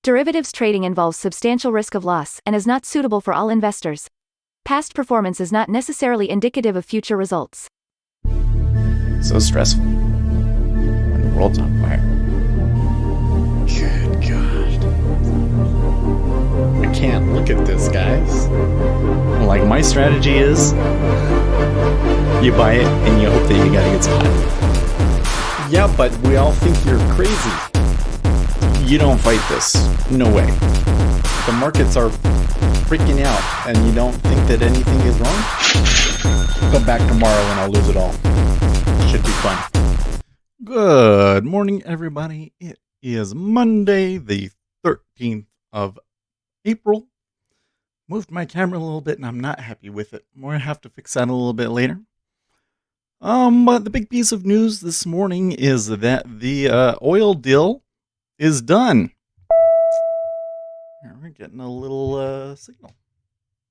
Derivatives trading involves substantial risk of loss and is not suitable for all investors. Past performance is not necessarily indicative of future results. So stressful when the world's on fire. Good God. I can't look at this, guys. Like, my strategy is you buy it and you hope that you got a good spot. Yeah, but we all think you're crazy. You don't fight this. No way. The markets are freaking out and you don't think that anything is wrong? Come back tomorrow and I'll lose it all. Should be fun. Good morning, everybody. It is Monday, the 13th of April. Moved my camera a little bit and I'm not happy with it. We're gonna have to fix that a little bit later. But the big piece of news this morning is that the oil deal is done. We're getting a little signal.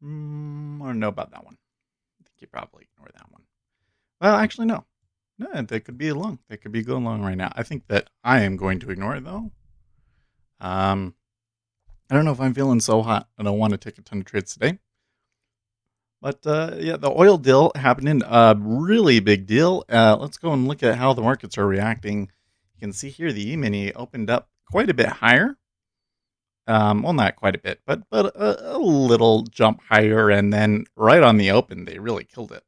I don't know about that one. I think you probably ignore that one. Well, actually, no. No, they could be along. They could be going along right now. I think that I am going to ignore it, though. I don't know if I'm feeling so hot. I don't want to take a ton of trades today. But, yeah, the oil deal happening. Really big deal. Let's go and look at how the markets are reacting. You can see here the E-mini opened up quite a bit higher. Well, not quite a bit, but a little jump higher. And then right on the open, they really killed it.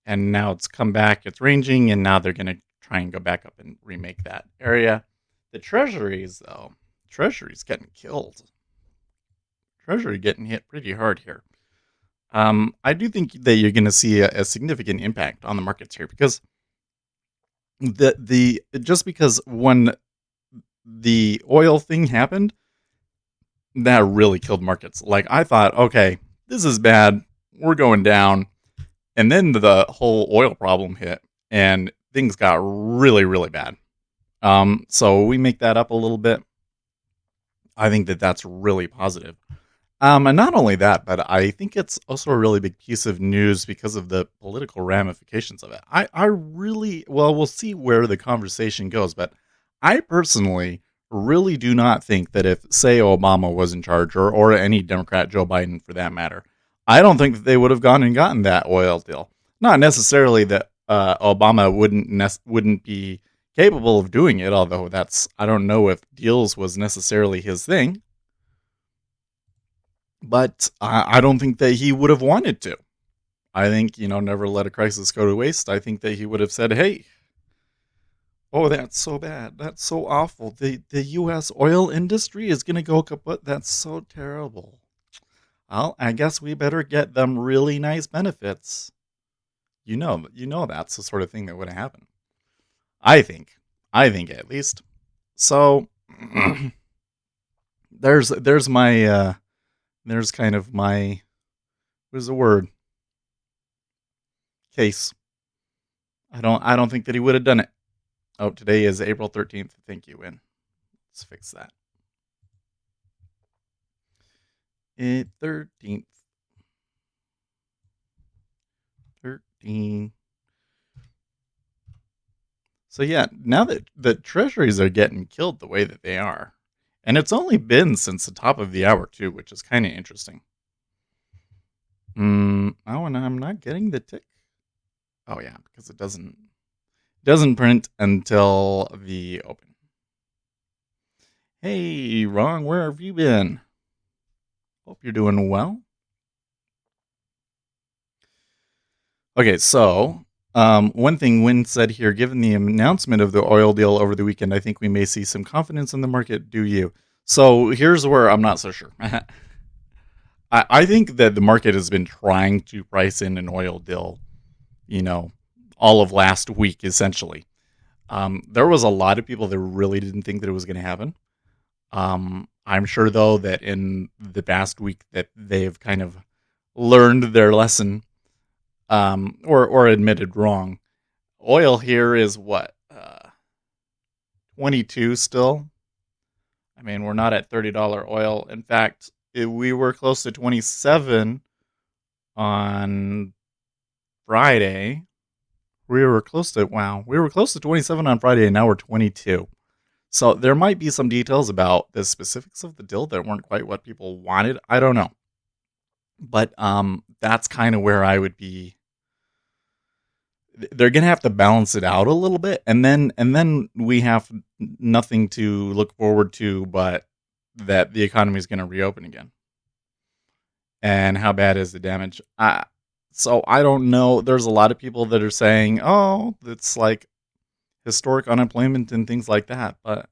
And now it's come back, it's ranging, and now they're going to try and go back up and remake that area. The treasuries, though, treasury's getting killed. Treasury getting hit pretty hard here. I do think that you're going to see a significant impact on the markets here because just because when the oil thing happened, that really killed markets. Like, I thought, okay, this is bad, we're going down. And then the whole oil problem hit, and things got really, really bad. So we make that up a little bit. I think that that's really positive. And not only that, but I think it's also a really big piece of news because of the political ramifications of it. I really, well, we'll see where the conversation goes, but I personally really do not think that if, say, Obama was in charge, or any Democrat, Joe Biden for that matter, I don't think that they would have gone and gotten that oil deal. Not necessarily that Obama wouldn't be capable of doing it, although I don't know if deals was necessarily his thing. But I don't think that he would have wanted to. I think, never let a crisis go to waste. I think that he would have said, hey, oh, that's so bad. That's so awful. The U.S. oil industry is going to go kaput. That's so terrible. Well, I guess we better get them really nice benefits. You know that's the sort of thing that would have happened. I think at least. So there's my there's kind of my, what's the word? Case. I don't think that he would have done it. Oh, today is April 13th. Thank you, Win. Let's fix that. 13th. 13. So yeah, now that the treasuries are getting killed the way that they are, and it's only been since the top of the hour too, which is kind of interesting. Oh, and I'm not getting the tick. Oh yeah, because it doesn't print until the open. Hey, Ron, where have you been? Hope you're doing well. Okay, so one thing Wynn said here, given the announcement of the oil deal over the weekend, I think we may see some confidence in the market. Do you? So here's where I'm not so sure. I think that the market has been trying to price in an oil deal, all of last week, essentially. There was a lot of people that really didn't think that it was going to happen. I'm sure, though, that in the past week that they've kind of learned their lesson, or admitted wrong. Oil here is what? 22 still? I mean, we're not at $30 oil. In fact, we were close to 27 on Friday. We were close to 27 on Friday, and now we're 22. So there might be some details about the specifics of the deal that weren't quite what people wanted. I don't know. But that's kind of where I would be. They're gonna have to balance it out a little bit, and then we have nothing to look forward to, but that the economy is gonna reopen again. And how bad is the damage? So I don't know. There's a lot of people that are saying, "Oh, it's like historic unemployment and things like that," but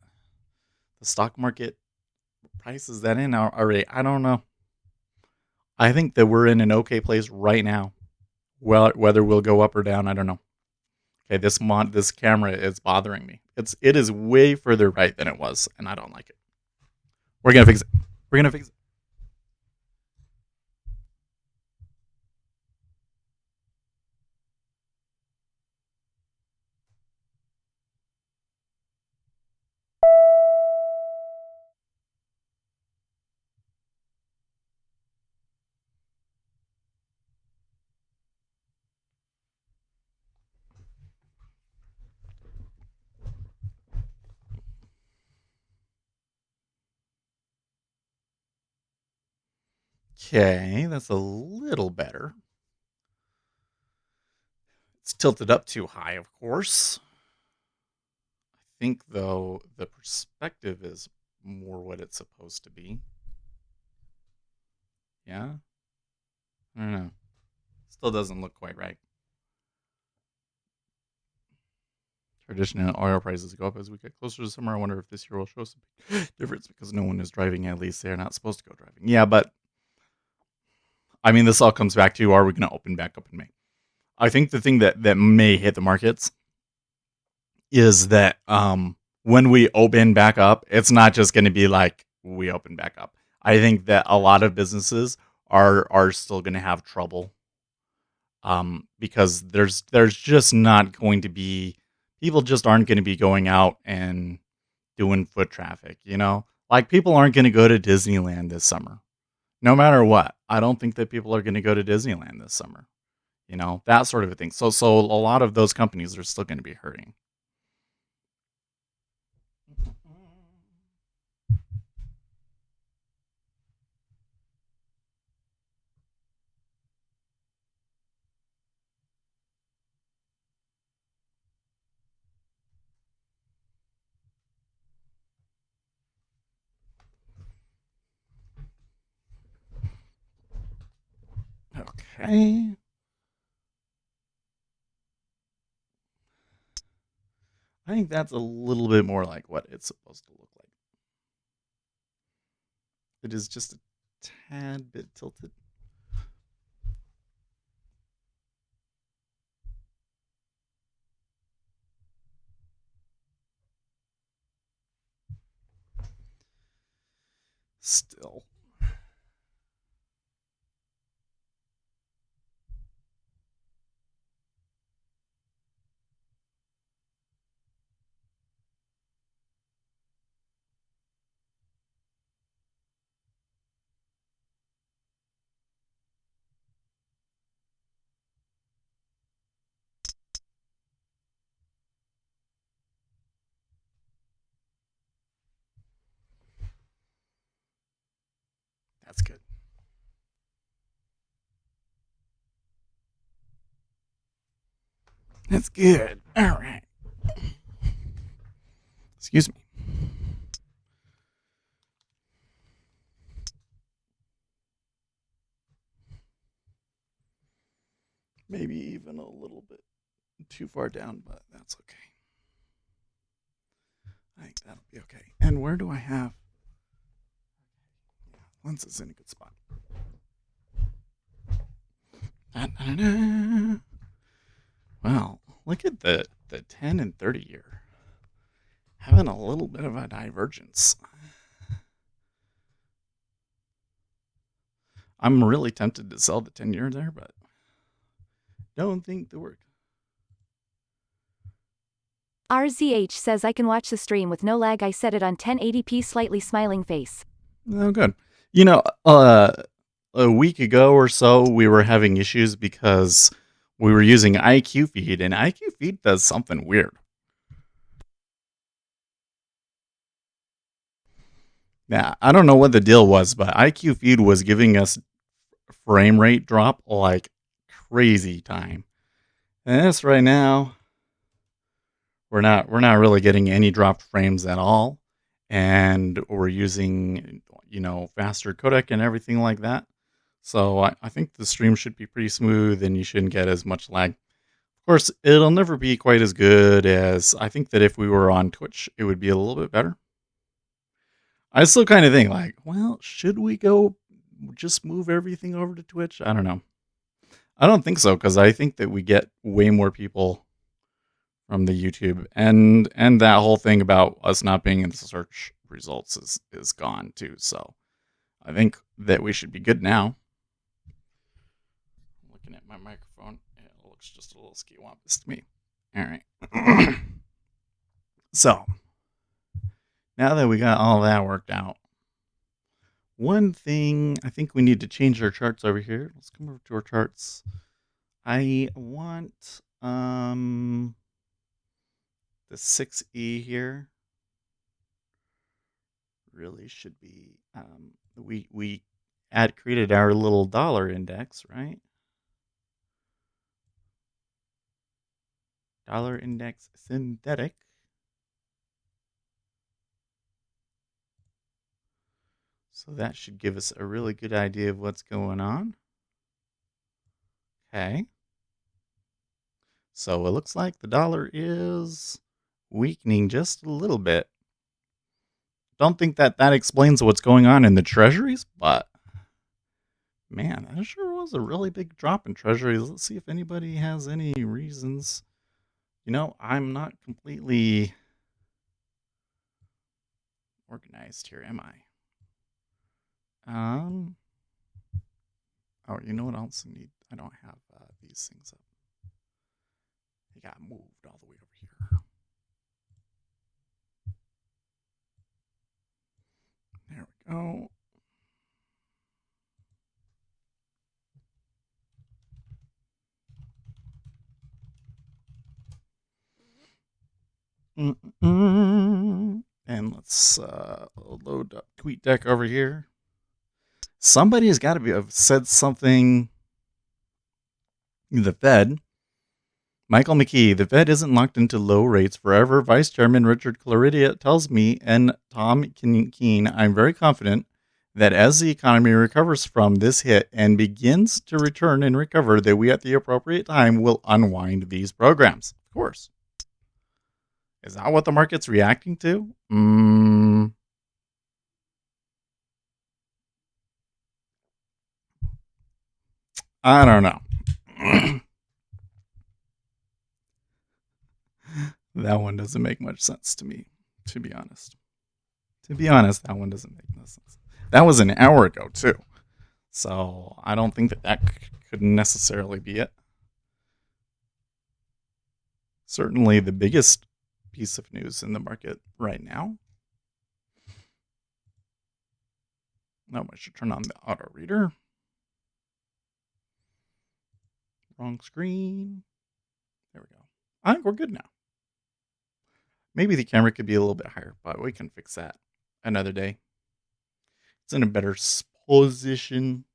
the stock market prices that in already. I don't know. I think that we're in an okay place right now. Well, whether we'll go up or down, I don't know. Okay, this camera is bothering me. It is way further right than it was, and I don't like it. We're gonna fix it. We're gonna fix it. Okay, that's a little better. It's tilted up too high, of course. I think though the perspective is more what it's supposed to be. Yeah, I don't know. Still doesn't look quite right. Traditionally, oil prices go up as we get closer to summer. I wonder if this year will show some difference because no one is driving. At least they're not supposed to go driving. Yeah, but I mean, this all comes back to: are we going to open back up in May? I think the thing that may hit the markets is that when we open back up, it's not just going to be like we open back up. I think that a lot of businesses are still going to have trouble because there's just not going to be people just aren't going to be going out and doing foot traffic. Like people aren't going to go to Disneyland this summer, no matter what. I don't think that people are going to go to Disneyland this summer. That sort of a thing. So a lot of those companies are still going to be hurting. Okay. I think that's a little bit more like what it's supposed to look like. It is just a tad bit tilted. Still. That's good. That's good. All right. Excuse me. Maybe even a little bit too far down, but that's okay. I think that'll be okay. And where do I have lens is in a good spot. Da-da-da-da. Well, look at the 10 and 30 year having a little bit of a divergence. I'm really tempted to sell the 10 year there, but don't think the word. RZH says I can watch the stream with no lag. I set it on 1080p, slightly smiling face. Oh, good. A week ago or so, we were having issues because we were using IQ Feed, and IQ Feed does something weird. Yeah, I don't know what the deal was, but IQ Feed was giving us frame rate drop like crazy time. And this right now, we're not really getting any dropped frames at all, and we're using faster codec and everything like that. So I think the stream should be pretty smooth, and you shouldn't get as much lag. Of course, it'll never be quite as good as I think that if we were on Twitch, it would be a little bit better. I still kind of think like, well, should we go just move everything over to Twitch? I don't know. I don't think so, because I think that we get way more people from the YouTube, and that whole thing about us not being in the search results is gone too. So I think that we should be good now. Looking at my microphone, it looks just a little ski-wampus to me. All right. So now that we got all that worked out, one thing I think we need to change our charts over here. Let's come over to our charts. I want the 6E here really should be we created our little dollar index, right? Dollar index synthetic. So that should give us a really good idea of what's going on. Okay. So it looks like the dollar is weakening just a little bit. Don't think that explains what's going on in the treasuries, but man, that sure was a really big drop in treasuries. Let's see if anybody has any reasons. I'm not completely organized here, am I? Oh, you know what else I need? I don't have these things up. They got moved all the way over here. There we go. And let's load up TweetDeck over here. Somebody has got to have said something. The Fed, Michael McKee, the Fed isn't locked into low rates forever. Vice Chairman Richard Claridia tells me and Tom Keene, I'm very confident that as the economy recovers from this hit and begins to return and recover, that we at the appropriate time will unwind these programs. Of course. Is that what the market's reacting to? I don't know. That one doesn't make much sense to me, to be honest. That one doesn't make no sense. That was an hour ago, too. So I don't think that could necessarily be it. Certainly the biggest piece of news in the market right now. Now I should turn on the auto reader. Wrong screen. There we go. I think we're good now. Maybe the camera could be a little bit higher, but we can fix that another day. It's in a better position.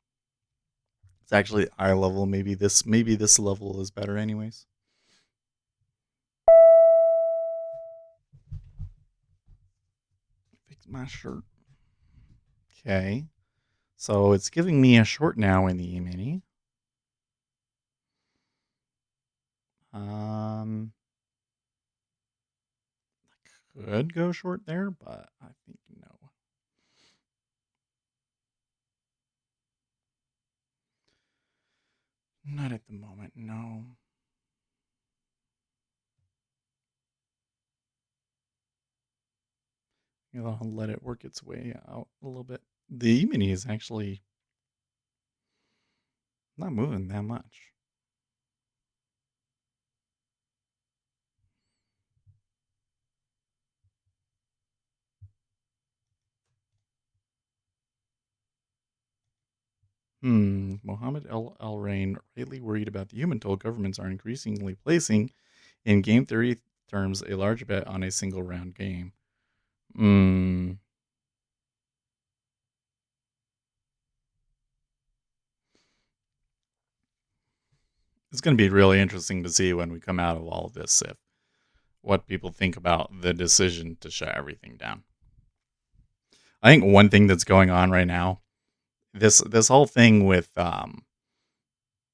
It's actually eye level. Maybe this level is better anyways. Fix my shirt. Okay. So it's giving me a short now in the E-mini. I could go short there, but I think no. Not at the moment, no. I'll let it work its way out a little bit. The E-mini is actually not moving that much. Mohammed El Rain, rightly worried about the human toll governments are increasingly placing, in game theory terms, a large bet on a single round game. It's going to be really interesting to see when we come out of all of this, if what people think about the decision to shut everything down. I think one thing that's going on right now, this whole thing with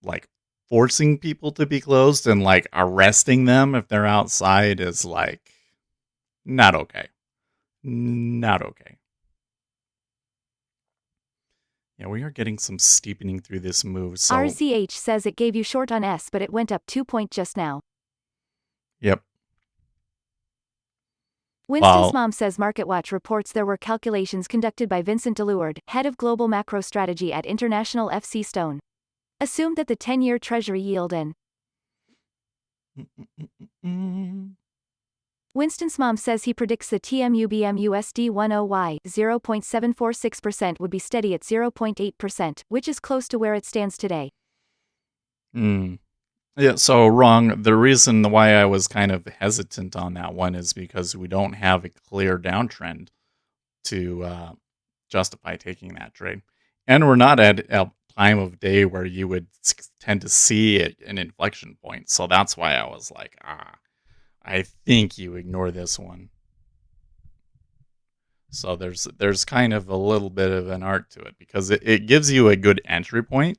like forcing people to be closed and like arresting them if they're outside is like not okay. Not okay. Yeah, we are getting some steepening through this move. So RCH says it gave you short on S, but it went up 2 point just now. yep. Winston's Well, mom says MarketWatch reports there were calculations conducted by Vincent Deluard, head of global macro strategy at International FC Stone. Assumed that the 10-year Treasury yield in. Winston's mom says he predicts the TMUBM USD 10Y 0.746% would be steady at 0.8%, which is close to where it stands today. Yeah, so wrong. The reason why I was kind of hesitant on that one is because we don't have a clear downtrend to justify taking that trade. And we're not at a time of day where you would tend to see an inflection point. So that's why I was like, I think you ignore this one. So there's kind of a little bit of an art to it, because it gives you a good entry point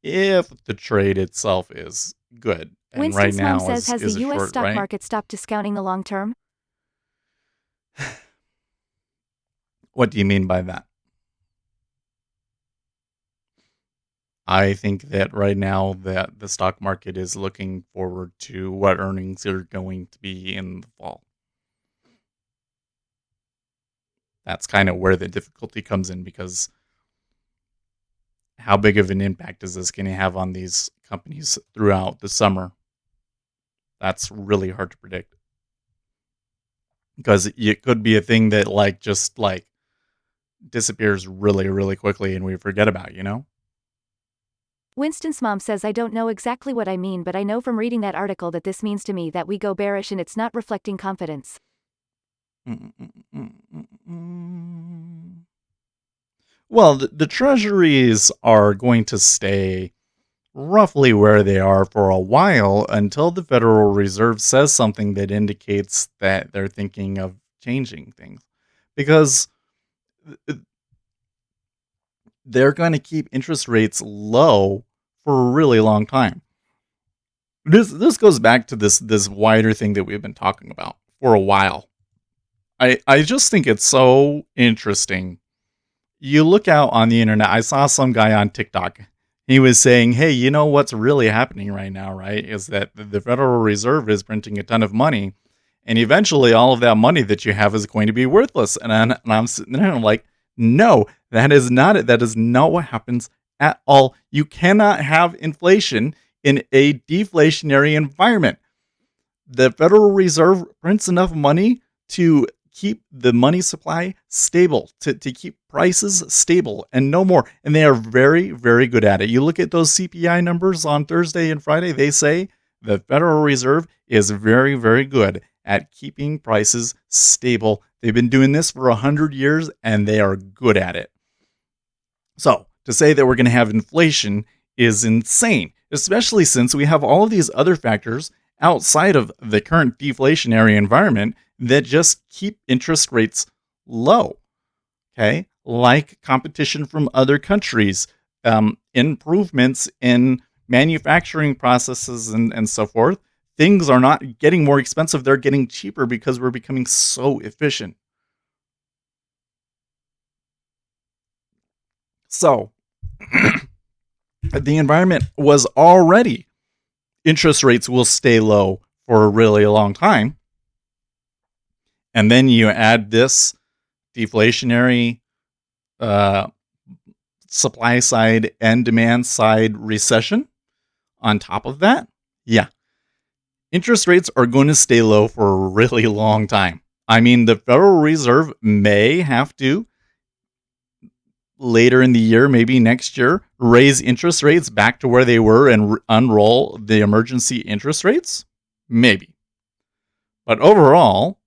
if the trade itself is good. And Winston's right now mom says, has is the a U.S. short, stock right? market stopped discounting the long term? What do you mean by that? I think that right now that the stock market is looking forward to what earnings are going to be in the fall. That's kind of where the difficulty comes in, because how big of an impact is this going to have on these companies throughout the summer? That's really hard to predict, because it could be a thing that just disappears really, really quickly and we forget about, Winston's mom says, I don't know exactly what I mean, but I know from reading that article that this means to me that we go bearish and it's not reflecting confidence. Well, the treasuries are going to stay roughly where they are for a while until the Federal Reserve says something that indicates that they're thinking of changing things. Because they're going to keep interest rates low for a really long time. This goes back to this wider thing that we've been talking about for a while. I just think it's so interesting. You look out on the internet. I saw some guy on TikTok. He was saying, hey, you know what's really happening right now, right? Is that the Federal Reserve is printing a ton of money, and eventually all of that money that you have is going to be worthless. And I'm sitting there and I'm like, no, that is not it. That is not what happens at all. You cannot have inflation in a deflationary environment. The Federal Reserve prints enough money to keep the money supply stable, to keep prices stable and no more. And they are very, very good at it. You look at those CPI numbers on Thursday and Friday, they say the Federal Reserve is very, very good at keeping prices stable. They've been doing this for 100 years and they are good at it. So to say that we're going to have inflation is insane, especially since we have all of these other factors outside of the current deflationary environment that just keep interest rates low. Okay, like competition from other countries, improvements in manufacturing processes and so forth. Things are not getting more expensive, they're getting cheaper because we're becoming so efficient. So, the environment was already, interest rates will stay low for a really long time. And then you add this deflationary supply side and demand side recession on top of that. Yeah. Interest rates are going to stay low for a really long time. I mean, the Federal Reserve may have to, later in the year, maybe next year, raise interest rates back to where they were and unroll the emergency interest rates. Maybe. But overall,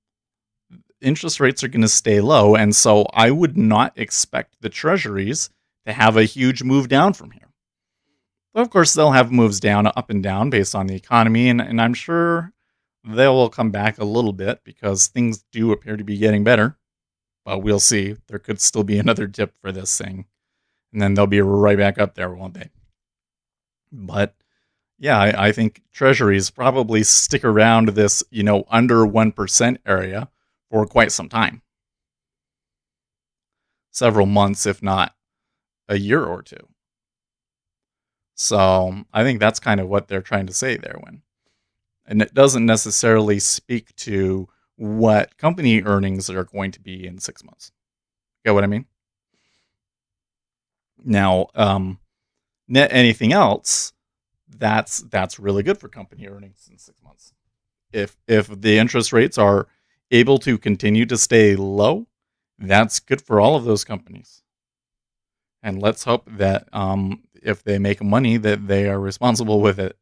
interest rates are going to stay low. And so I would not expect the treasuries to have a huge move down from here. But of course, they'll have moves down, up and down based on the economy, and I'm sure they will come back a little bit because things do appear to be getting better. But we'll see. There could still be another dip for this thing, and then they'll be right back up there, won't they? But yeah, I think treasuries probably stick around this, under 1% area for quite some time. Several months, if not a year or two. So I think that's kind of what they're trying to say there, and it doesn't necessarily speak to what company earnings are going to be in 6 months. Get what I mean? Now, net anything else, that's really good for company earnings in 6 months. If the interest rates are able to continue to stay low, that's good for all of those companies. And let's hope that if they make money, that they are responsible with it.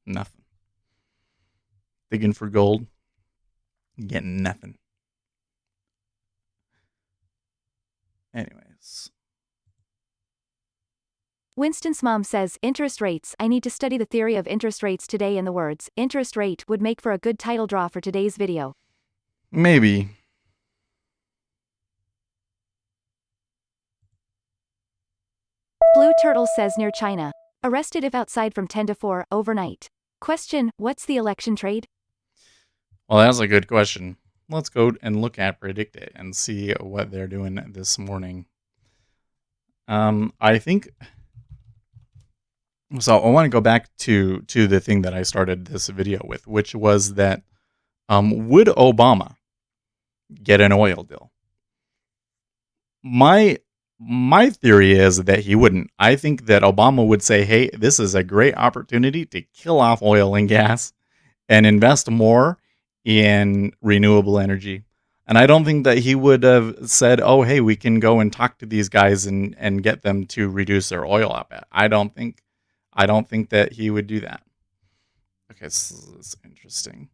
Nothing. Digging for gold, getting nothing. Anyways. Winston's mom says, interest rates. I need to study the theory of interest rates today, in the words, interest rate would make for a good title draw for today's video. Maybe. Blue Turtle says near China. Arrested if outside from 10 to 4, overnight. Question, what's the election trade? Well, that's a good question. Let's go and look at Predict It and see what they're doing this morning. I think... So I want to go back to the thing that I started this video with, which was that would Obama get an oil deal? My theory is that he wouldn't. I think that Obama would say, hey, this is a great opportunity to kill off oil and gas and invest more in renewable energy. And I don't think that he would have said, oh, hey, we can go and talk to these guys and get them to reduce their oil output. I don't think that he would do that. Okay, so this is interesting.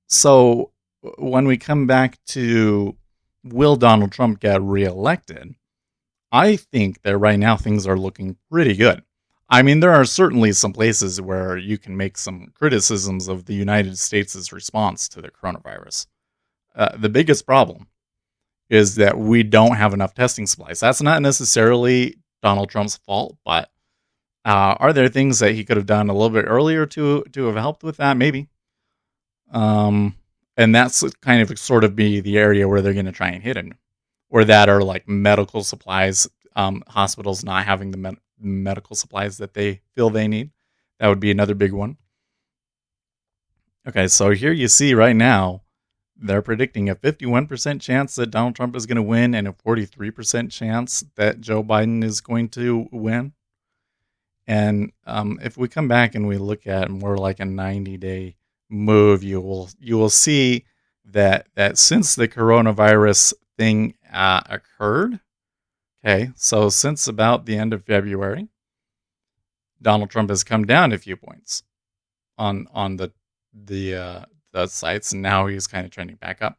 So when we come back to will Donald Trump get reelected, I think that right now things are looking pretty good. I mean, there are certainly some places where you can make some criticisms of the United States' response to the coronavirus. The biggest problem is that we don't have enough testing supplies. That's not necessarily Donald Trump's fault, but are there things that he could have done a little bit earlier to have helped with that? Maybe. And that's kind of sort of be the area where they're going to try and hit him, or that are like medical supplies, hospitals not having the medical supplies that they feel they need. That would be another big one. Okay, so here you see right now, they're predicting a 51% chance that Donald Trump is going to win and a 43% chance that Joe Biden is going to win. And if we come back and we look at more like a 90-day move, you will see that since the coronavirus thing occurred, okay, so since about the end of February, Donald Trump has come down a few points on the sites, and now he's kind of trending back up.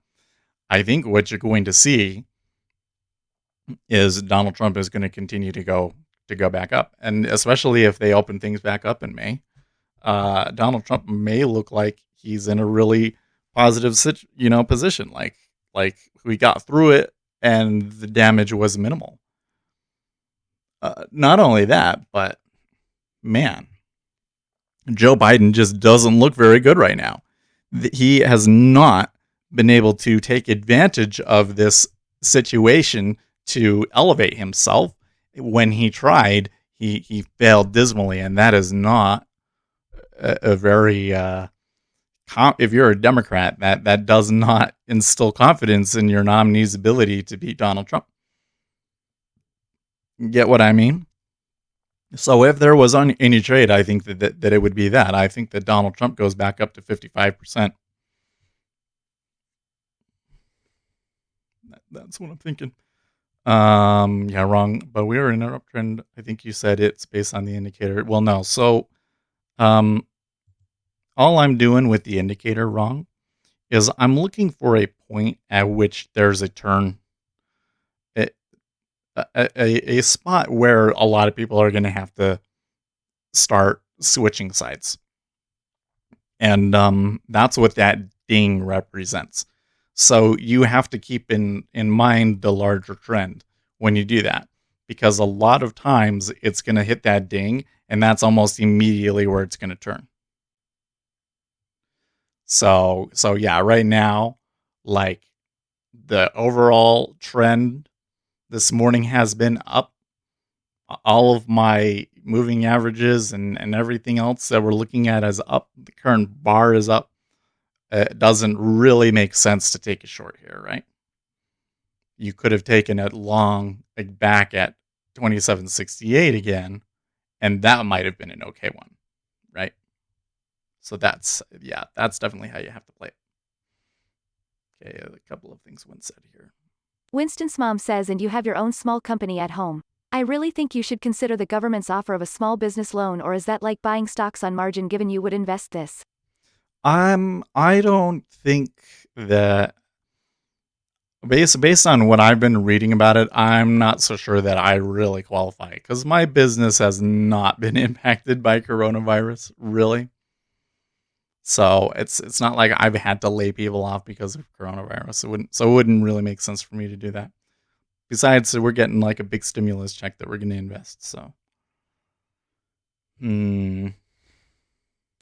I think what you're going to see is Donald Trump is going to continue to go back up, and especially if they open things back up in May, Donald Trump may look like he's in a really positive position, like we got through it and the damage was minimal. Not only that, but man, Joe Biden just doesn't look very good right now. He has not been able to take advantage of this situation to elevate himself. When he tried, he failed dismally, and that is not a very if you're a Democrat, that does not instill confidence in your nominee's ability to beat Donald Trump. Get what I mean? So if there was any trade, I think that it would be that. I think that Donald Trump goes back up to 55%. That's what I'm thinking. Yeah, wrong. But we are in an uptrend. I think you said it's based on the indicator. Well, no. So, um, all I'm doing with the indicator wrong is I'm looking for a point at which there's a turn, a, a spot where a lot of people are going to have to start switching sides. And that's what that ding represents. So you have to keep in mind the larger trend when you do that, because a lot of times it's going to hit that ding, and that's almost immediately where it's going to turn. So yeah, right now, like the overall trend this morning has been up. All of my moving averages and everything else that we're looking at is up. The current bar is up. It doesn't really make sense to take a short here, right? You could have taken it long, like back at 2768 again, and that might have been an okay one, right? So that's definitely how you have to play it. Okay, a couple of things Win said here. Winston's mom says, and you have your own small company at home. I really think you should consider the government's offer of a small business loan, or is that like buying stocks on margin given you would invest this? I don't think that based on what I've been reading about it, I'm not so sure that I really qualify because my business has not been impacted by coronavirus, really. So it's not like I've had to lay people off because of coronavirus. It wouldn't really make sense for me to do that. Besides, we're getting like a big stimulus check that we're going to invest. So,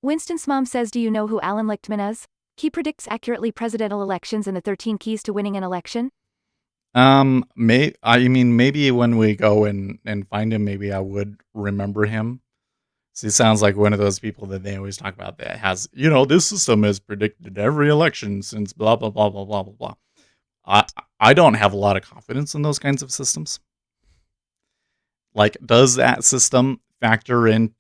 Winston's mom says, do you know who Alan Lichtman is? He predicts accurately presidential elections and the 13 keys to winning an election. maybe when we go and find him, maybe I would remember him. So he sounds like one of those people that they always talk about that has, this system has predicted every election since blah blah blah blah blah blah blah. I don't have a lot of confidence in those kinds of systems. Like, does that system factor in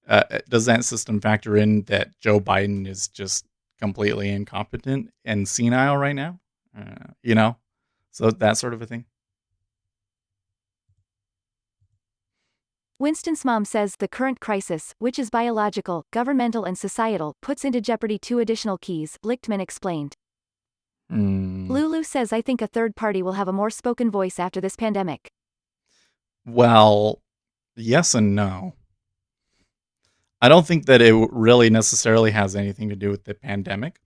that Joe Biden is just completely incompetent and senile right now? So that sort of a thing. Winston's mom says the current crisis, which is biological, governmental and societal, puts into jeopardy 2 additional keys, Lichtman explained. Lulu says, I think a third party will have a more spoken voice after this pandemic. Well, yes and no. I don't think that it really necessarily has anything to do with the pandemic.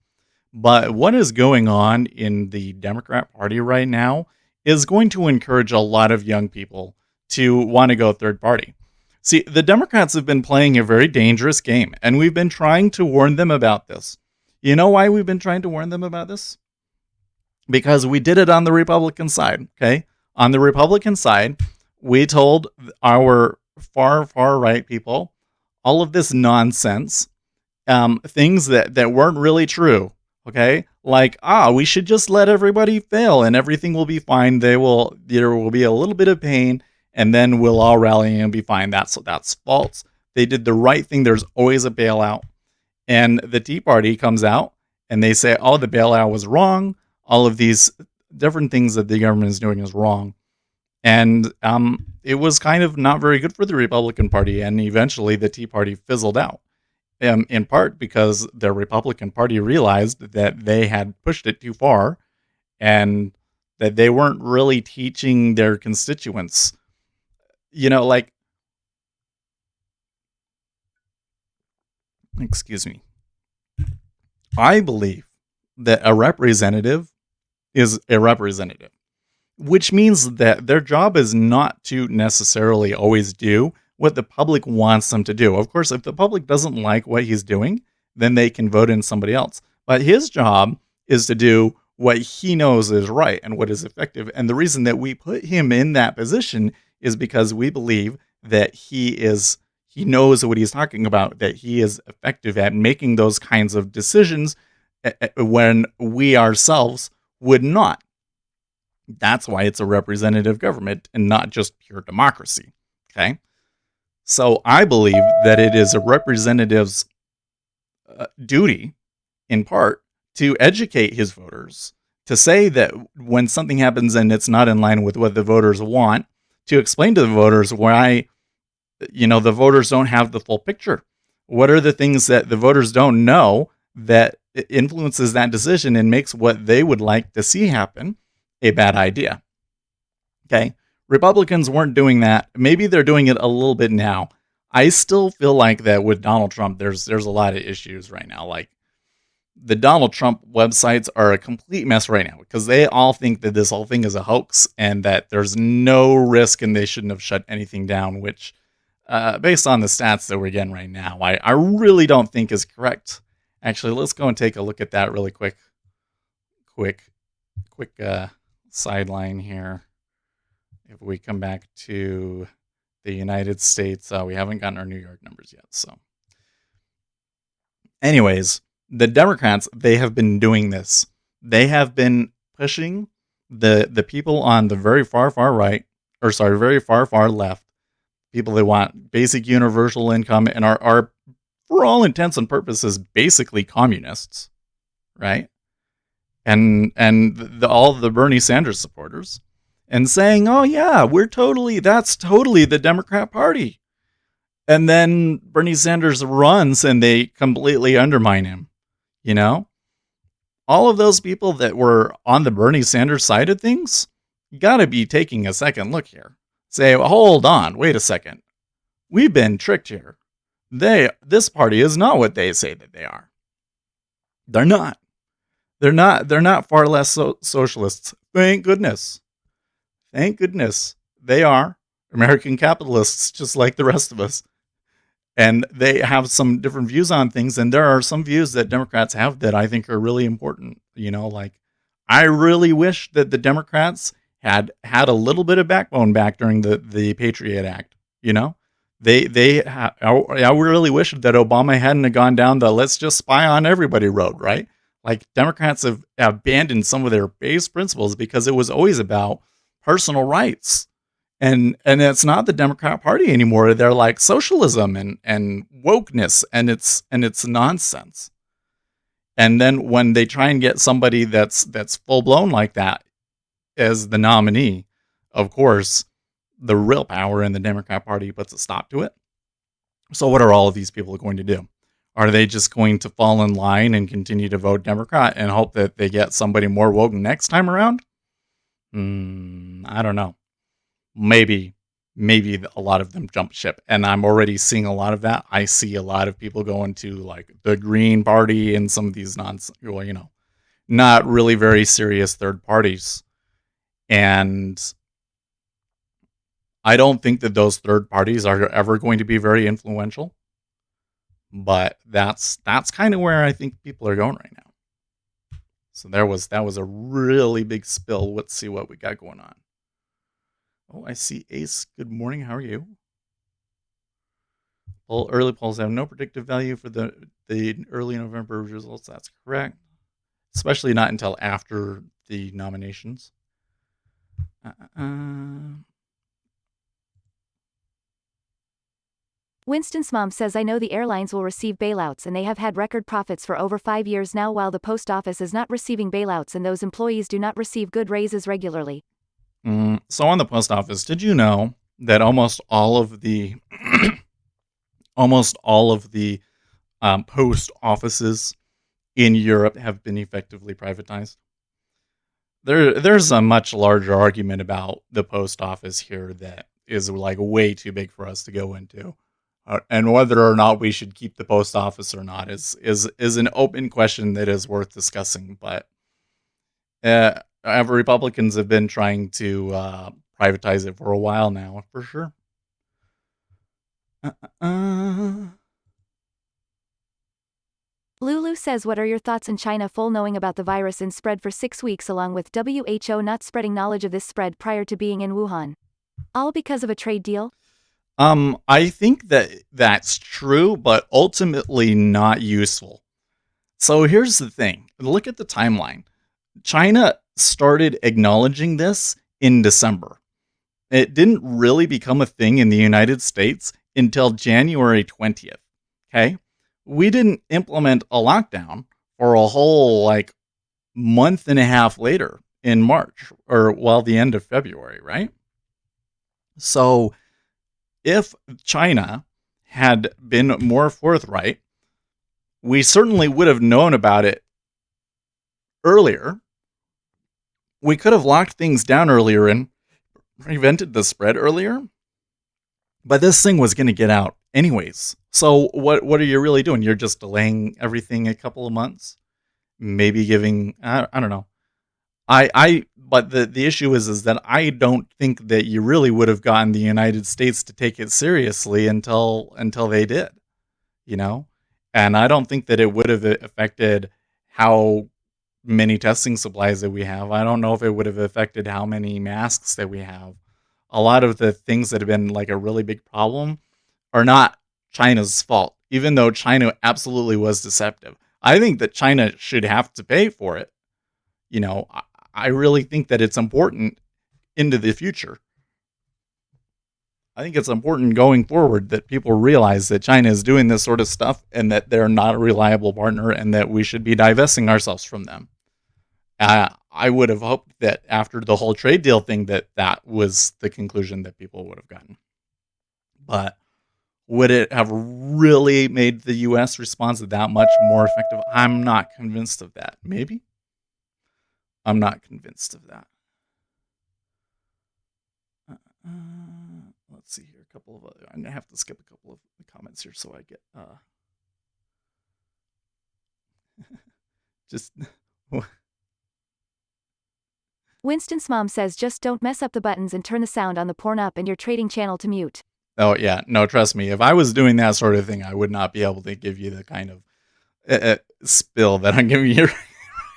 But what is going on in the Democrat Party right now is going to encourage a lot of young people to want to go third party. See, the Democrats have been playing a very dangerous game, and we've been trying to warn them about this. You know why we've been trying to warn them about this? Because we did it on the Republican side, okay? On the Republican side, we told our far, far right people all of this nonsense, things that weren't really true, okay? Like, we should just let everybody fail and everything will be fine. There will be a little bit of pain and then we'll all rally and be fine. That's false. They did the right thing. There's always a bailout. And the Tea Party comes out and they say, oh, the bailout was wrong. All of these different things that the government is doing is wrong. And it was kind of not very good for the Republican Party. And eventually the Tea Party fizzled out. In part because the Republican Party realized that they had pushed it too far and that they weren't really teaching their constituents. Excuse me. I believe that a representative is a representative, which means that their job is not to necessarily always do what the public wants them to do. Of course, if the public doesn't like what he's doing, then they can vote in somebody else. But his job is to do what he knows is right and what is effective. And the reason that we put him in that position is because we believe that he knows what he's talking about, that he is effective at making those kinds of decisions when we ourselves would not. That's why it's a representative government and not just pure democracy. Okay? So I believe that it is a representative's duty, in part, to educate his voters, to say that when something happens and it's not in line with what the voters want, to explain to the voters why, the voters don't have the full picture. What are the things that the voters don't know that influences that decision and makes what they would like to see happen a bad idea? Okay. Republicans weren't doing that. Maybe they're doing it a little bit now. I still feel like that with Donald Trump, there's a lot of issues right now. Like, the Donald Trump websites are a complete mess right now because they all think that this whole thing is a hoax and that there's no risk and they shouldn't have shut anything down, which, based on the stats that we're getting right now, I really don't think is correct. Actually, let's go and take a look at that really quick sideline here. If we come back to the United States, we haven't gotten our New York numbers yet. So anyways, the Democrats, they have been doing this. They have been pushing the people on the very far right, very far left, people that want basic universal income and are for all intents and purposes basically communists, right? And all the Bernie Sanders supporters, and saying, "Oh yeah, that's totally the Democrat Party." And then Bernie Sanders runs and they completely undermine him. All of those people that were on the Bernie Sanders side of things got to be taking a second look here. Say, well, hold on, wait a second. We've been tricked here. This party is not what they say that they are. They're not. They're not far less socialists. Thank goodness. Thank goodness. They are American capitalists just like the rest of us. And they have some different views on things. And there are some views that Democrats have that I think are really important. Like, I really wish that the Democrats had a little bit of backbone back during the Patriot Act. I really wish that Obama hadn't gone down the let's just spy on everybody road, right? Like, Democrats have abandoned some of their base principles because it was always about personal rights. And it's not the Democrat Party anymore. They're like socialism and wokeness, and it's nonsense. And then when they try and get somebody that's full blown like that as the nominee, of course, the real power in the Democrat Party puts a stop to it. So what are all of these people going to do? Are they just going to fall in line and continue to vote Democrat and hope that they get somebody more woke next time around? I don't know. Maybe a lot of them jump ship, and I'm already seeing a lot of that. I see a lot of people going to like the Green Party and some of these not really very serious third parties. And I don't think that those third parties are ever going to be very influential, but that's kind of where I think people are going right now. So that was a really big spill. Let's see what we got going on. Oh, I see Ace. Good morning. How are you? Early polls have no predictive value for the early November results. That's correct. Especially not until after the nominations. Winston's mom says, I know the airlines will receive bailouts and they have had record profits for over 5 years now, while the post office is not receiving bailouts and those employees do not receive good raises regularly. So on the post office, did you know that almost all of the post offices in Europe have been effectively privatized? There's a much larger argument about the post office here that is like way too big for us to go into. And whether or not we should keep the post office or not is an open question that is worth discussing. But Republicans have been trying to privatize it for a while now, for sure. Lulu says, what are your thoughts on China full knowing about the virus and spread for 6 weeks, along with WHO not spreading knowledge of this spread prior to being in Wuhan? All because of a trade deal? I think that's true, but ultimately not useful. So here's the thing. Look at the timeline. China started acknowledging this in December. It didn't really become a thing in the United States until January 20th. Okay? We didn't implement a lockdown for a whole month and a half later in March, or the end of February, right? So if China had been more forthright, we certainly would have known about it earlier. We could have locked things down earlier and prevented the spread earlier. But this thing was going to get out anyways. So what are you really doing? You're just delaying everything a couple of months, maybe giving I don't know. But the issue is that I don't think that you really would have gotten the United States to take it seriously until they did, you know? And I don't think that it would have affected how many testing supplies that we have. I don't know if it would have affected how many masks that we have. A lot of the things that have been like a really big problem are not China's fault, even though China absolutely was deceptive. I think that China should have to pay for it. You know, I really think that it's important into the future. I think it's important going forward that people realize that China is doing this sort of stuff and that they're not a reliable partner and that we should be divesting ourselves from them. I would have hoped that after the whole trade deal thing that was the conclusion that people would have gotten. But would it have really made the U.S. response that much more effective? I'm not convinced of that. Maybe? I'm not convinced of that. Let's see here. A couple of other. I'm going to have to skip a couple of the comments here so I get... just... Winston's mom says just don't mess up the buttons and turn the sound on the porn up and your trading channel to mute. Oh, yeah. No, trust me. If I was doing that sort of thing, I would not be able to give you the kind of spill that I'm giving you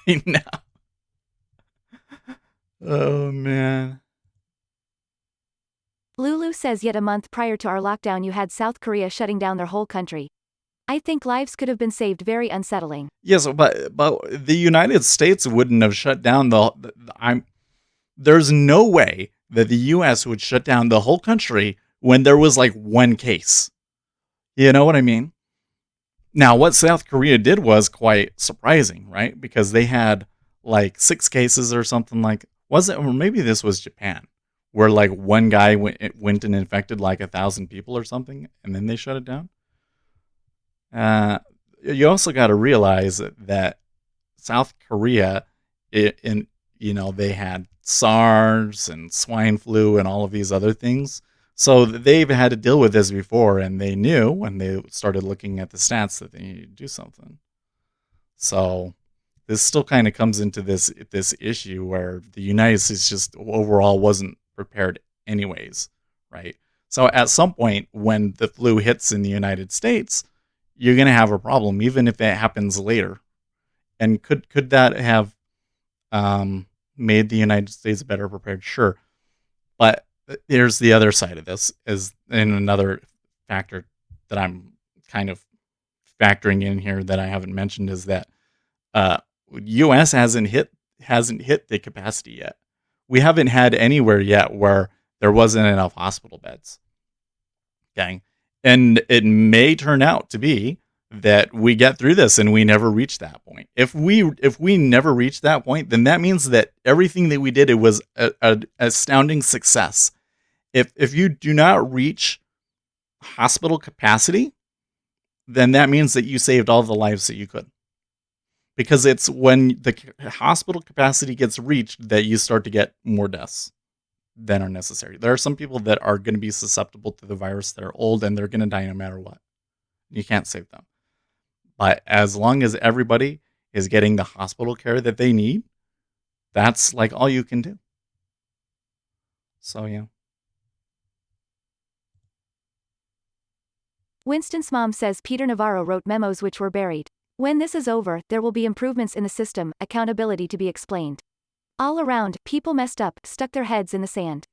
right now. Oh, man. Lulu says yet a month prior to our lockdown you had South Korea shutting down their whole country. I think lives could have been saved. Very unsettling. Yes, but the United States wouldn't have shut down there's no way that the U.S. would shut down the whole country when there was like one case. You know what I mean? Now, what South Korea did was quite surprising, right? Because they had like 6 cases or something like, was it? Or maybe this was Japan, where like one guy went and infected like 1,000 people or something, and then they shut it down. You also got to realize that South Korea, they had SARS and swine flu and all of these other things. So they've had to deal with this before, and they knew when they started looking at the stats that they needed to do something. So this still kind of comes into this issue where the United States just overall wasn't prepared anyways, right? So at some point when the flu hits in the United States, you're going to have a problem, even if it happens later. And could that have made the United States better prepared? Sure. But here's the other side of this, is in another factor that I'm kind of factoring in here that I haven't mentioned, is that U.S. hasn't hit the capacity yet. We haven't had anywhere yet where there wasn't enough hospital beds. Okay. And it may turn out to be that we get through this and we never reach that point. If we never reach that point, then that means that everything that we did, it was an astounding success. If you do not reach hospital capacity, then that means that you saved all the lives that you could. Because it's when the hospital capacity gets reached that you start to get more deaths than are necessary. There are some people that are going to be susceptible to the virus. They're old and they're going to die no matter what. You can't save them. But as long as everybody is getting the hospital care that they need, that's like all you can do. So, yeah. Winston's mom says Peter Navarro wrote memos which were buried. When this is over, there will be improvements in the system, accountability to be explained. All around, people messed up, stuck their heads in the sand.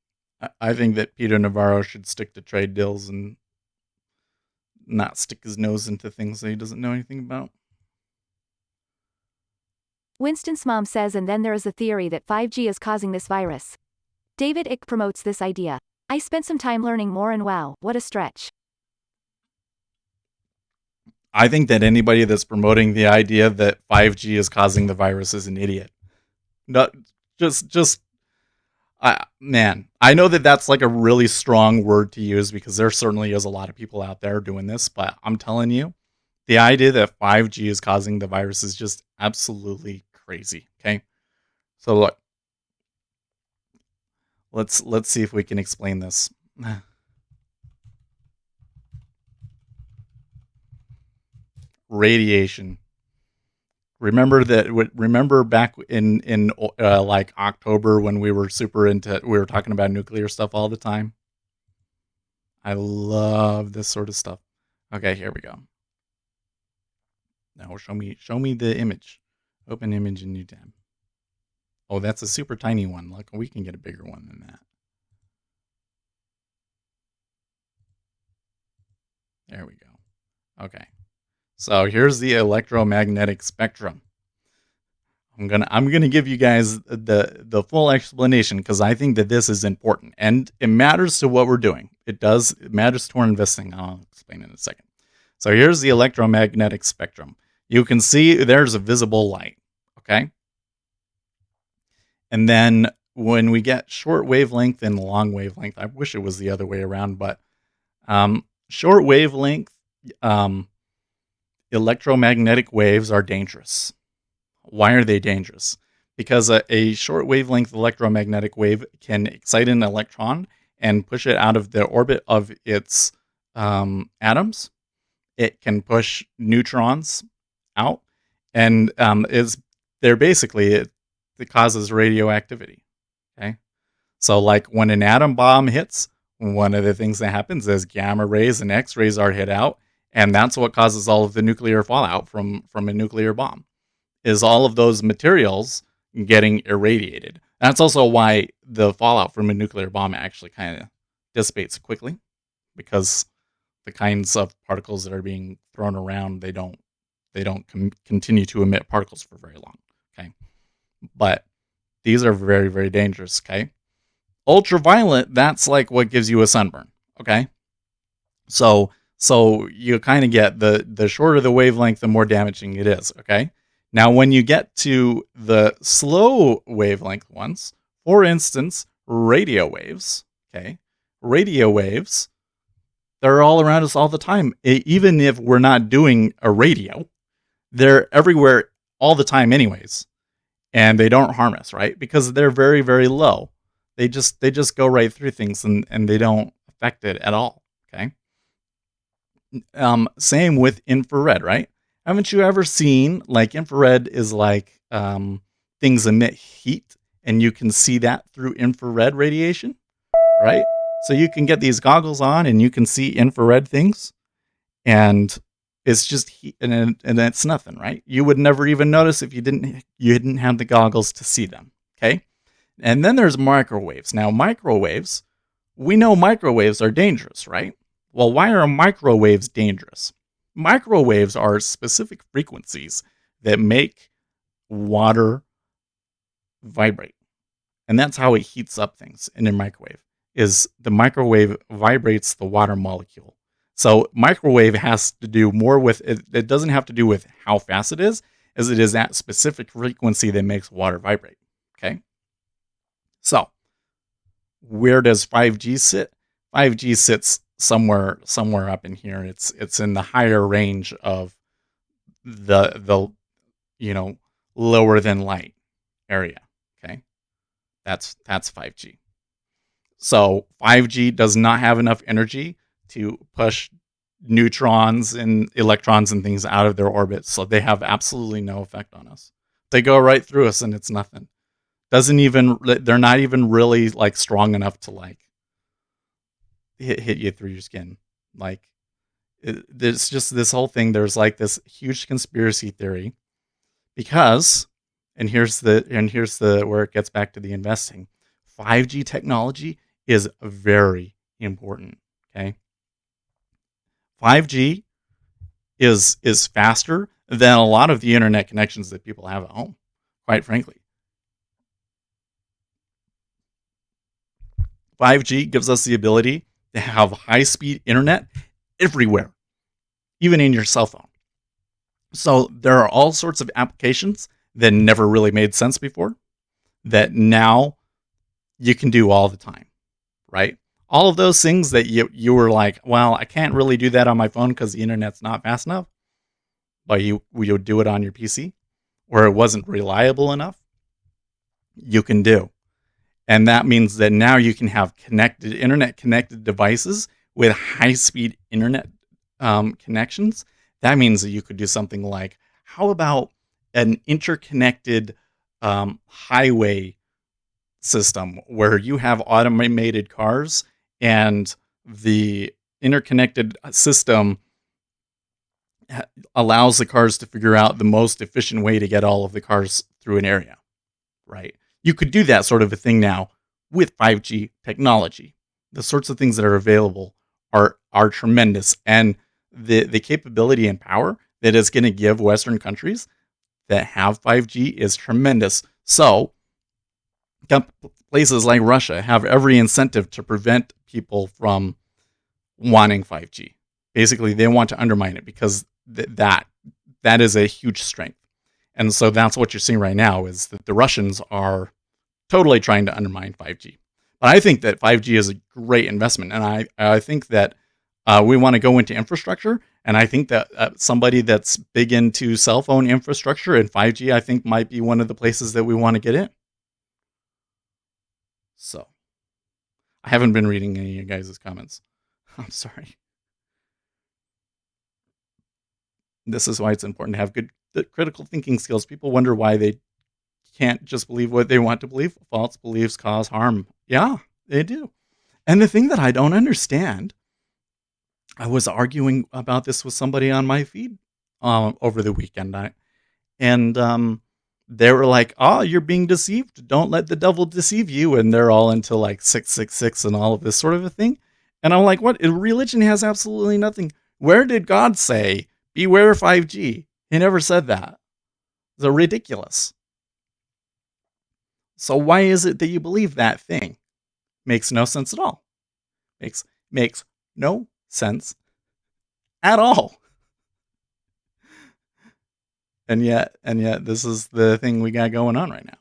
I think that Peter Navarro should stick to trade deals and not stick his nose into things that he doesn't know anything about. Winston's mom says, and then there is the theory that 5G is causing this virus. David Icke promotes this idea. I spent some time learning more and wow, what a stretch. I think that anybody that's promoting the idea that 5G is causing the virus is an idiot. No, just man, I know that that's like a really strong word to use because there certainly is a lot of people out there doing this, but I'm telling you, the idea that 5G is causing the virus is just absolutely crazy. Okay, so look, let's see if we can explain this. Radiation. Remember back in like October when we were we were talking about nuclear stuff all the time. I love this sort of stuff. Okay, here we go. Now show me the image. Open image in new tab. Oh, that's a super tiny one. Look, we can get a bigger one than that. There we go. Okay. So here's the electromagnetic spectrum. I'm gonna give you guys the full explanation because I think that this is important and it matters to what we're doing. It matters to our investing. I'll explain in a second. So here's the electromagnetic spectrum. You can see there's a visible light. Okay. And then when we get short wavelength and long wavelength, I wish it was the other way around, but short wavelength electromagnetic waves are dangerous. Why are they dangerous? Because a short wavelength electromagnetic wave can excite an electron and push it out of the orbit of its atoms. It can push neutrons out, and it causes radioactivity. Okay, so like when an atom bomb hits, one of the things that happens is gamma rays and X rays are hit out, and that's what causes all of the nuclear fallout from a nuclear bomb. Is all of those materials getting irradiated. That's also why the fallout from a nuclear bomb actually kind of dissipates quickly, because the kinds of particles that are being thrown around, they don't continue to emit particles for very long. Okay, but these are very, very dangerous. Okay, ultraviolet, that's like what gives you a sunburn. Okay, so you kind of get the shorter the wavelength, the more damaging it is. Okay. Now, when you get to the slow wavelength ones, for instance, radio waves, okay, radio waves, they're all around us all the time. Even if we're not doing a radio, they're everywhere all the time anyways, and they don't harm us, right? Because they're very, very low. They just go right through things and they don't affect it at all, okay? Same with infrared, right? Haven't you ever seen, like, infrared is like things emit heat, and you can see that through infrared radiation, right? So you can get these goggles on, and you can see infrared things, and it's just heat, and it's nothing, right? You would never even notice if you didn't have the goggles to see them, okay? And then there's microwaves. Now, microwaves, we know microwaves are dangerous, right? Well, why are microwaves dangerous? Microwaves are specific frequencies that make water vibrate. And that's how it heats up things in a microwave, is the microwave vibrates the water molecule. So microwave has to do more with, it doesn't have to do with how fast it is, as it is that specific frequency that makes water vibrate. Okay? So where does 5G sit? 5G sits somewhere up in here. It's in the higher range of the lower than light area. Okay, that's 5G. So 5G does not have enough energy to push neutrons and electrons and things out of their orbits, so they have absolutely no effect on us. They go right through us and it's nothing. They're not even really like strong enough to like hit you through your skin. Like there's just this whole thing. There's like this huge conspiracy theory because, and here's the where it gets back to the investing. 5G technology is very important. Okay, 5G is faster than a lot of the internet connections that people have at home. Quite frankly, 5G gives us the ability to have high-speed internet everywhere, even in your cell phone. So there are all sorts of applications that never really made sense before that now you can do all the time, right? All of those things that you were like, well, I can't really do that on my phone because the internet's not fast enough, but you would do it on your PC, or it wasn't reliable enough, you can do. And that means that now you can have internet connected devices with high speed internet connections. That means that you could do something like, how about an interconnected highway system where you have automated cars and the interconnected system allows the cars to figure out the most efficient way to get all of the cars through an area, right? You could do that sort of a thing now with 5G technology. The sorts of things that are available are tremendous, and the capability and power that it's going to give Western countries that have 5G is tremendous. So places like Russia have every incentive to prevent people from wanting 5G. Basically, they want to undermine it because that is a huge strength. And so that's what you're seeing right now is that the Russians are totally trying to undermine 5G. But I think that 5G is a great investment. And I think that we want to go into infrastructure. And I think that somebody that's big into cell phone infrastructure and 5G, I think might be one of the places that we want to get in. So I haven't been reading any of you guys' comments. I'm sorry. This is why it's important to have good critical thinking skills. People wonder why they can't just believe what they want to believe. False beliefs cause harm. Yeah, they do. And the thing that I don't understand, I was arguing about this with somebody on my feed over the weekend. They were like, "Oh, you're being deceived. Don't let the devil deceive you." And they're all into like 666 and all of this sort of a thing. And I'm like, "What? Religion has absolutely nothing. Where did God say, beware 5G? He never said that. It's ridiculous. So why is it that you believe that thing? Makes no sense at all. Makes no sense at all. And yet this is the thing we got going on right now.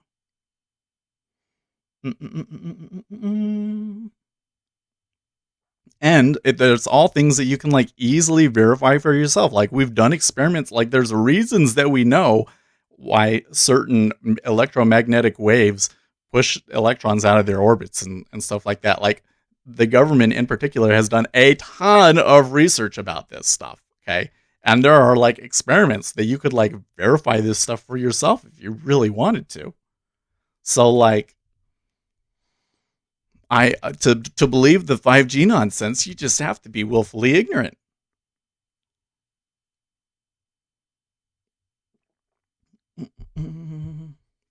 And there's all things that you can like easily verify for yourself. Like we've done experiments. Like there's reasons that we know why certain electromagnetic waves push electrons out of their orbits and stuff like that. Like the government in particular has done a ton of research about this stuff. Okay. And there are like experiments that you could like verify this stuff for yourself if you really wanted to. So like, to believe the 5G nonsense, you just have to be willfully ignorant.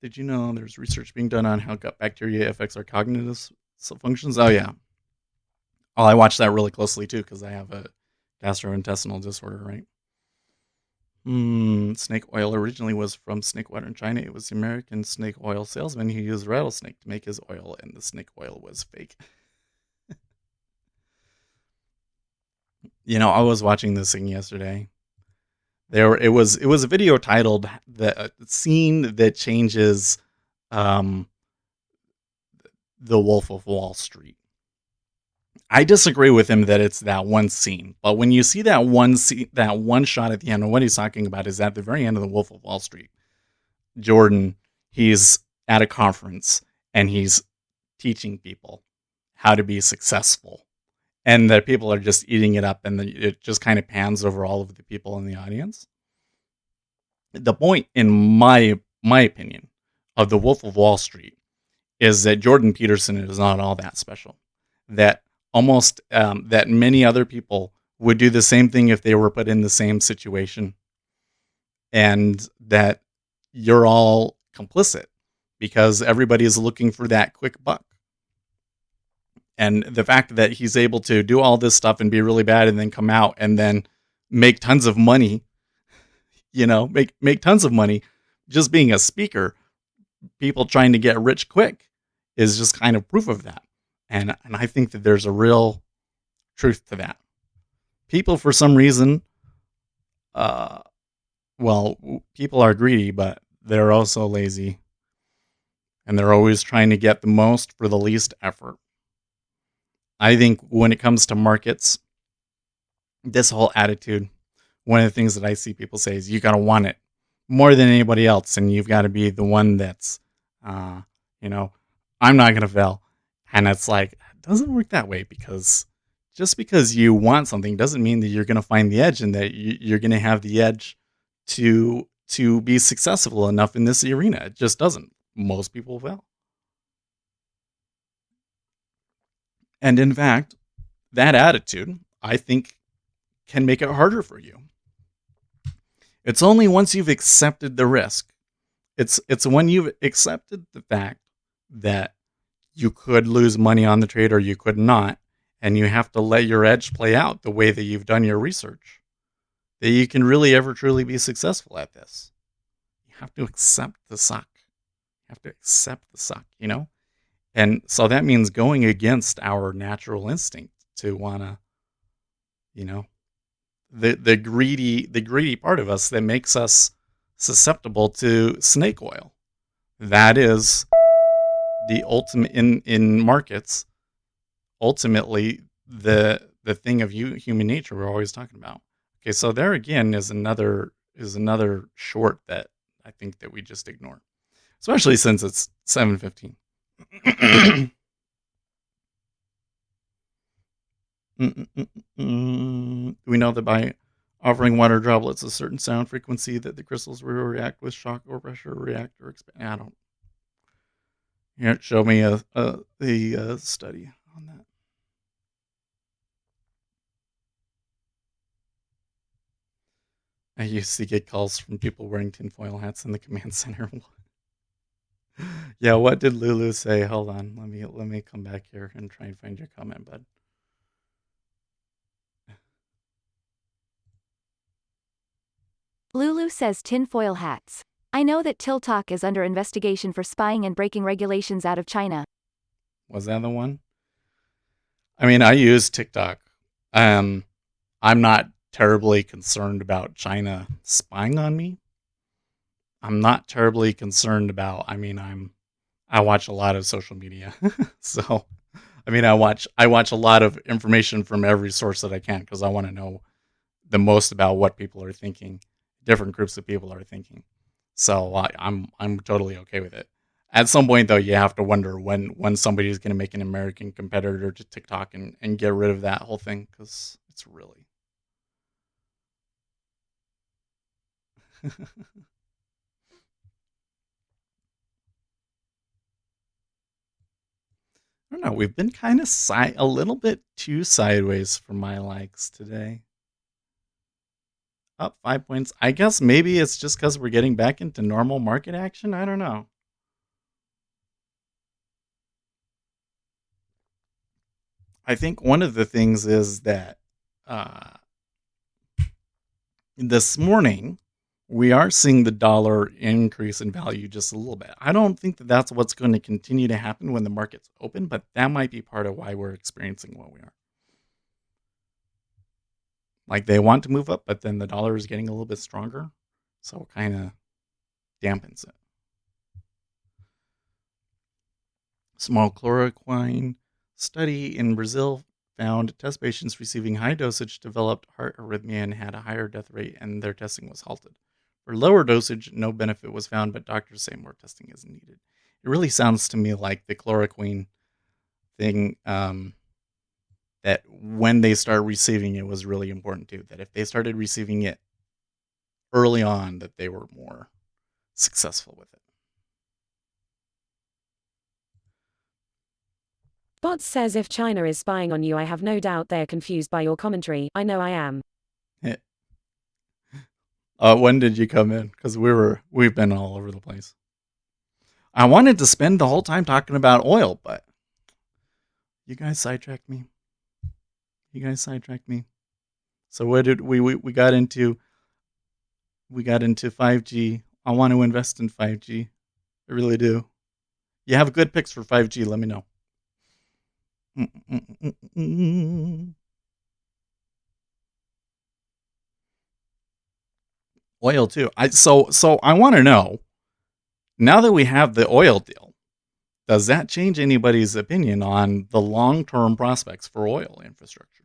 Did you know there's research being done on how gut bacteria affects our cognitive functions? Oh yeah. Oh, I watched that really closely too because I have a gastrointestinal disorder, right? Snake oil originally was from snake water in China. It was the American snake oil salesman who used rattlesnake to make his oil, and the snake oil was fake. You know, I was watching this thing yesterday. It was a video titled "The Scene That Changes the Wolf of Wall Street." I disagree with him that it's that one scene, but when you see that one shot at the end, and what he's talking about is at the very end of the Wolf of Wall Street. Jordan, he's at a conference and he's teaching people how to be successful, and that people are just eating it up, and it just kind of pans over all of the people in the audience. The point, in my opinion, of the Wolf of Wall Street is that Jordan Peterson is not all that special. That that many other people would do the same thing if they were put in the same situation, and that you're all complicit because everybody is looking for that quick buck. And the fact that he's able to do all this stuff and be really bad and then come out and then make tons of money, make tons of money just being a speaker, people trying to get rich quick, is just kind of proof of that. And I think that there's a real truth to that. People, for some reason, people are greedy, but they're also lazy. and they're always trying to get the most for the least effort. I think when it comes to markets, this whole attitude, one of the things that I see people say is you got to want it more than anybody else, and you've got to be the one that's, uh, you know, I'm not going to fail. And it's like, it doesn't work that way, because just because you want something doesn't mean that you're going to find the edge and that you're going to have the edge to be successful enough in this arena. It just doesn't. Most people fail. And in fact, that attitude, I think, can make it harder for you. It's only once you've accepted the risk. It's when you've accepted the fact that you could lose money on the trade or you could not, and you have to let your edge play out the way that you've done your research, that you can really ever truly be successful at this. You have to accept the suck. You have to accept the suck, And so that means going against our natural instinct to want to, you know, the greedy part of us that makes us susceptible to snake oil. That is the ultimate in markets. Ultimately, the thing of human nature we're always talking about. Okay, so there again is another short that I think that we just ignore, especially since it's 7:15. We know that by offering water droplets a certain sound frequency that the crystals will react with shock or pressure, react or expand. I don't. Here, show me a study on that. I used to get calls from people wearing tinfoil hats in the command center. Yeah, what did Lulu say? Hold on, let me come back here and try and find your comment, bud. Lulu says tinfoil hats. I know that TikTok is under investigation for spying and breaking regulations out of China. Was that the one? I mean, I use TikTok. I'm not terribly concerned about China spying on me. I'm not terribly concerned about, I watch a lot of social media. So, I watch a lot of information from every source that I can, because I want to know the most about what people are thinking, different groups of people are thinking. So I'm totally okay with it. At some point, though, you have to wonder when somebody's going to make an American competitor to TikTok and get rid of that whole thing, because it's really. I don't know. We've been kind of a little bit too sideways for my likes today. Up 5 points. I guess maybe it's just because we're getting back into normal market action. I don't know. I think one of the things is that this morning we are seeing the dollar increase in value just a little bit. I don't think that that's what's going to continue to happen when the market's open, but that might be part of why we're experiencing what we are. Like, they want to move up, but then the dollar is getting a little bit stronger, so it kind of dampens it. Small chloroquine study in Brazil found test patients receiving high dosage developed heart arrhythmia and had a higher death rate, and their testing was halted. For lower dosage, no benefit was found, but doctors say more testing is needed. It really sounds to me like the chloroquine thing, that when they start receiving it was really important too. That if they started receiving it early on, that they were more successful with it. Bots says if China is spying on you, I have no doubt they are confused by your commentary. I know I am. When did you come in? Because we've been all over the place. I wanted to spend the whole time talking about oil, but you guys sidetracked me. So what did we got into? We got into 5G. I want to invest in 5G. I really do. You have good picks for 5G. Let me know. Oil too. So I want to know, now that we have the oil deal, Does that change anybody's opinion on the long-term prospects for oil infrastructure?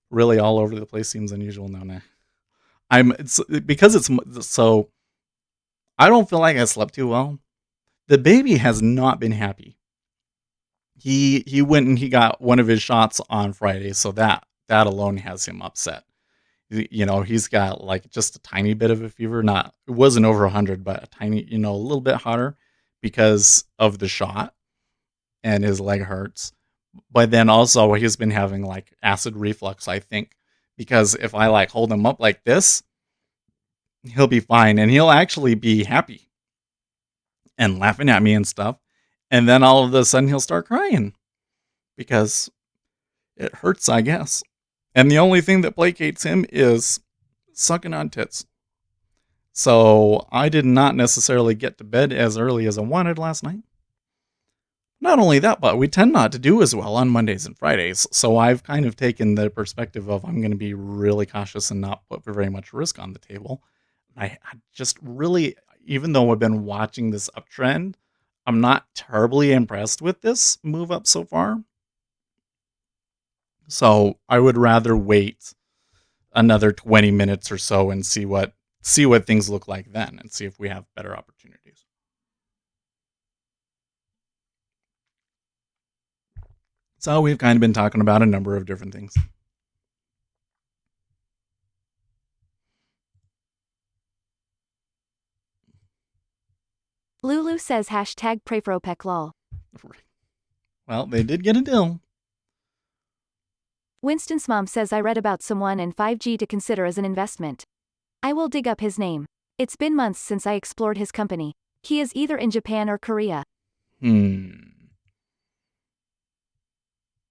Really all over the place seems unusual. No, nah. So I don't feel like I slept too well. The baby has not been happy. He went and he got one of his shots on Friday, so that alone has him upset. He's got like just a tiny bit of a fever. It wasn't over 100, but a tiny, a little bit hotter because of the shot, and his leg hurts. But then also he's been having like acid reflux, I think, because if I like hold him up like this, he'll be fine and he'll actually be happy and laughing at me and stuff. And then all of a sudden he'll start crying because it hurts, I guess. And the only thing that placates him is sucking on tits. So I did not necessarily get to bed as early as I wanted last night. Not only that, but we tend not to do as well on Mondays and Fridays. So I've kind of taken the perspective of I'm going to be really cautious and not put very much risk on the table. I just really, even though I've been watching this uptrend, I'm not terribly impressed with this move up so far. So I would rather wait another 20 minutes or so and see what things look like then and see if we have better opportunities. So we've kind of been talking about a number of different things. Lulu says #pray for OPEC lol. Well, they did get a deal. Winston's mom says I read about someone and 5G to consider as an investment. I will dig up his name. It's been months since I explored his company. He is either in Japan or Korea.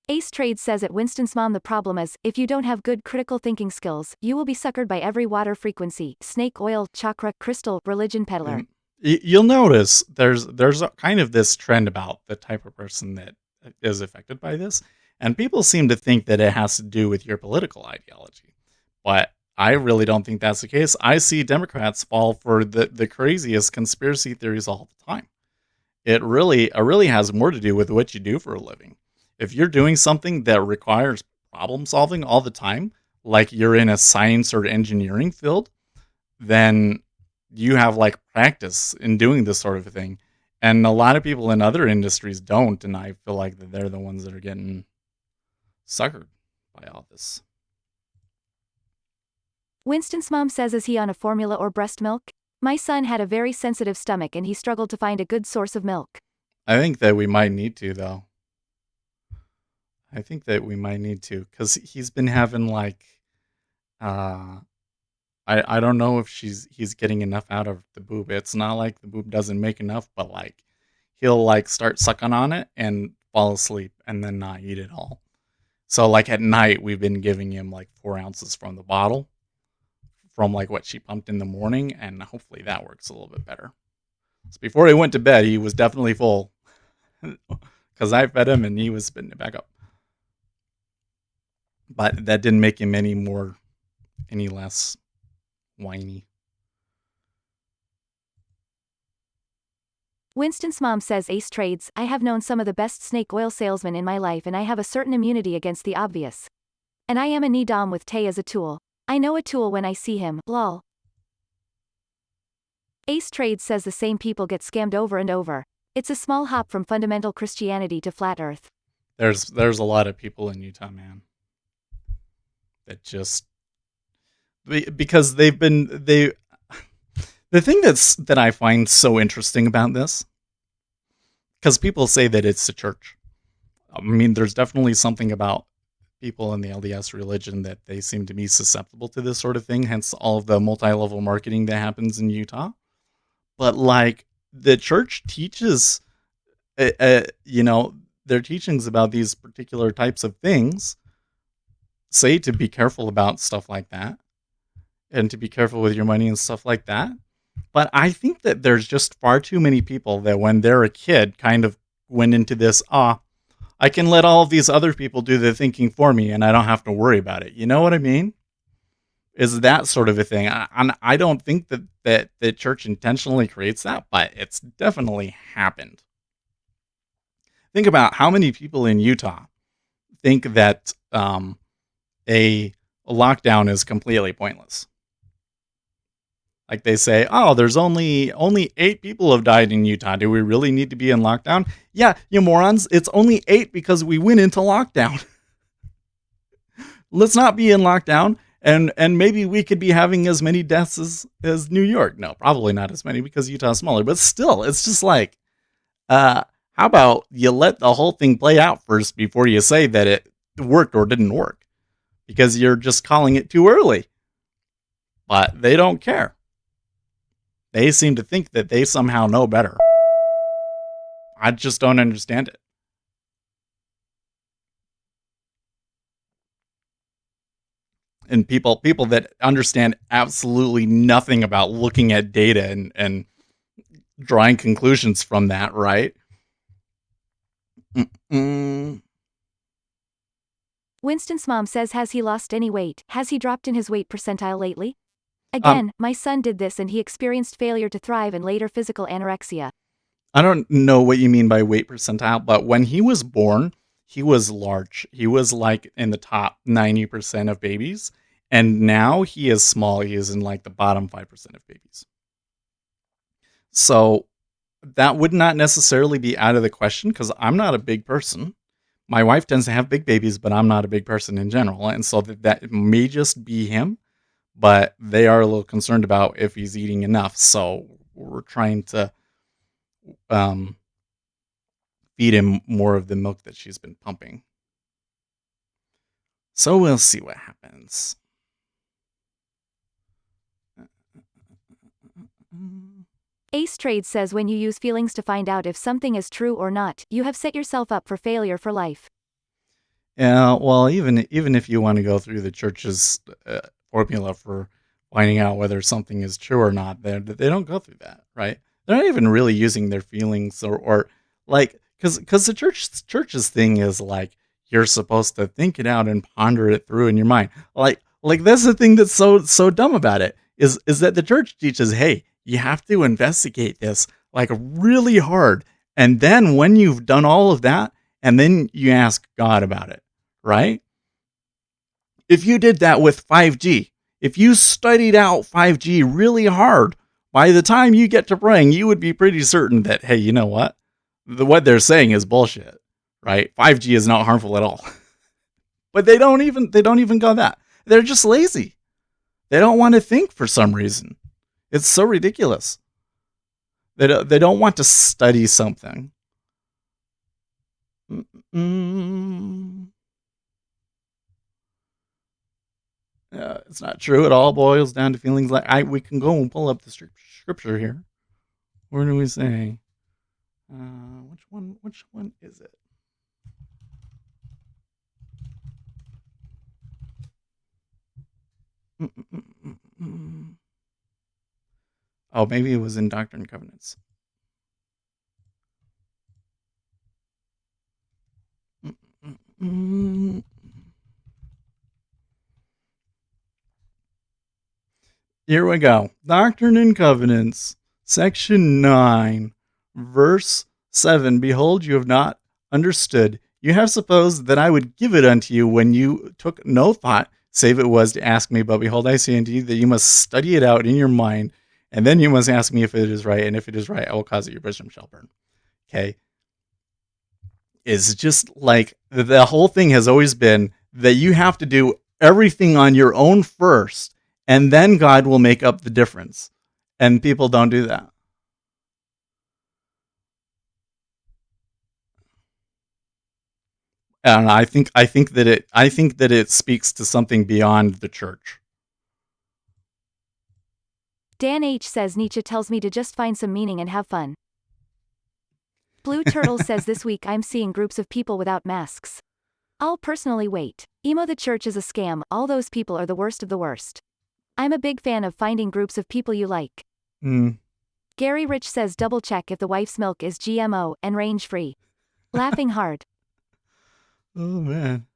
Ace Trades says at Winston's mom the problem is, if you don't have good critical thinking skills, you will be suckered by every water frequency, snake oil, chakra, crystal, religion peddler. You'll notice there's a kind of this trend about the type of person that is affected by this, and people seem to think that it has to do with your political ideology. But I really don't think that's the case. I see Democrats fall for the craziest conspiracy theories all the time. It really has more to do with what you do for a living. If you're doing something that requires problem solving all the time, like you're in a science or engineering field, then you have like practice in doing this sort of thing. And a lot of people in other industries don't, and I feel like that they're the ones that are getting suckered by all this. Winston's mom says, is he on a formula or breast milk? My son had a very sensitive stomach and he struggled to find a good source of milk. I think that we might need to, though. I think that we might need to, because he's been having like, I don't know if he's getting enough out of the boob. It's not like the boob doesn't make enough, but like he'll like start sucking on it and fall asleep and then not eat it all. So like at night we've been giving him like 4 ounces from the bottle, from like what she pumped in the morning, and hopefully that works a little bit better. So before he went to bed, he was definitely full because I fed him and he was spitting it back up. But that didn't make him any less whiny. Winston's mom says, Ace Trades, I have known some of the best snake oil salesmen in my life and I have a certain immunity against the obvious. And I am a knee-dom with Tay as a tool. I know a tool when I see him, lol. Ace Trades says the same people get scammed over and over. It's a small hop from fundamental Christianity to flat earth. There's a lot of people in Utah, man, that just, because the thing that I find so interesting about this, because people say that it's the church. I mean, there's definitely something about people in the LDS religion that they seem to be susceptible to this sort of thing, hence all of the multi-level marketing that happens in Utah. But like the church teaches, their teachings about these particular types of things say to be careful about stuff like that and to be careful with your money and stuff like that. But I think that there's just far too many people that when they're a kid kind of went into this, I can let all of these other people do the thinking for me and I don't have to worry about it. You know what I mean? is that sort of a thing. I don't think that the church intentionally creates that, but it's definitely happened. Think about how many people in Utah think that a lockdown is completely pointless. Like they say, oh, there's only 8 people have died in Utah. Do we really need to be in lockdown? Yeah, you morons. It's only 8 because we went into lockdown. Let's not be in lockdown. And maybe we could be having as many deaths as New York. No, probably not as many because Utah's smaller. But still, it's just like, how about you let the whole thing play out first before you say that it worked or didn't work? Because you're just calling it too early. But they don't care. They seem to think that they somehow know better. I just don't understand it. And people that understand absolutely nothing about looking at data and drawing conclusions from that, right? Winston's mom says, has he lost any weight? Has he dropped in his weight percentile lately? Again, my son did this and he experienced failure to thrive and later physical anorexia. I don't know what you mean by weight percentile, but when he was born, he was large. He was like in the top 90% of babies. And now he is small. He is in like the bottom 5% of babies. So that would not necessarily be out of the question because I'm not a big person. My wife tends to have big babies, but I'm not a big person in general. And so that may just be him, but they are a little concerned about if he's eating enough. So we're trying to feed him more of the milk that she's been pumping. So we'll see what happens. Ace Trade says, when you use feelings to find out if something is true or not, you have set yourself up for failure for life. Yeah, well, even if you want to go through the church's formula for finding out whether something is true or not, they don't go through that, right? They're not even really using their feelings or like because the church's thing is like you're supposed to think it out and ponder it through in your mind. Like that's the thing that's so dumb about it is that the church teaches, hey, you have to investigate this like really hard, and then when you've done all of that, and then you ask God about it, right? If you did that with 5G, if you studied out 5G really hard, by the time you get to praying, you would be pretty certain that, hey, you know what? What they're saying is bullshit, right? 5G is not harmful at all. But they don't even go that. They're just lazy. They don't want to think for some reason. It's so ridiculous. They don't want to study something. It's not true. It all boils down to feelings like we can go and pull up the scripture here. Where do we say? Which one is it? Oh, maybe it was in Doctrine and Covenants. Here we go. Doctrine and Covenants, section 9, verse 7. Behold, you have not understood. You have supposed that I would give it unto you when you took no thought, save it was to ask me. But behold, I say unto you that you must study it out in your mind, and then you must ask me if it is right. And if it is right, I will cause that your bosom shall burn. Okay. It's just like the whole thing has always been that you have to do everything on your own first, and then God will make up the difference. And people don't do that. And I think that it speaks to something beyond the church. Dan H says, Nietzsche tells me to just find some meaning and have fun. Blue Turtle says, this week I'm seeing groups of people without masks. I'll personally wait. Emo the church is a scam. All those people are the worst of the worst. I'm a big fan of finding groups of people you like. Gary Rich says, double check if the wife's milk is GMO and range free. Laughing hard. Oh man.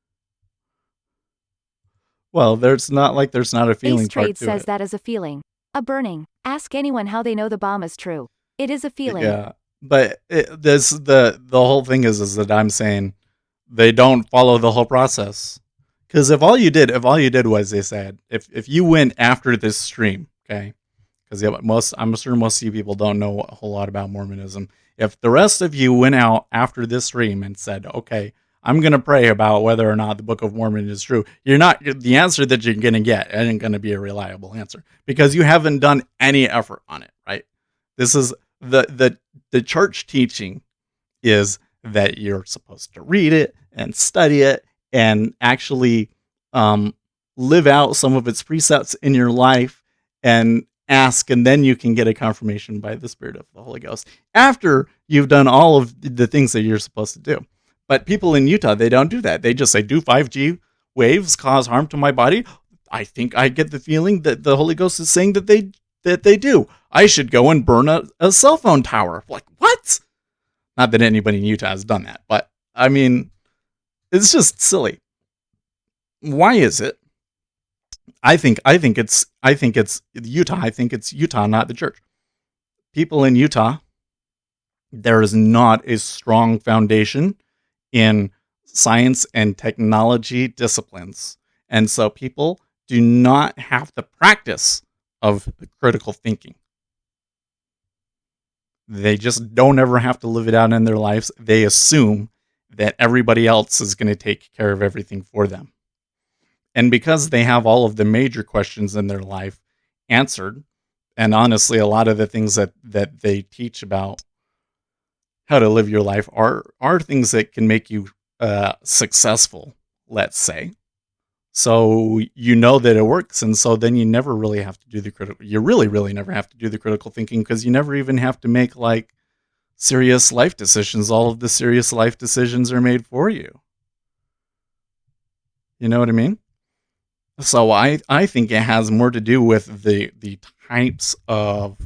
Well, there's not a feeling Ace part Trade to says it. that is a feeling. A burning. Ask anyone how they know the bomb is true. It is a feeling. Yeah, but the whole thing is that I'm saying they don't follow the whole process. Because if all you did was they said if you went after this stream, okay, because I'm sure most of you people don't know a whole lot about Mormonism. If the rest of you went out after this stream and said, okay, I'm gonna pray about whether or not the Book of Mormon is true, the answer that you're gonna get isn't gonna be a reliable answer because you haven't done any effort on it, right? This is the church teaching is that you're supposed to read it and study it and actually um, live out some of its precepts in your life and ask, and then you can get a confirmation by the Spirit of the Holy Ghost after you've done all of the things that you're supposed to do. But people in Utah, they don't do that. They just say, do 5G waves cause harm to my body? I think I get the feeling that the Holy Ghost is saying that they do. I should go and burn a cell phone tower. Like, what? Not that anybody in Utah has done that, but I mean, it's just silly. Why is it? I think it's Utah. I think it's Utah, not the church. People in Utah, there is not a strong foundation in science and technology disciplines. And so people do not have the practice of critical thinking. They just don't ever have to live it out in their lives. They assume that everybody else is going to take care of everything for them. And because they have all of the major questions in their life answered, and honestly, a lot of the things that they teach about how to live your life are things that can make you successful, let's say. So you know that it works, and so then you never really have to do the critical. You really never have to do the critical thinking because you never even have to make like serious life decisions. All of the serious life decisions are made for you. You know what I mean? So I think it has more to do with the types of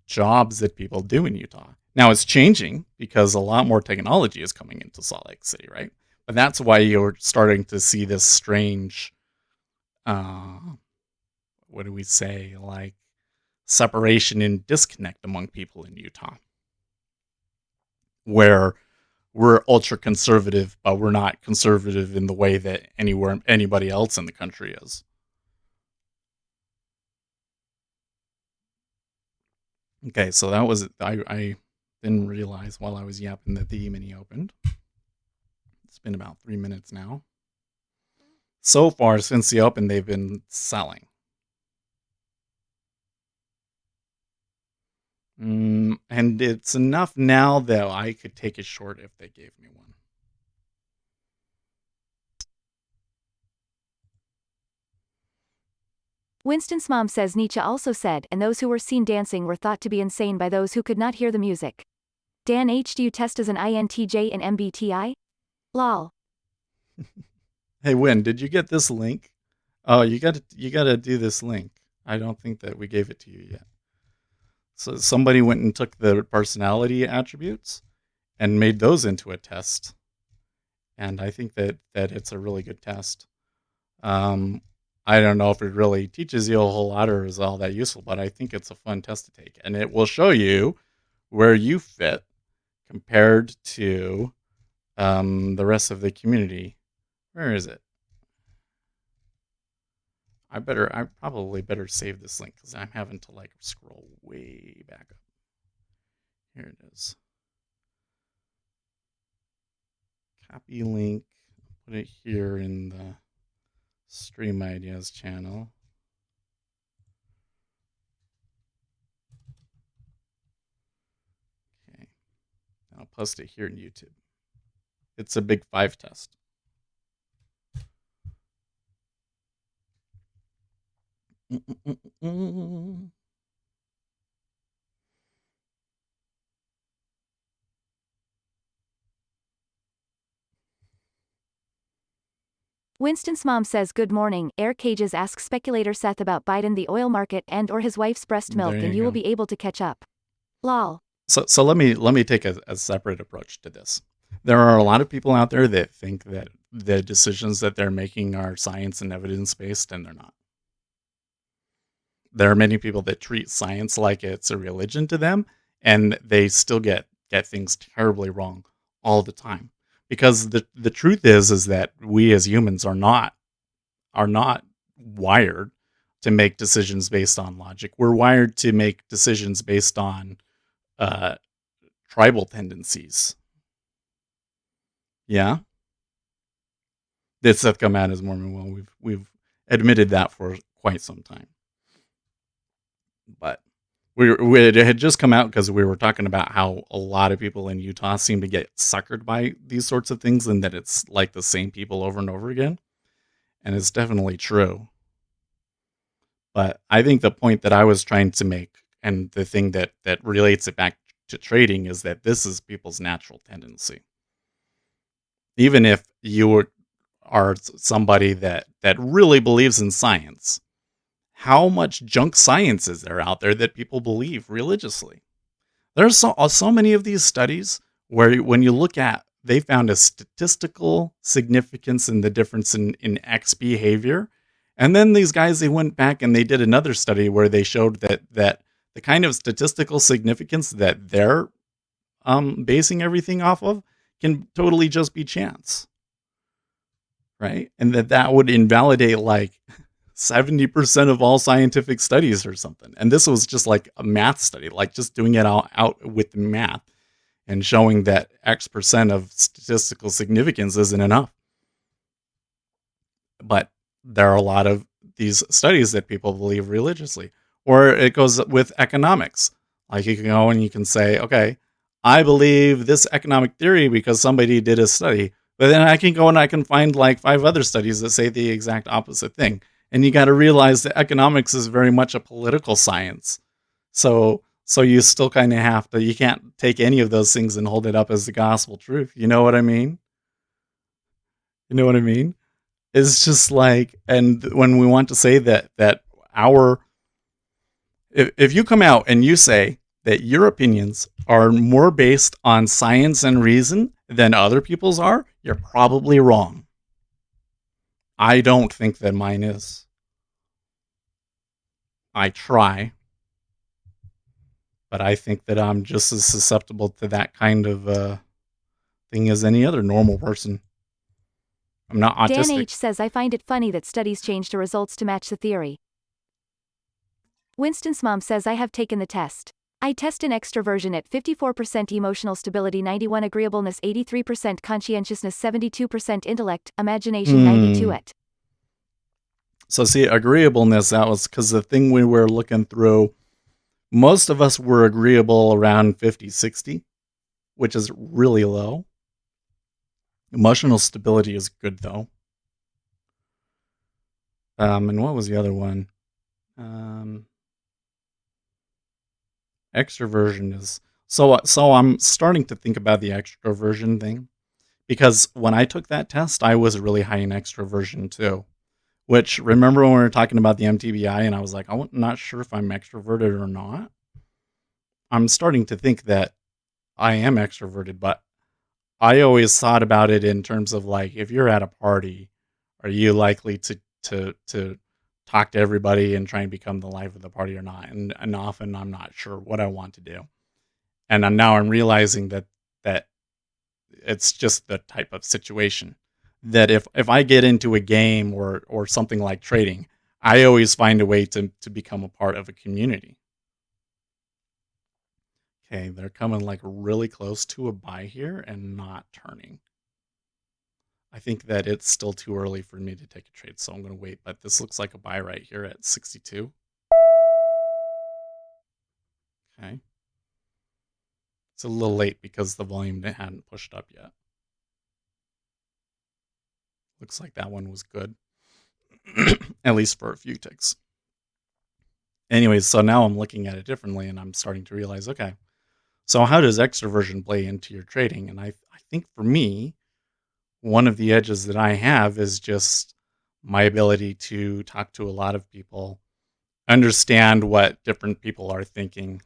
jobs that people do in Utah. Now it's changing because a lot more technology is coming into Salt Lake City, right? But that's why you're starting to see this strange, what do we say, like separation and disconnect among people in Utah, where we're ultra conservative, but we're not conservative in the way that anybody else in the country is. Okay, so that was I didn't realize while I was yapping that the E-mini opened. It's been about 3 minutes now. So far, since the open, they've been selling. And it's enough now that I could take a short if they gave me one. Winston's mom says Nietzsche also said, and those who were seen dancing were thought to be insane by those who could not hear the music. Dan H. Do you test as an INTJ and MBTI? Lol. Hey, Win, did you get this link? Oh, you got to do this link. I don't think that we gave it to you yet. So somebody went and took the personality attributes and made those into a test. And I think that it's a really good test. I don't know if it really teaches you a whole lot or is all that useful, but I think it's a fun test to take. And it will show you where you fit compared to the rest of the community. Where is it? I probably better save this link because I'm having to like scroll way back up. Here it is. Copy link. Put it here in the Stream Ideas channel. Okay. I'll post it here in YouTube. It's a big 5 test. Winston's mom says good morning. Air Cages asks speculator Seth about Biden, the oil market, and or his wife's breast milk, There and you you will go. be able to catch up. Lol. So let me take a separate approach to this. There are a lot of people out there that think that the decisions that they're making are science and evidence based, and they're not. There are many people that treat science like it's a religion to them, and they still get things terribly wrong all the time. Because the truth is that we as humans are not wired to make decisions based on logic. We're wired to make decisions based on uh, tribal tendencies. Yeah, this have come out as Mormon. Well, we've admitted that for quite some time, but it had just come out because we were talking about how a lot of people in Utah seem to get suckered by these sorts of things, and that it's like the same people over and over again, and it's definitely true. But I think the point that I was trying to make, and the thing that relates it back to trading, is that this is people's natural tendency. Even if you are somebody that really believes in science, how much junk science is there out there that people believe religiously? There's so many of these studies where when you look at, they found a statistical significance in the difference in X behavior. And then these guys, they went back and they did another study where they showed that the kind of statistical significance that they're basing everything off of can totally just be chance. Right? And that would invalidate like 70% of all scientific studies or something. And this was just like a math study, like just doing it out with math and showing that X% of statistical significance isn't enough. But there are a lot of these studies that people believe religiously. Or it goes with economics. Like you can go and you can say, okay, I believe this economic theory because somebody did a study. But then I can go and I can find like 5 other studies that say the exact opposite thing. And you got to realize that economics is very much a political science. So you still kind of have to, you can't take any of those things and hold it up as the gospel truth. You know what I mean? You know what I mean? It's just like, and when we want to say that our, if you come out and you say that your opinions are more based on science and reason than other people's are, you're probably wrong. I don't think that mine is. I try, but I think that I'm just as susceptible to that kind of thing as any other normal person. I'm not autistic. Dan H. says, I find it funny that studies change the results to match the theory. Winston's mom says, I have taken the test. I test an extroversion at 54% emotional stability, 91 agreeableness, 83% conscientiousness, 72% intellect, imagination, 92 at. So see, agreeableness, that was because the thing we were looking through, most of us were agreeable around 50, 60, which is really low. Emotional stability is good though. And what was the other one? Extroversion is so I'm starting to think about the extroversion thing, because when I took that test, I was really high in extroversion too. Which, remember when we were talking about the MTBI and I was like, I'm not sure if I'm extroverted or not. I'm starting to think that I am extroverted, but I always thought about it in terms of like, if you're at a party, are you likely to talk to everybody and try and become the life of the party or not? And often I'm not sure what I want to do. And now I'm realizing that it's just the type of situation that if I get into a game or something like trading, I always find a way to become a part of a community. Okay, they're coming like really close to a buy here and not turning. I think that it's still too early for me to take a trade, so I'm going to wait. But this looks like a buy right here at 62. Okay. It's a little late because the volume hadn't pushed up yet. Looks like that one was good, at least for a few ticks. Anyways, so now I'm looking at it differently, and I'm starting to realize, okay, so how does extroversion play into your trading? And I think for me, one of the edges that I have is just my ability to talk to a lot of people, understand what different people are thinking,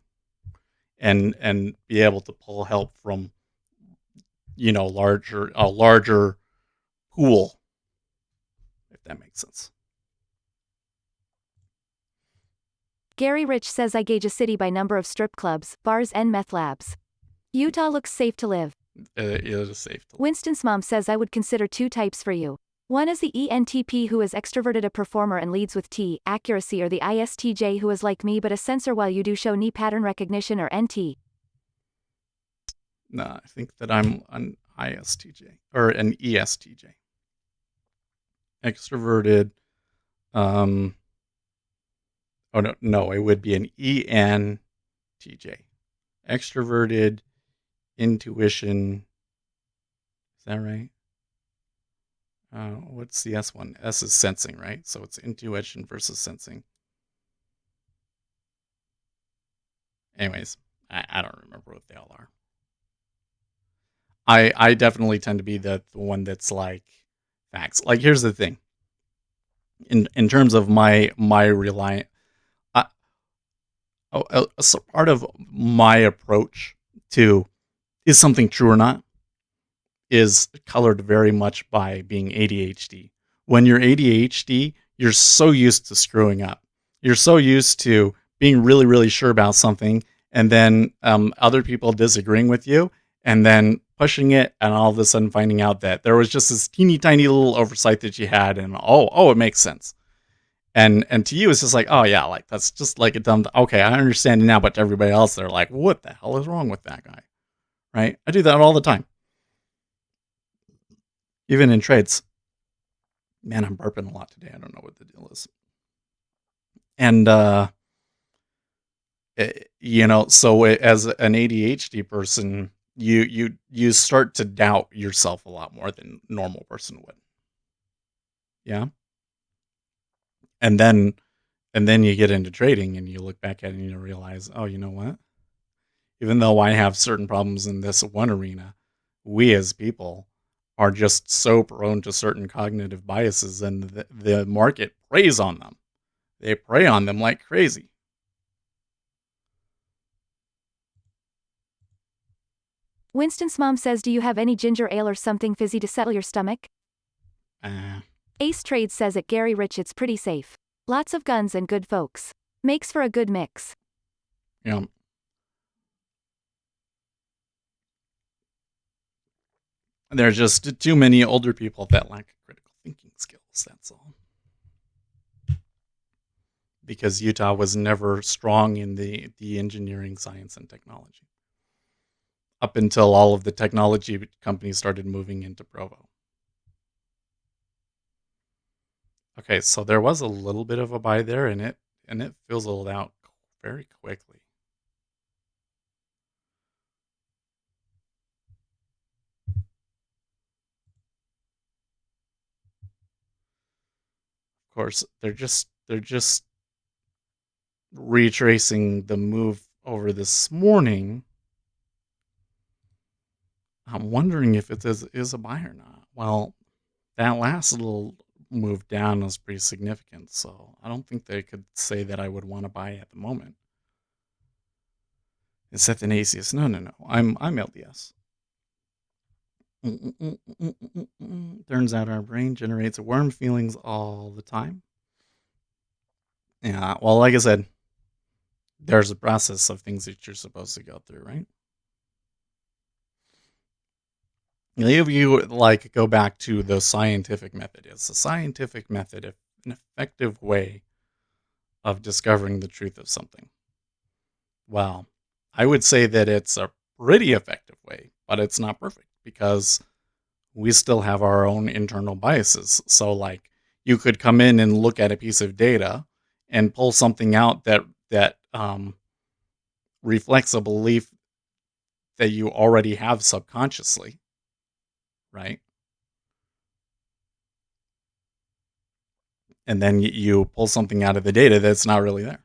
and be able to pull help from, a larger pool, if that makes sense. Gary Rich says I gauge a city by number of strip clubs, bars and meth labs. Utah looks safe to live. It is safe to live. Winston's mom says I would consider 2 types for you. One is the ENTP who is extroverted, a performer and leads with T, accuracy, or the ISTJ who is like me but a sensor while you do show knee pattern recognition, or NT. No, I think that I'm an ISTJ or an ESTJ. Extroverted. Oh no, it would be an ENTJ. Extroverted, intuition. Is that right? What's the S one? S is sensing, right? So it's intuition versus sensing. Anyways, I don't remember what they all are. I definitely tend to be the one that's like facts. Like, here's the thing. In terms of my reliant, so part of my approach to is something true or not is colored very much by being ADHD. When you're ADHD, you're so used to screwing up. You're so used to being really, really sure about something, and then other people disagreeing with you, and then pushing it, and all of a sudden finding out that there was just this teeny tiny little oversight that you had, and it makes sense. And to you, it's just like, oh yeah, like that's just like a dumb. Okay, I understand now. But to everybody else, they're like, what the hell is wrong with that guy? Right? I do that all the time, even in trades. Man, I'm burping a lot today. I don't know what the deal is. And so as an ADHD person, you start to doubt yourself a lot more than a normal person would. Yeah. And then you get into trading and you look back at it and you realize, oh, you know what? Even though I have certain problems in this one arena, we as people are just so prone to certain cognitive biases, and the market preys on them. They prey on them like crazy. Winston's mom says, do you have any ginger ale or something fizzy to settle your stomach? Ace Trades says at Gary Rich it's pretty safe. Lots of guns and good folks. Makes for a good mix. Yeah. There's just too many older people that lack critical thinking skills, that's all. Because Utah was never strong in the engineering, science, and technology. Up until all of the technology companies started moving into Provo. Okay, so there was a little bit of a buy there, and it fizzled out very quickly. Of course, they're just retracing the move over this morning. I'm wondering if it is a buy or not. Well, that last little move down was pretty significant, so I don't think they could say that I would want to buy at the moment. Is that Athanasius? No. I'm LDS. Turns out our brain generates worm feelings all the time. Yeah, well, like I said, there's a process of things that you're supposed to go through, right? If you like go back to the scientific method, it's a scientific method, an effective way of discovering the truth of something. Well, I would say that it's a pretty effective way, but it's not perfect because we still have our own internal biases. So like you could come in and look at a piece of data and pull something out that reflects a belief that you already have subconsciously, right? And then you pull something out of the data that's not really there.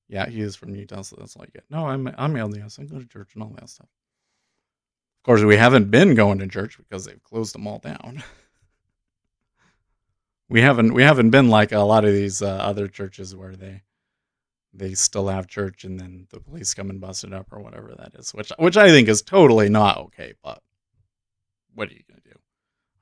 Yeah, he is from Utah, so that's all you get. No, I'm LDS. I go to church and all that stuff. Of course, we haven't been going to church because they've closed them all down. we haven't been like a lot of these other churches where they still have church and then the police come and bust it up or whatever that is, which I think is totally not okay. But what are you gonna do?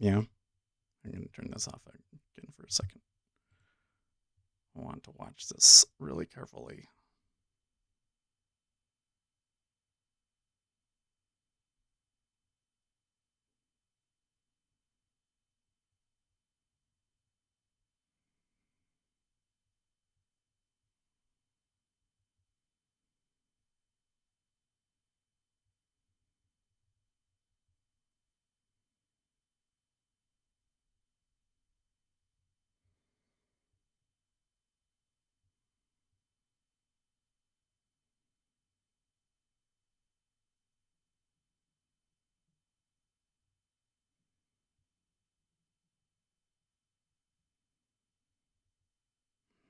Yeah. I'm going to turn this off again for a second. I want to watch this really carefully.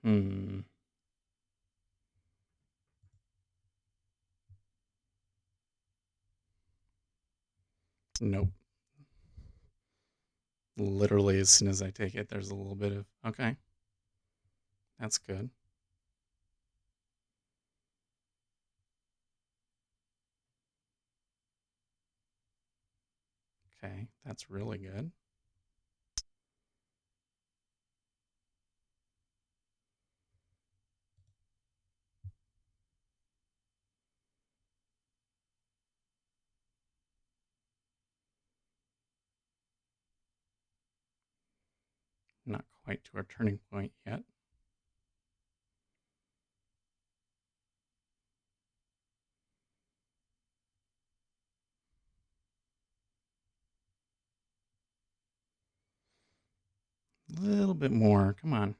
Hmm. Nope. Literally, as soon as I take it, there's a little bit of, okay. That's good. Okay, that's really good. Not quite to our turning point yet. A little bit more. Come on.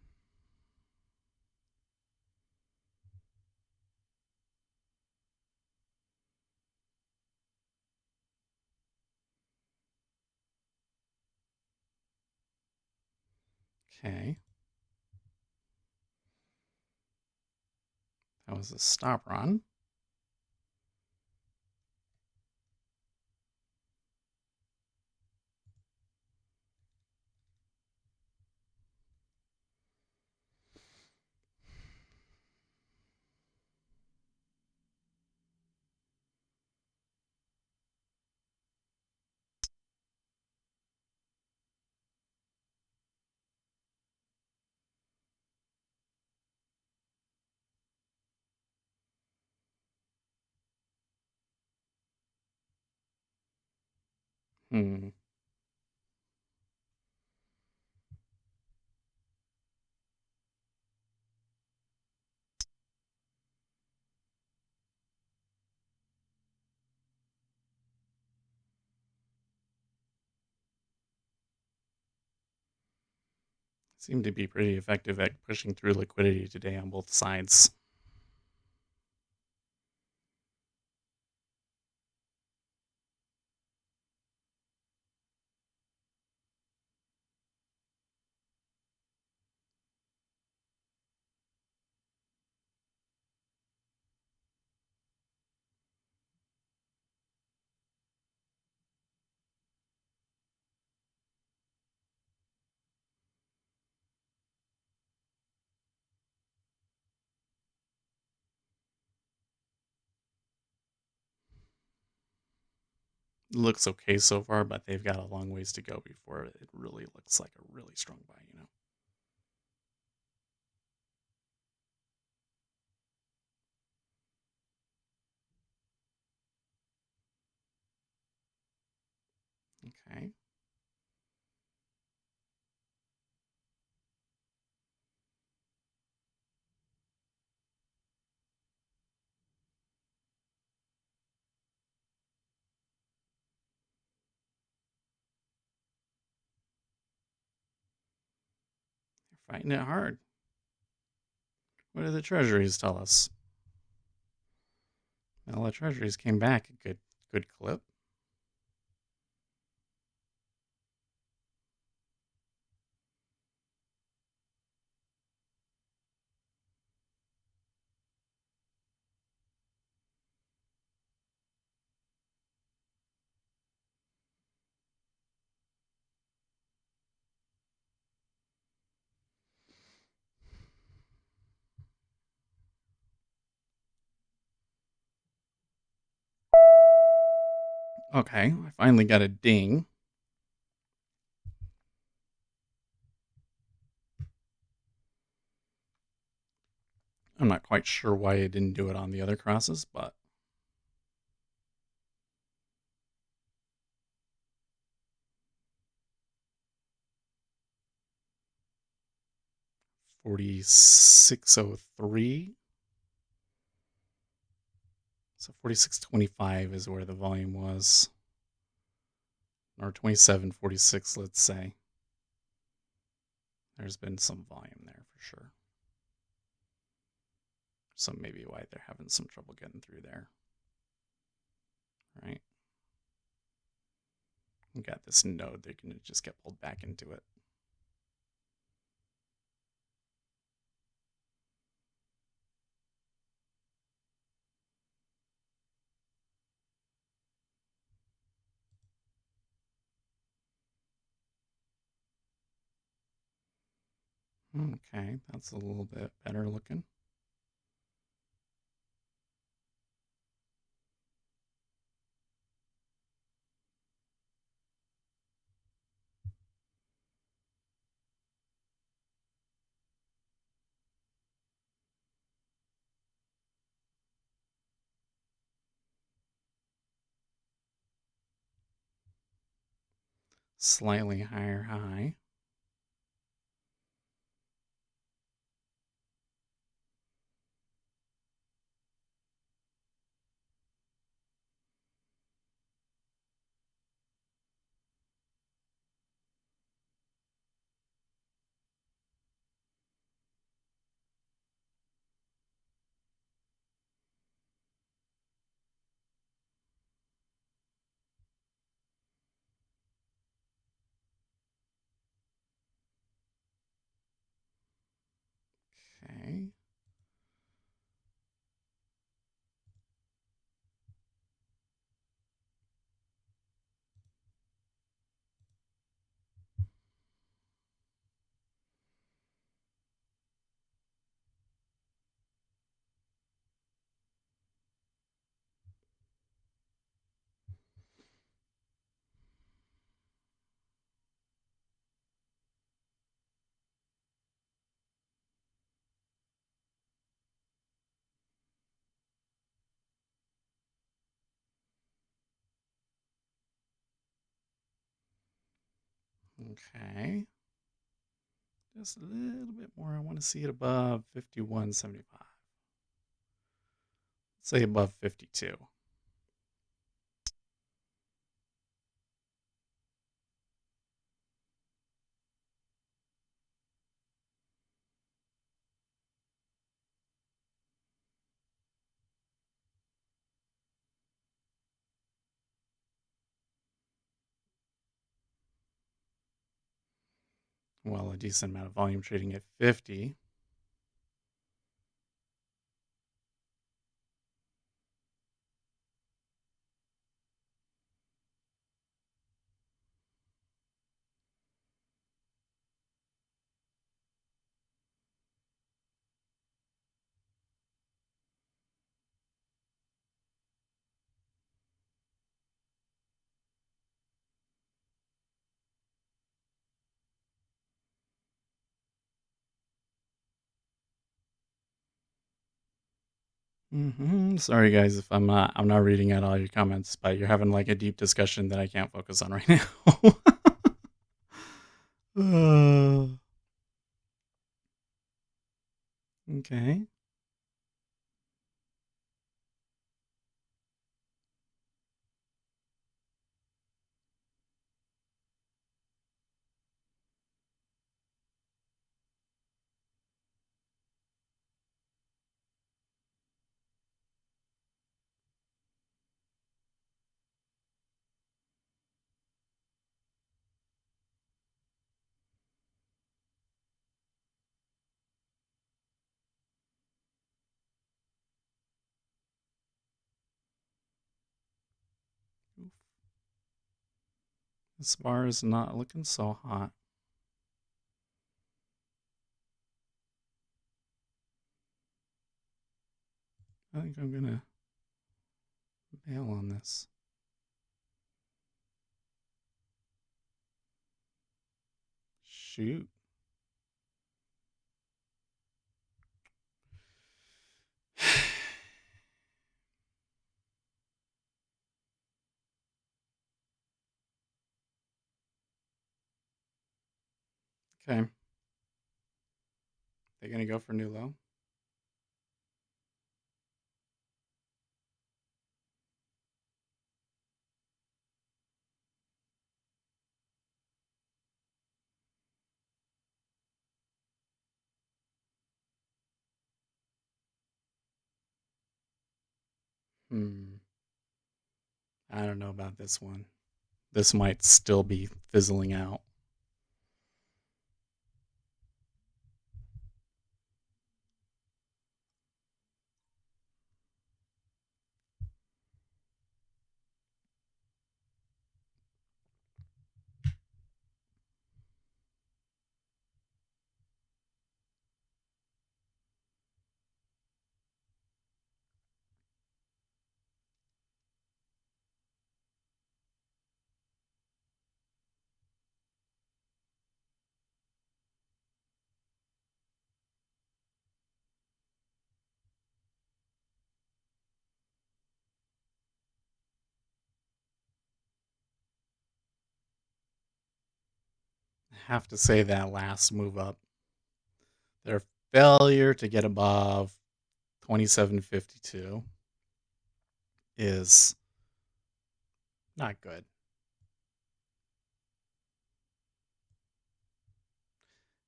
Okay. That was a stop run. Hmm. Seem to be pretty effective at pushing through liquidity today on both sides. Looks okay so far, but they've got a long ways to go before it really looks like a really strong buy, you know? Okay. They're fighting it hard. What do the treasuries tell us? Well, the treasuries came back a good clip. Okay, I finally got a ding. I'm not quite sure why it didn't do it on the other crosses, but 4603. So 4625 is where the volume was. Or 2746, let's say. There's been some volume there for sure. So maybe why they're having some trouble getting through there. Right? We got this node, they're going to just get pulled back into it. Okay, that's a little bit better looking. Slightly higher high. Okay. Okay. Just a little bit more. I want to see it above 51.75. Let's say above 52. Well, a decent amount of volume trading at 50. Sorry, guys, if I'm not reading out all your comments, but you're having like a deep discussion that I can't focus on right now. Okay. This bar is not looking so hot. I think I'm gonna bail on this. Shoot. Okay. They're going to go for new low? I don't know about this one. This might still be fizzling out. I have to say that last move up, their failure to get above 27.52 is not good.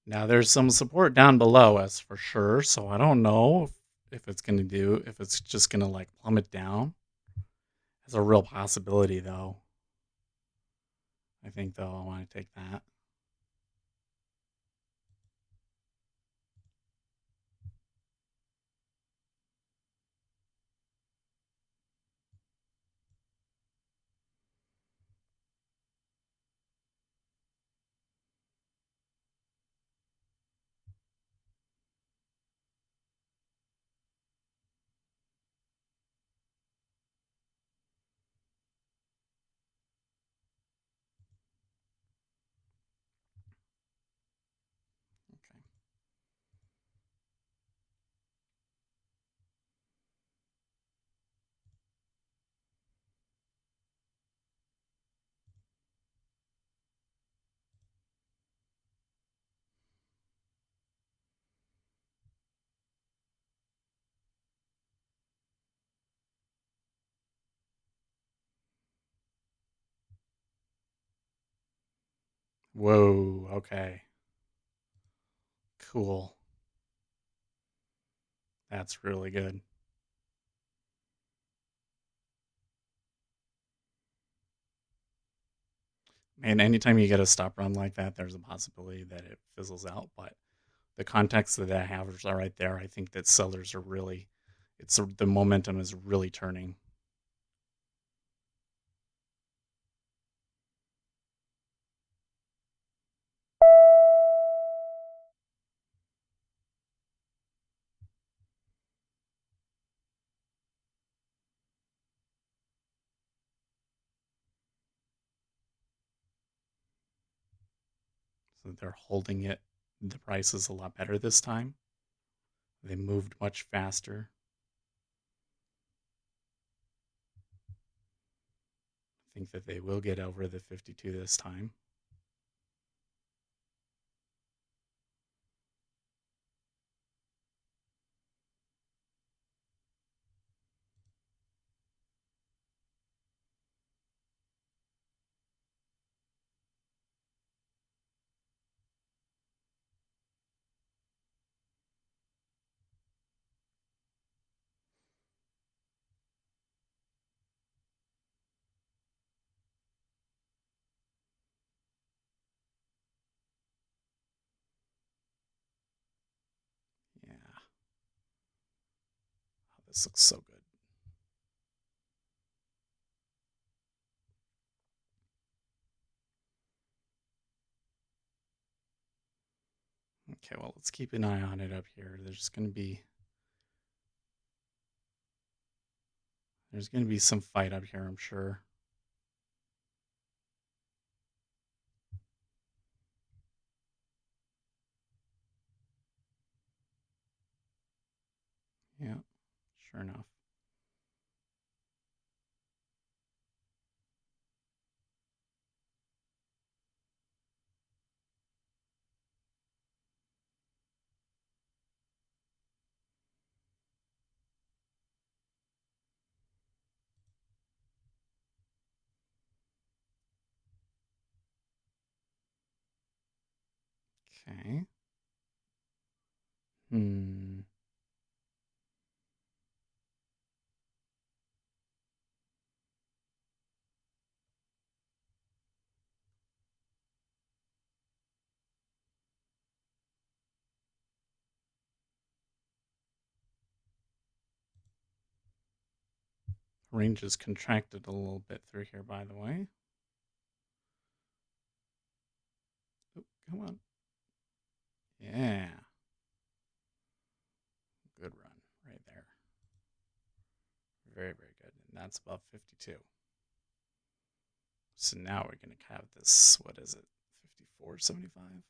Now there's some support down below us for sure, so I don't know if it's just gonna like plummet down. It's a real possibility though. I think though I want to take that. Okay. Whoa, okay. Cool. That's really good. And anytime you get a stop run like that, there's a possibility that it fizzles out. But the context that I have is right there. I think that sellers are really, the momentum is really turning. So they're holding it. The price is a lot better this time. They moved much faster. I think that they will get over the 52 this time. Yeah. Oh, this looks so good. Okay, well, let's keep an eye on it up here. There's going to be some fight up here, I'm sure. Yeah, sure enough. Okay. Hmm. Range is contracted a little bit through here, by the way. Oh, come on. Yeah. Good run right there. Very, very good. And that's above 52. So now we're going to have this, what is it, 54.75?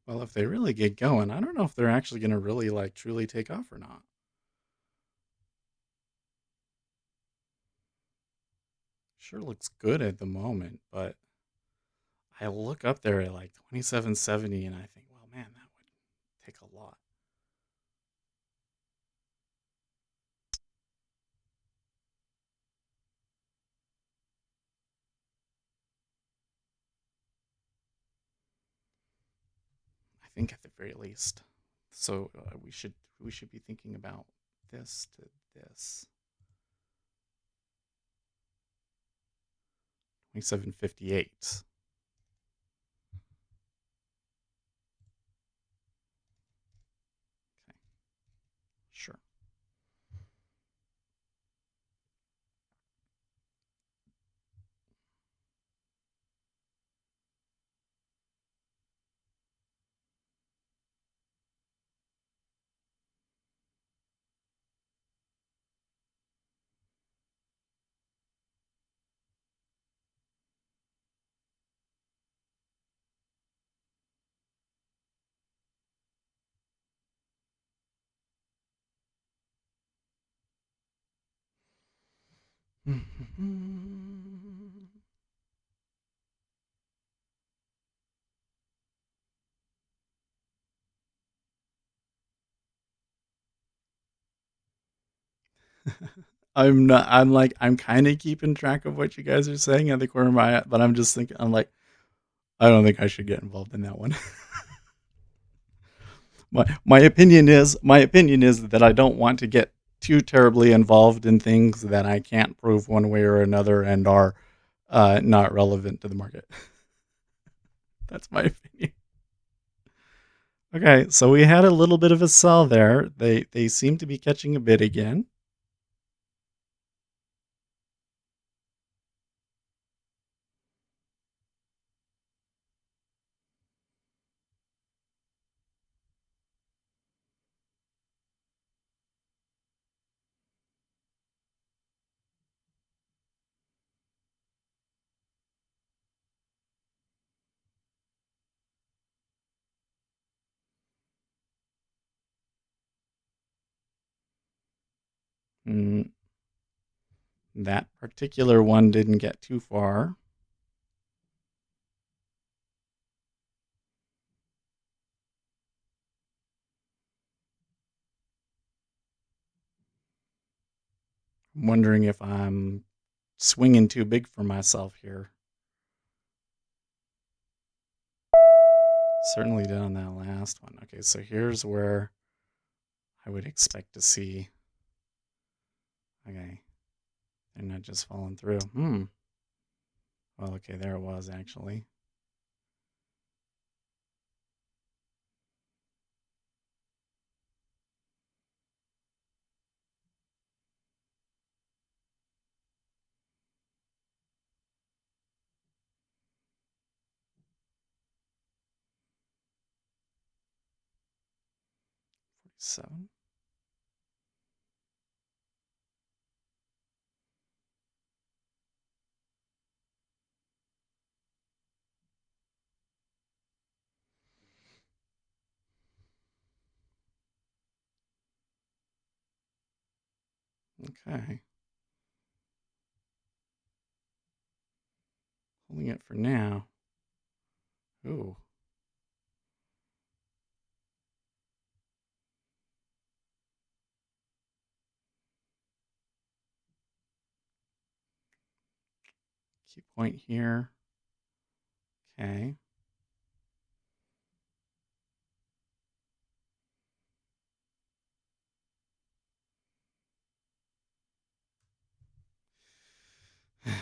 Well, if they really get going, I don't know if they're actually going to really like truly take off or not. Sure looks good at the moment, but I look up there at like 27.70 and I think, well, man, that would take a lot. I think at the very least. So we should be thinking about this to this. 27.58. Okay. Sure. I'm kind of keeping track of what you guys are saying at the corner of my eye, but I'm just thinking, I'm like, I don't think I should get involved in that one. my opinion is that I don't want to get too terribly involved in things that I can't prove one way or another and are not relevant to the market. That's my opinion. Okay, so we had a little bit of a sell there. They seem to be catching a bid again. Mm, that particular one didn't get too far. I'm wondering if I'm swinging too big for myself here. Certainly did on that last one. Okay, so here's where I would expect to see. Okay, they're not just falling through. Well, okay, there it was actually. 47. Okay. Holding it for now. Ooh. Key point here. Okay.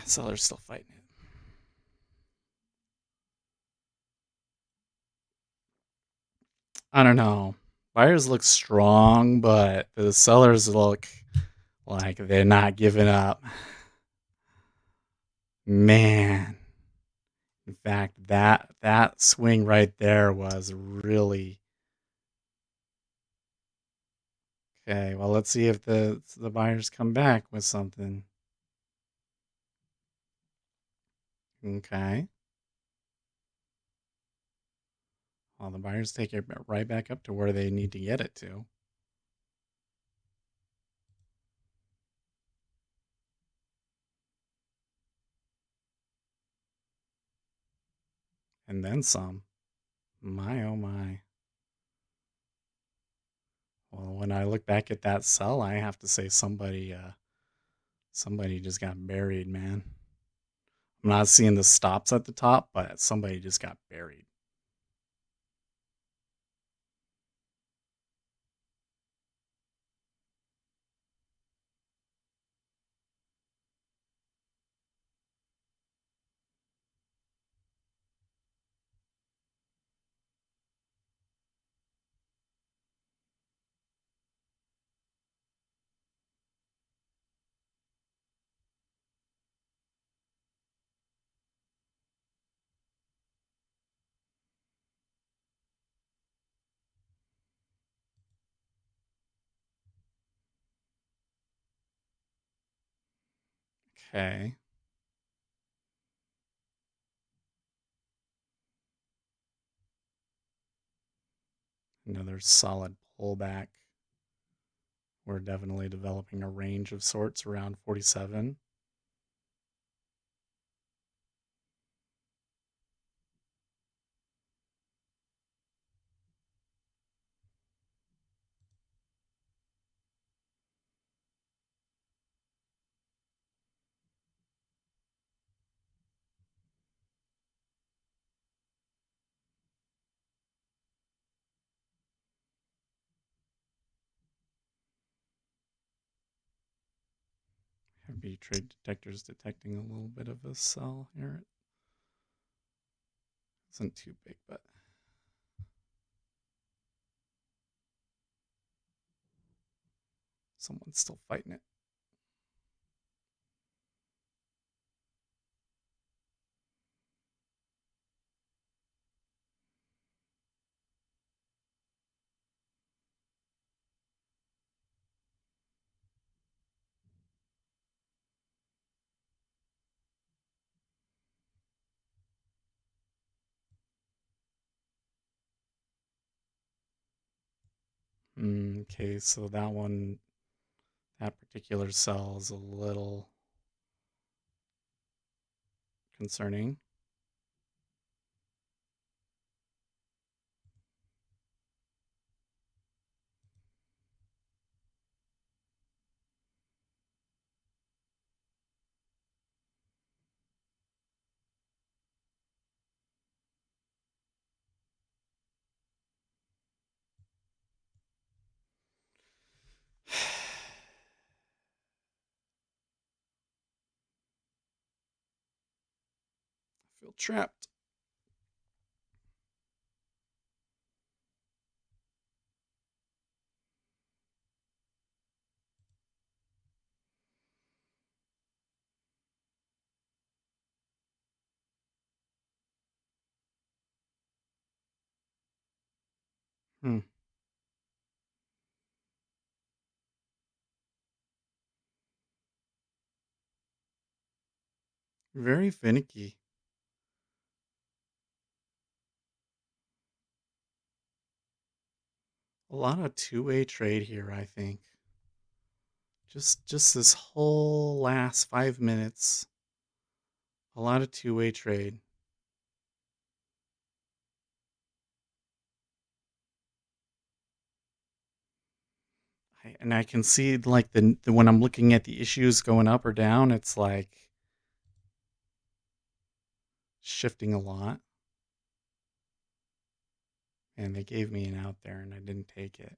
Seller's still fighting it. I don't know. Buyers look strong, but the sellers look like they're not giving up. Man. In fact, that swing right there was really okay. Well, let's see if the buyers come back with something. Okay. Well, the buyers take it right back up to where they need to get it to. And then some. My, oh my. Well, when I look back at that sell, I have to say somebody just got buried, man. I'm not seeing the stops at the top, but somebody just got buried. Okay. Another solid pullback. We're definitely developing a range of sorts around 47. Heavy trade detectors detecting a little bit of a sell here. It isn't too big, but someone's still fighting it. Okay, so that particular cell is a little concerning. I feel trapped. Hmm. Very finicky. A lot of two-way trade here, I think. Just this whole last 5 minutes. A lot of two-way trade. And I can see like the when I'm looking at the issues going up or down, it's like shifting a lot. And they gave me an out there and I didn't take it.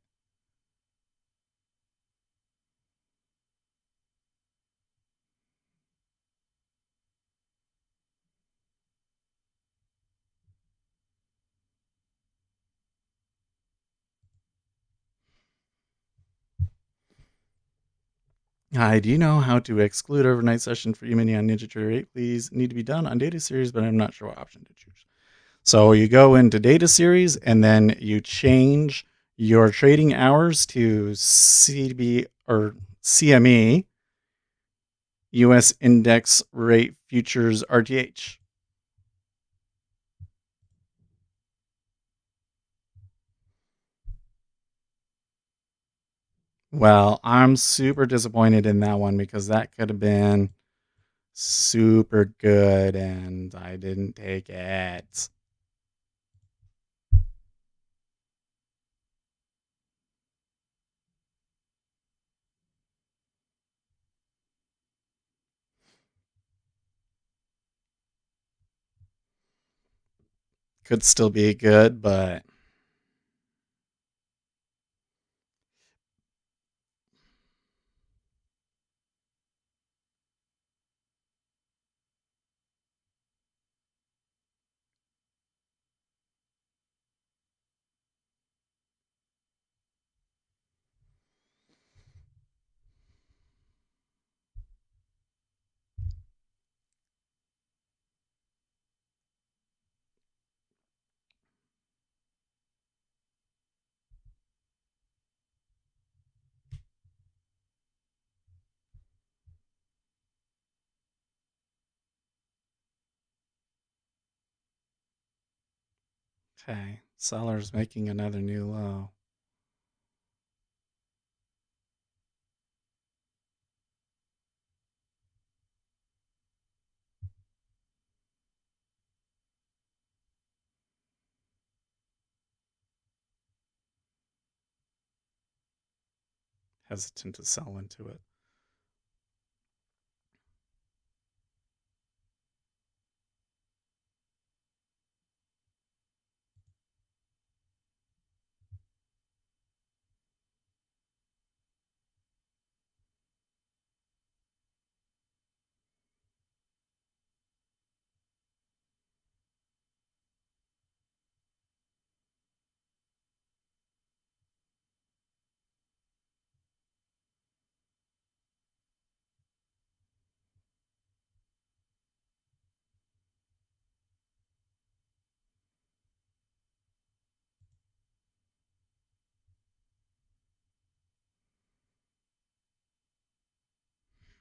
Hi, do you know how to exclude overnight session for E-mini on NinjaTrader 8? Please, need to be done on data series, but I'm not sure what option to choose. So you go into data series and then you change your trading hours to CB or CME, US Index Rate Futures RTH. Well, I'm super disappointed in that one because that could have been super good and I didn't take it. Could still be good, but okay. Seller's making another new low. Hesitant to sell into it.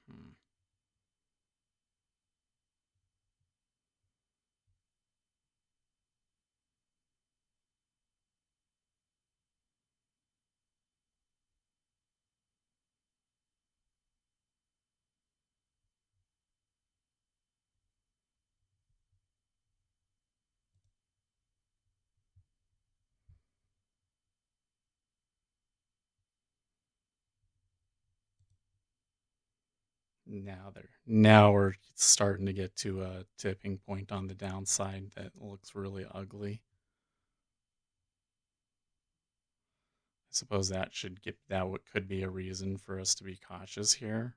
Hmm. Now we're starting to get to a tipping point on the downside that looks really ugly. I suppose that could be a reason for us to be cautious here.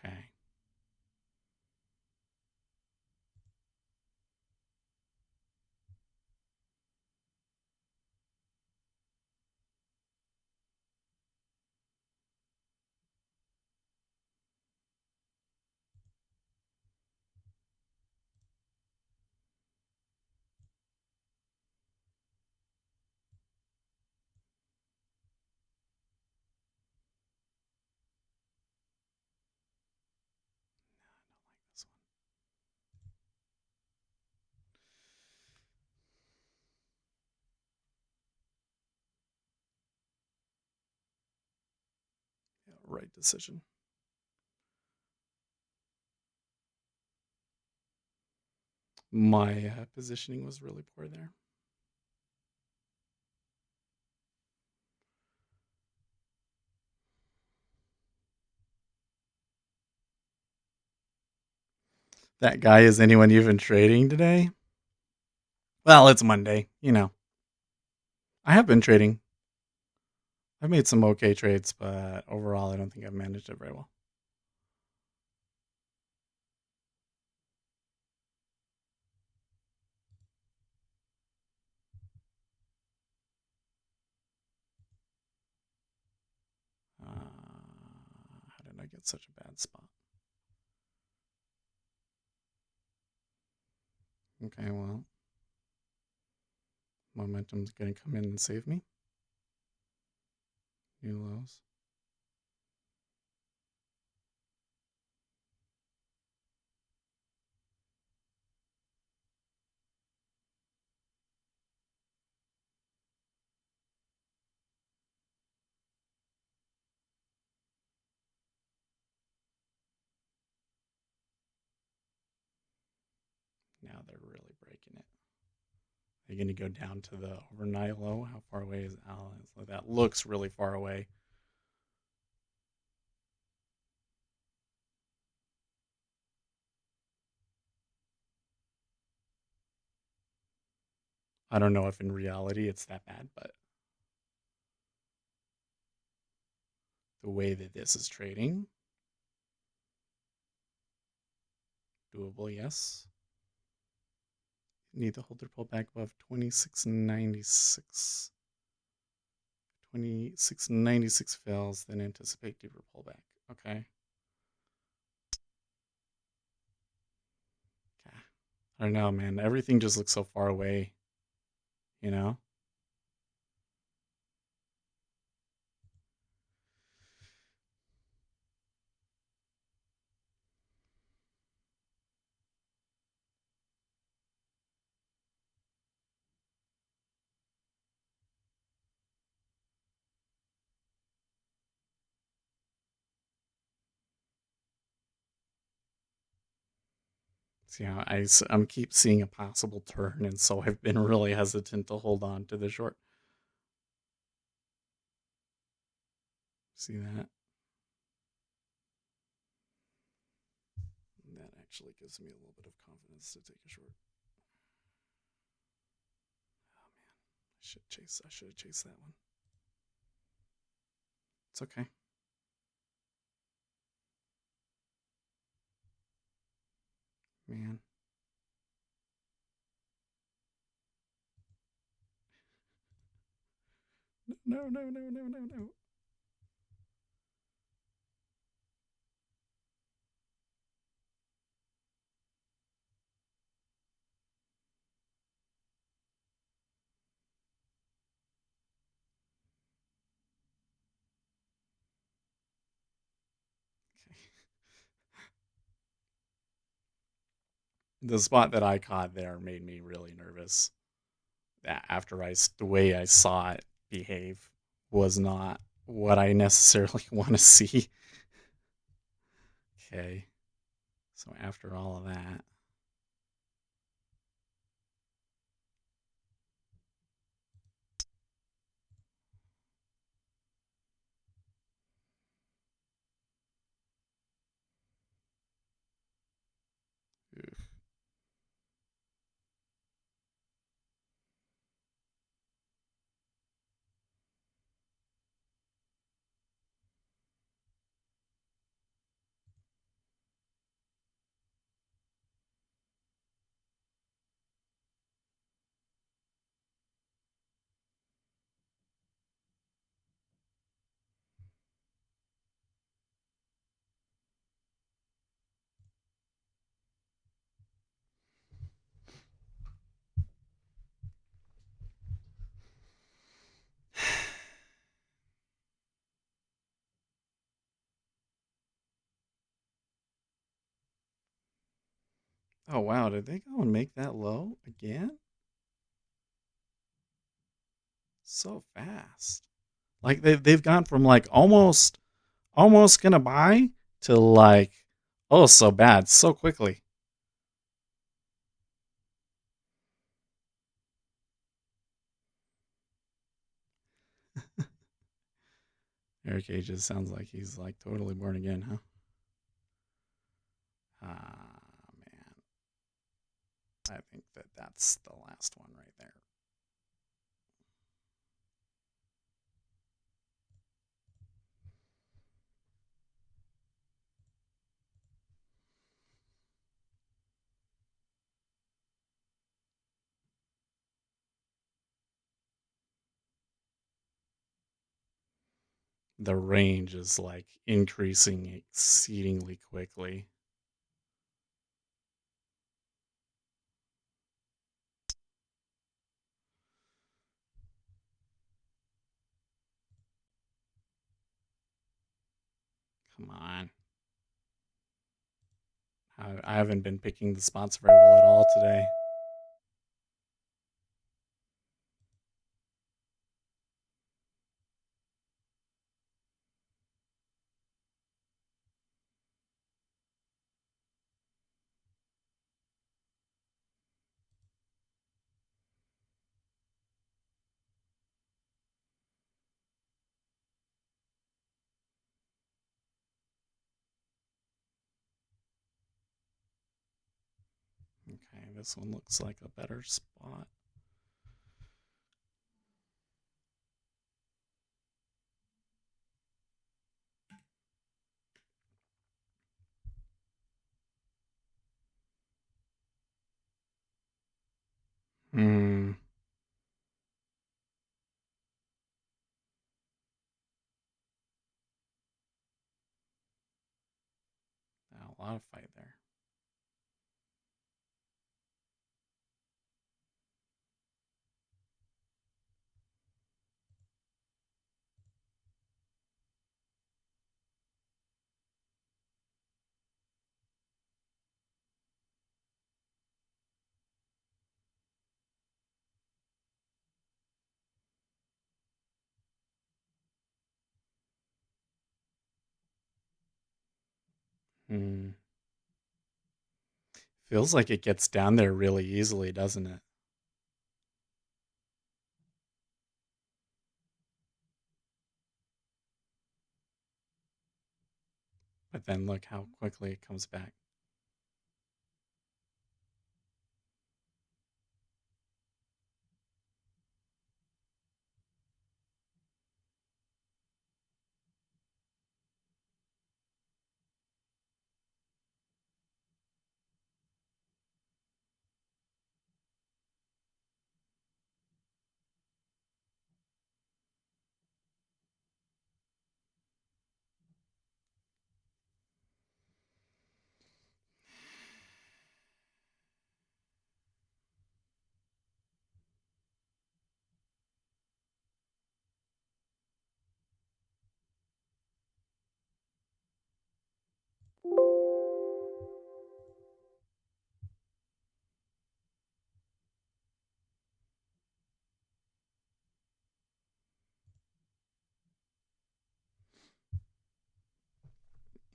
Okay. right decision. My positioning was really poor there. That guy, is anyone even trading today? Well, it's Monday, you know. I have been trading. I've made some okay trades, but overall, I don't think I've managed it very well. How did I get such a bad spot? Okay, well, momentum's going to come in and save me. New lows. Now they're really breaking it. They're going to go down to the overnight low. How far away is it? That looks really far away. I don't know if in reality it's that bad, but the way that this is trading, doable, yes. Need to hold their pullback above 26.96. 26.96 fails, then anticipate deeper pullback. Okay. I don't know, man. Everything just looks so far away, you know? See how I'm keep seeing a possible turn, and so I've been really hesitant to hold on to the short. See that? That actually gives me a little bit of confidence to take a short. Oh man, I should have chased that one. It's okay. Man. No. The spot that I caught there made me really nervous. That after the way I saw it behave was not what I necessarily want to see. Okay. So after all of that, oof. Oh wow, did they go and make that low again? So fast. Like they've gone from like almost almost gonna buy to like, oh, so bad so quickly. Eric Ages sounds like he's like totally born again, huh? Ah, man. I think that's the last one right there. The range is like increasing exceedingly quickly. Come on. I haven't been picking the spots very well at all today. Okay, this one looks like a better spot. Hmm. A lot of fight there. Hmm. Feels like it gets down there really easily, doesn't it? But then look how quickly it comes back.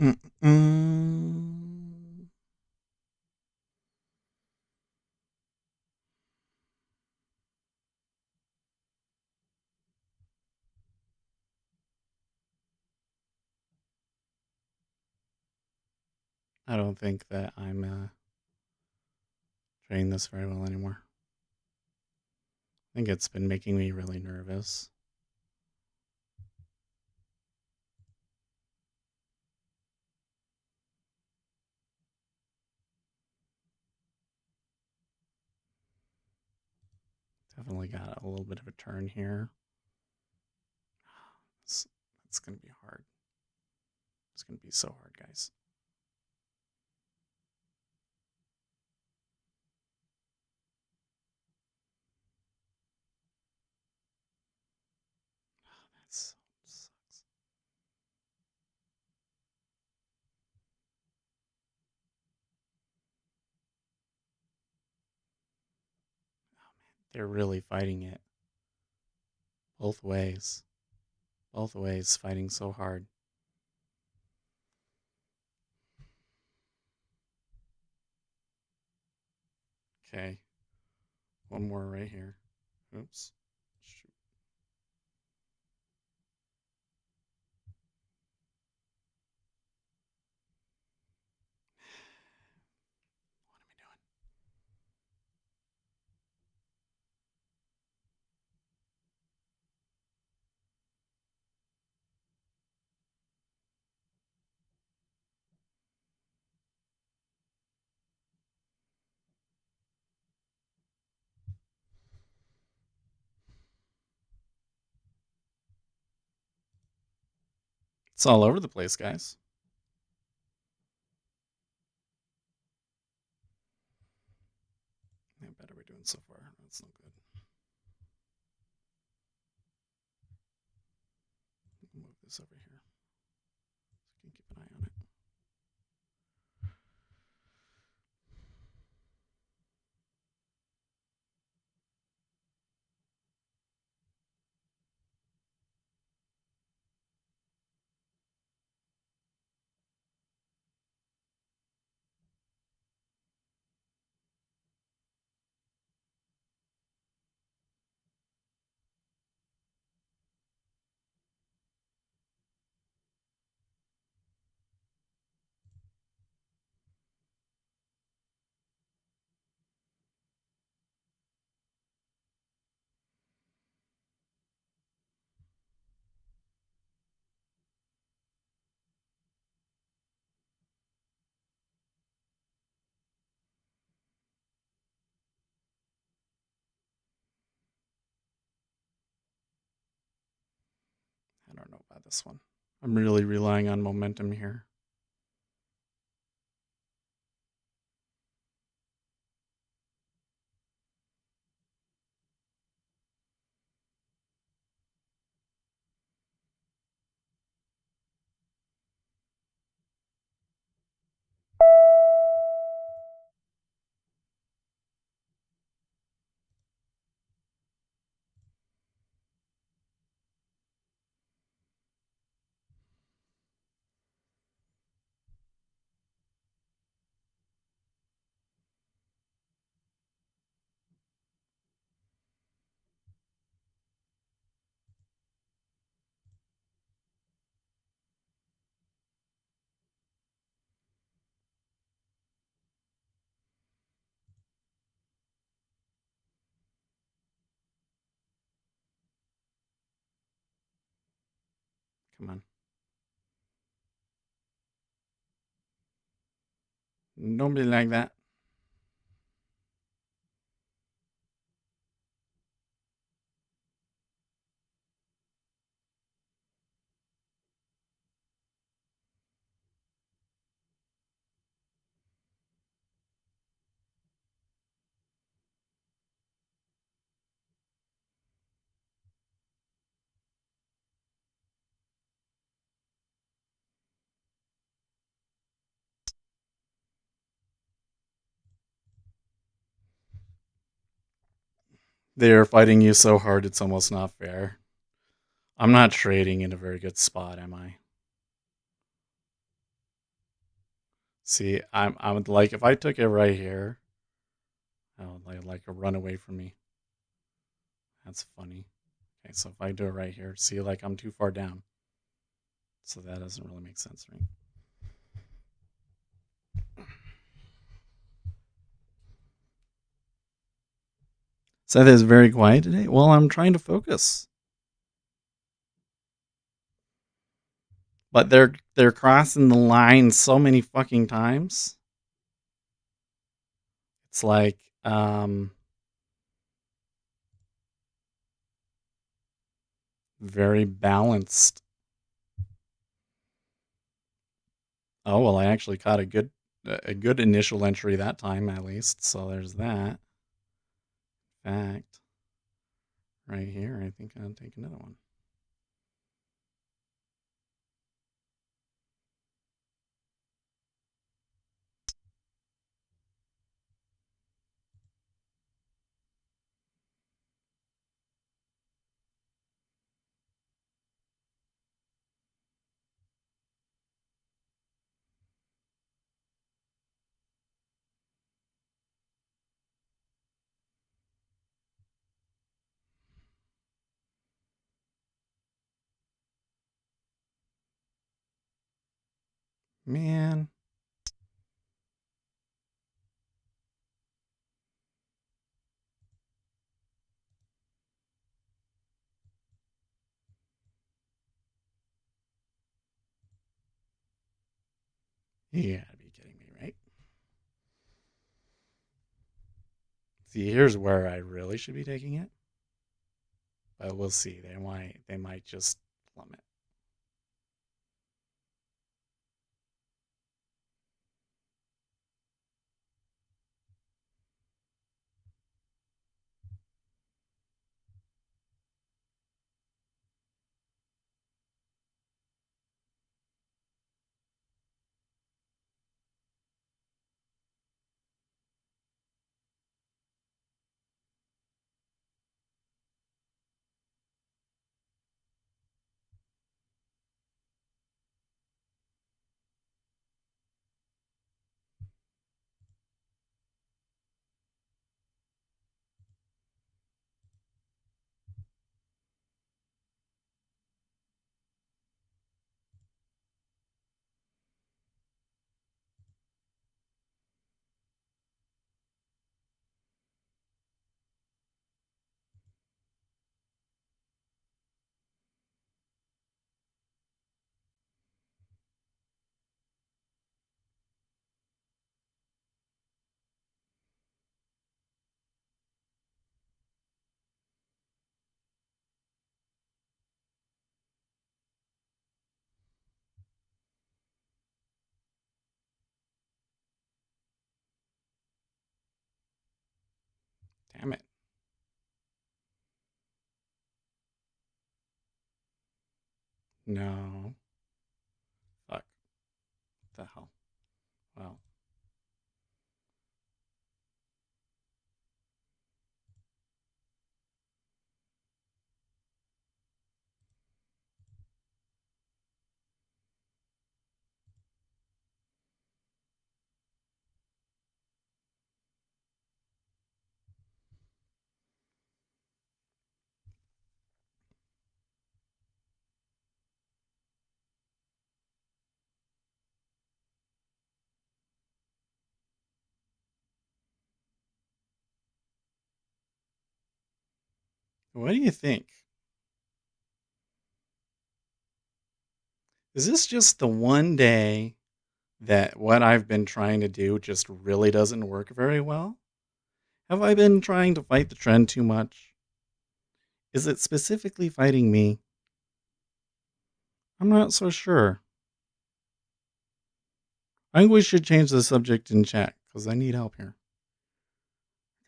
Mm-mm. I don't think that I'm trading this very well anymore. I think it's been making me really nervous. Definitely got a little bit of a turn here. It's going to be hard. It's going to be so hard, guys. That sucks. They're really fighting it. Both ways. Both ways fighting so hard. Okay. One more right here. Oops. Shoot. What am I doing? It's all over the place, guys. How bad are we doing so far? That's not good. Move this over here. So you can keep an eye on it. I don't know about this one. I'm really relying on momentum here. Come on. Don't be like that. They're fighting you so hard it's almost not fair. I'm not trading in a very good spot, am I? See, I'm like, if I took it right here, oh, like a run away from me. That's funny. Okay, so if I do it right here, see, like I'm too far down. So that doesn't really make sense, right? Seth is very quiet today. Well, I'm trying to focus. But they're crossing the line so many fucking times. It's like very balanced. Oh, well, I actually caught a good initial entry that time at least. So there's that. In fact, right here, I think I'll take another one. Man. You gotta be kidding me, right? See, here's where I really should be taking it. But we'll see. They might just plummet. Damn it. No. Fuck. What the hell? Well. What do you think? Is this just the one day that what I've been trying to do just really doesn't work very well? Have I been trying to fight the trend too much? Is it specifically fighting me? I'm not so sure. I think we should change the subject in chat because I need help here.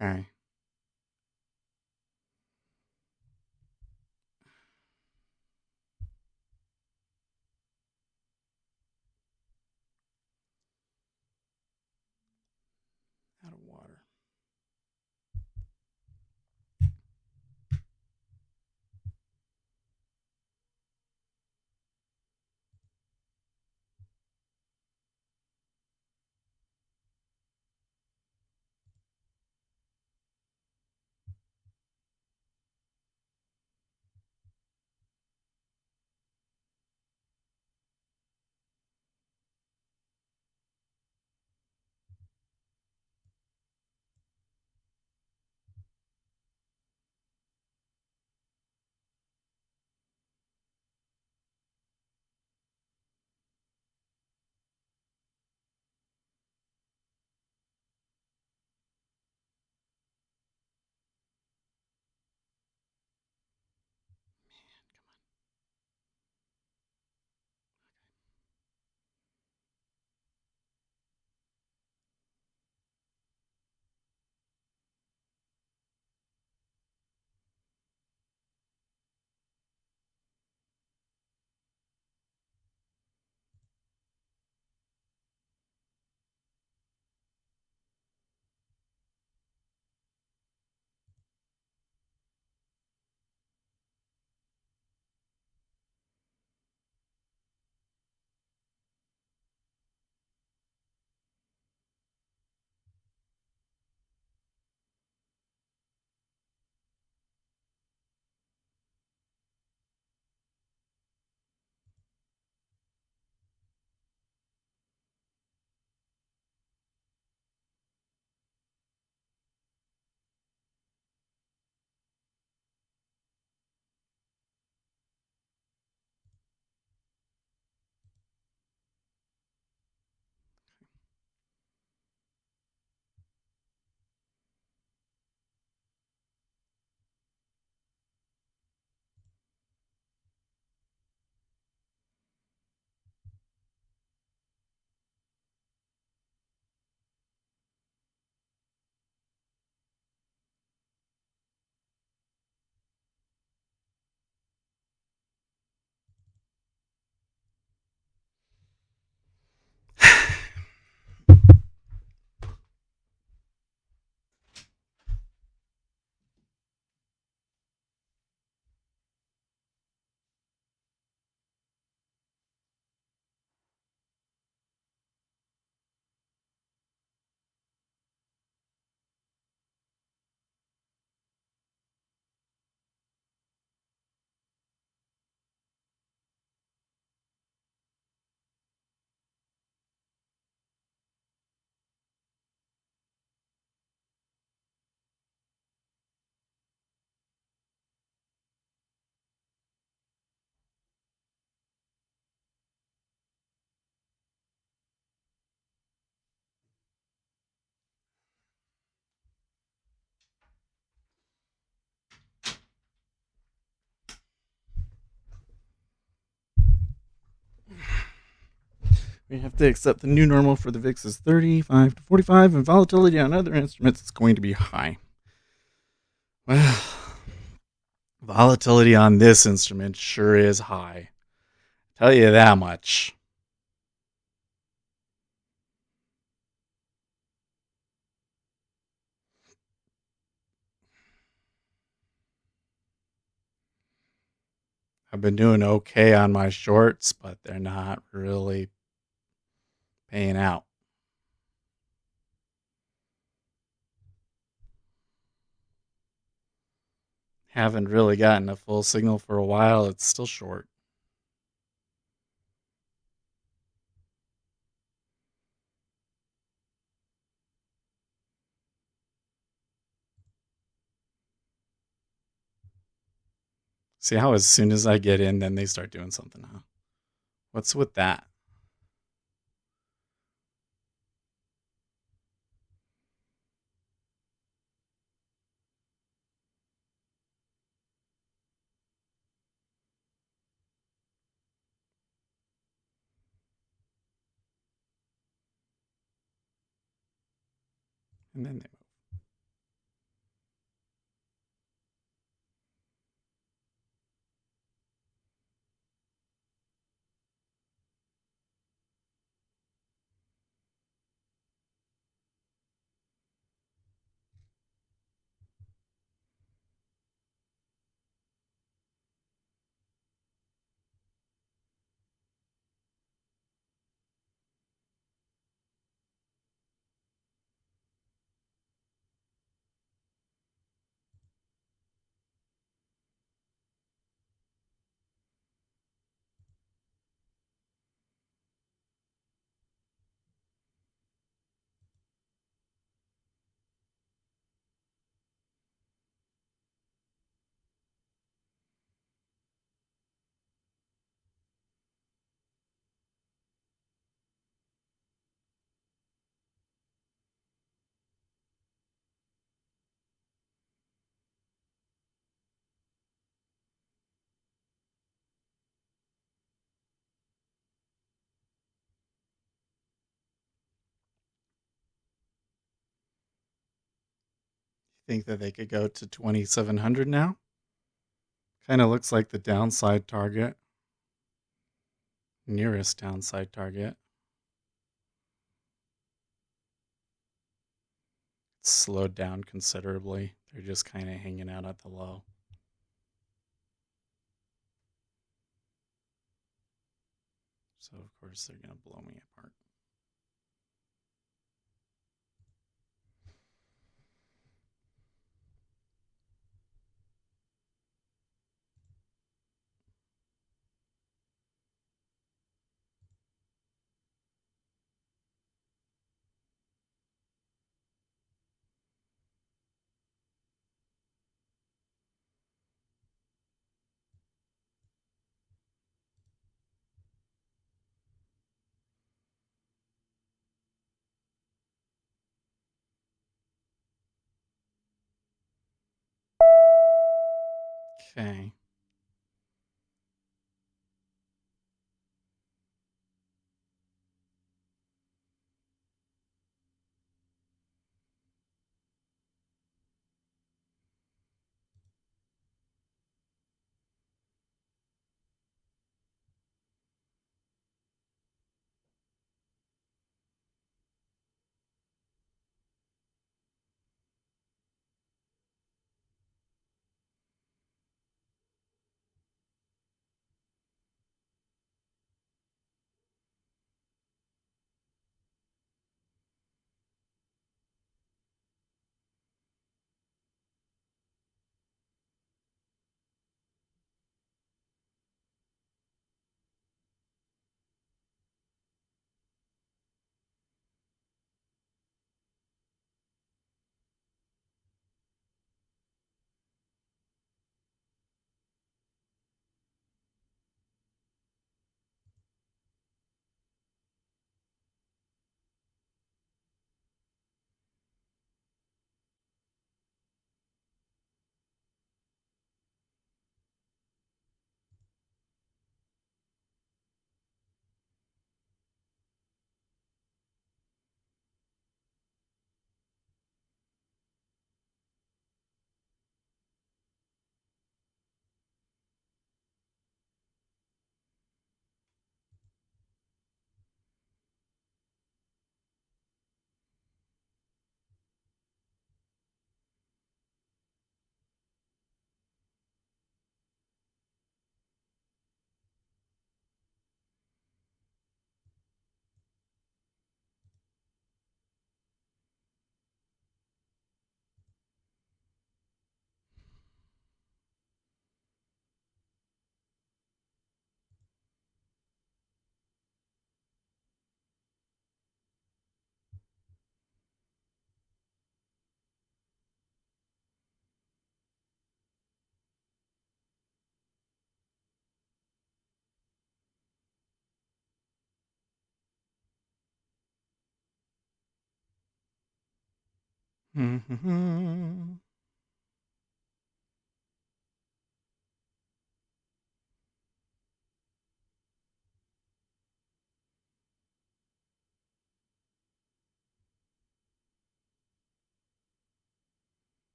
Okay. Out of water. We have to accept the new normal for the VIX is 35 to 45, and volatility on other instruments is going to be high. Well, volatility on this instrument sure is high. Tell you that much. I've been doing okay on my shorts, but they're not really paying out. Haven't really gotten a full signal for a while. It's still short. See how as soon as I get in, then they start doing something, huh? What's with that? And then they move. Think that they could go to 2,700 now? Kind of looks like the downside target. Nearest downside target. It's slowed down considerably. They're just kind of hanging out at the low. So, of course, they're going to blow me apart. Okay.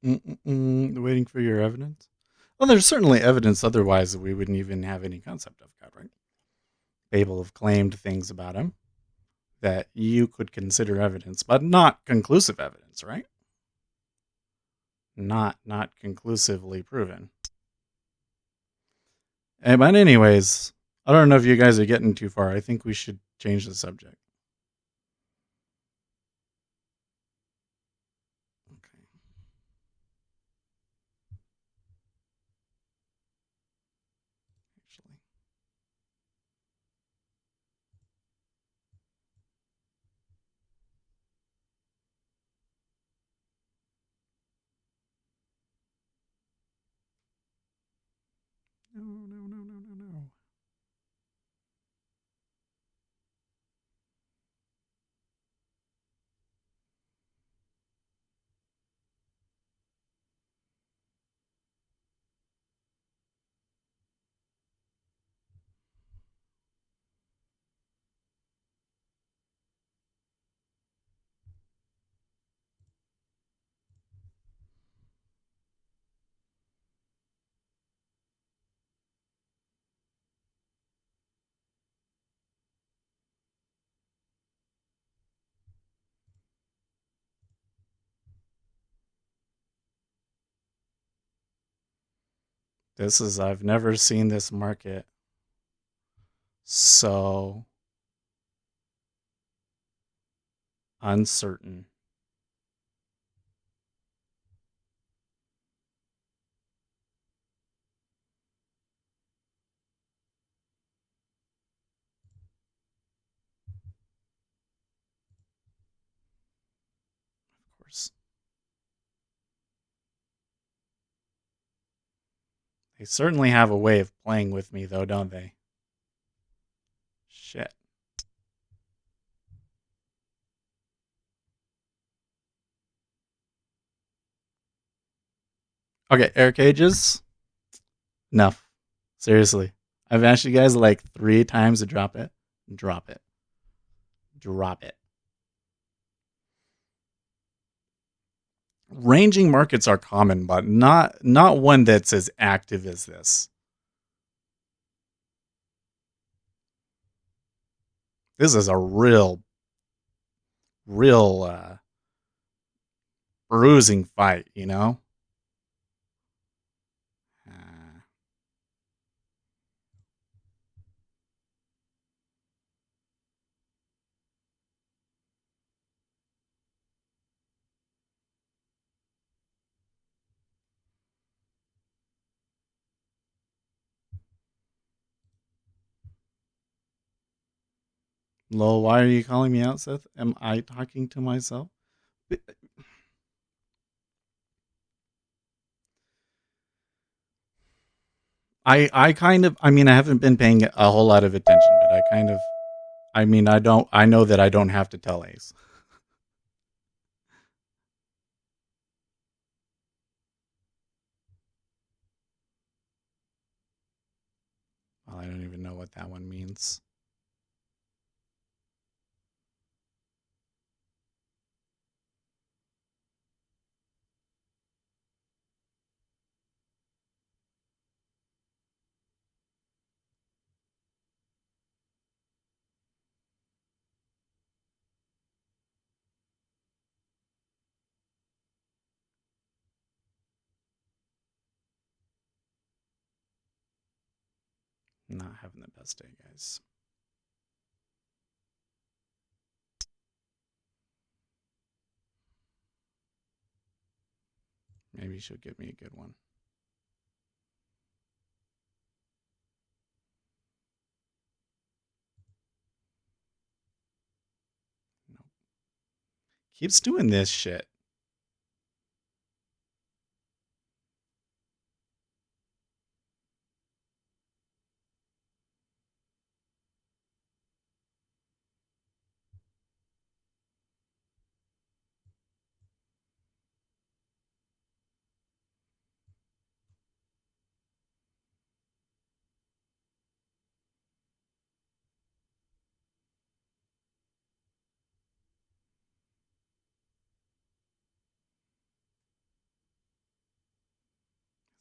Waiting for your evidence? Well, there's certainly evidence otherwise that we wouldn't even have any concept of God, right? People have claimed things about him that you could consider evidence, but not conclusive evidence, right? Not conclusively proven. But anyways, I don't know if you guys are getting too far. I think we should change the subject. Okay. Actually. No. I've never seen this market so uncertain. Of course. They certainly have a way of playing with me, though, don't they? Shit. Okay, air cages. Enough. Seriously. I've asked you guys like 3 times to drop it. Drop it. Drop it. Ranging markets are common, but not one that's as active as this. This is a real bruising fight, you know? Lol, why are you calling me out, Seth? Am I talking to myself? I kind of, I mean, I haven't been paying a whole lot of attention, but I know that I don't have to tell Ace. Well, I don't even know what that one means. Not having the best day, guys. Maybe she'll give me a good one. Nope. Keeps doing this shit.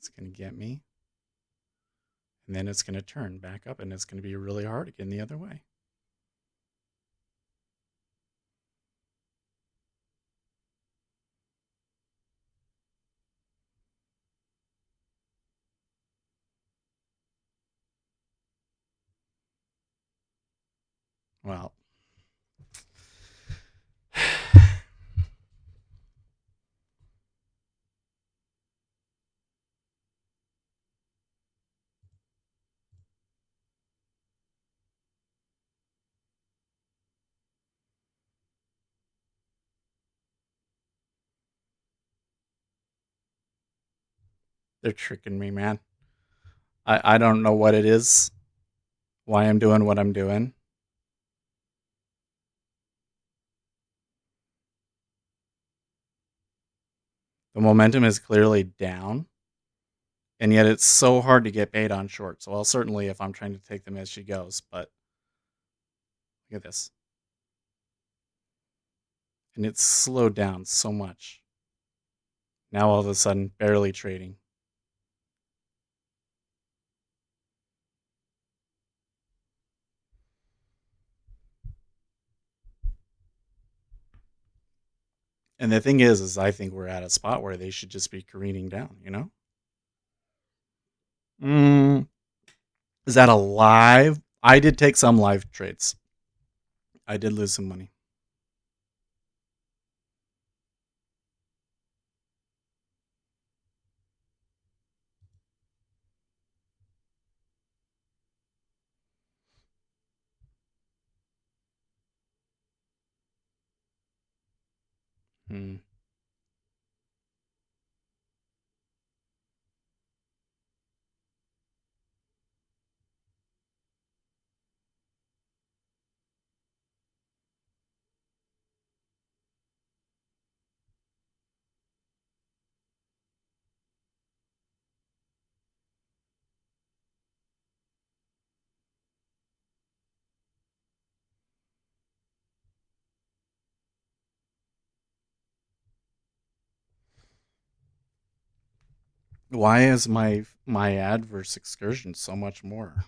It's going to get me. And then it's going to turn back up, and it's going to be really hard again the other way. Well, they're tricking me, man. I don't know what it is, why I'm doing what I'm doing. The momentum is clearly down, and yet it's so hard to get paid on short. So I'll certainly, if I'm trying to take them as she goes, but look at this. And it's slowed down so much. Now all of a sudden, barely trading. And the thing is I think we're at a spot where they should just be careening down, you know? Is that a live? I did take some live trades. I did lose some money. Why is my adverse excursion so much more?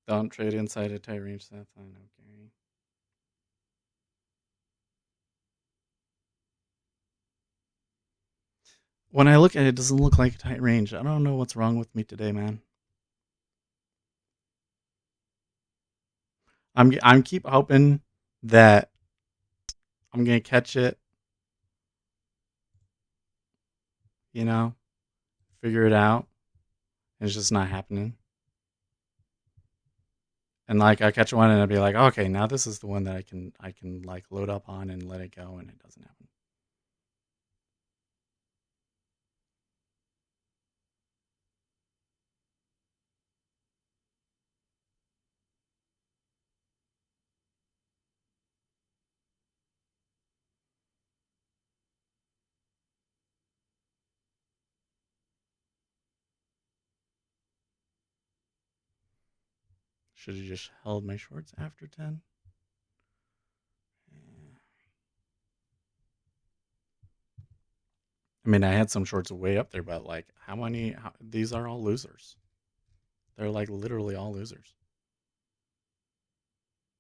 Don't trade inside a tight range. That's fine. Okay. When I look at it, it doesn't look like a tight range. I don't know what's wrong with me today, man. I'm keep hoping that I'm gonna catch it. You know, figure it out. And it's just not happening. And like I catch one and I'd be like, okay, now this is the one that I can like load up on and let it go, and it doesn't happen. Should have just held my shorts after 10. I mean, I had some shorts way up there, but like, these are all losers. They're like literally all losers.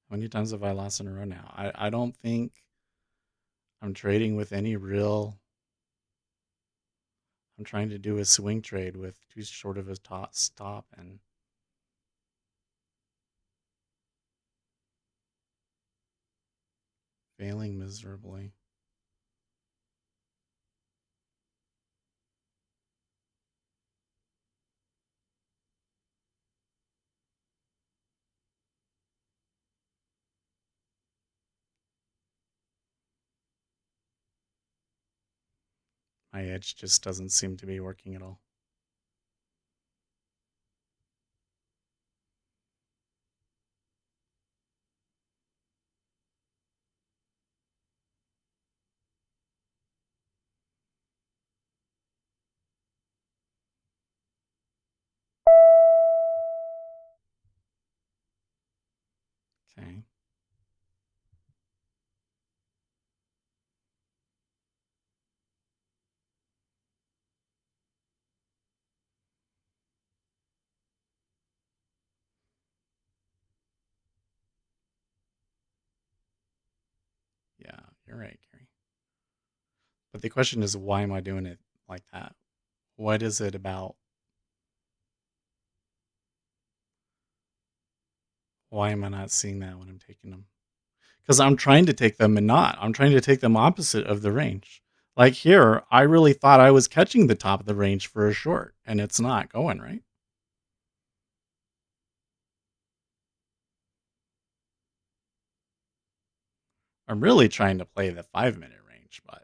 How many times have I lost in a row now? I don't think I'm trading with any real. I'm trying to do a swing trade with too short of a stop and failing miserably. My edge just doesn't seem to be working at all. Okay. Yeah, you're right, Gary. But the question is, why am I doing it like that? What is it about? Why am I not seeing that when I'm taking them? Because I'm trying to take them and not. I'm trying to take them opposite of the range. Like here, I really thought I was catching the top of the range for a short, and it's not going right. I'm really trying to play the 5-minute range, but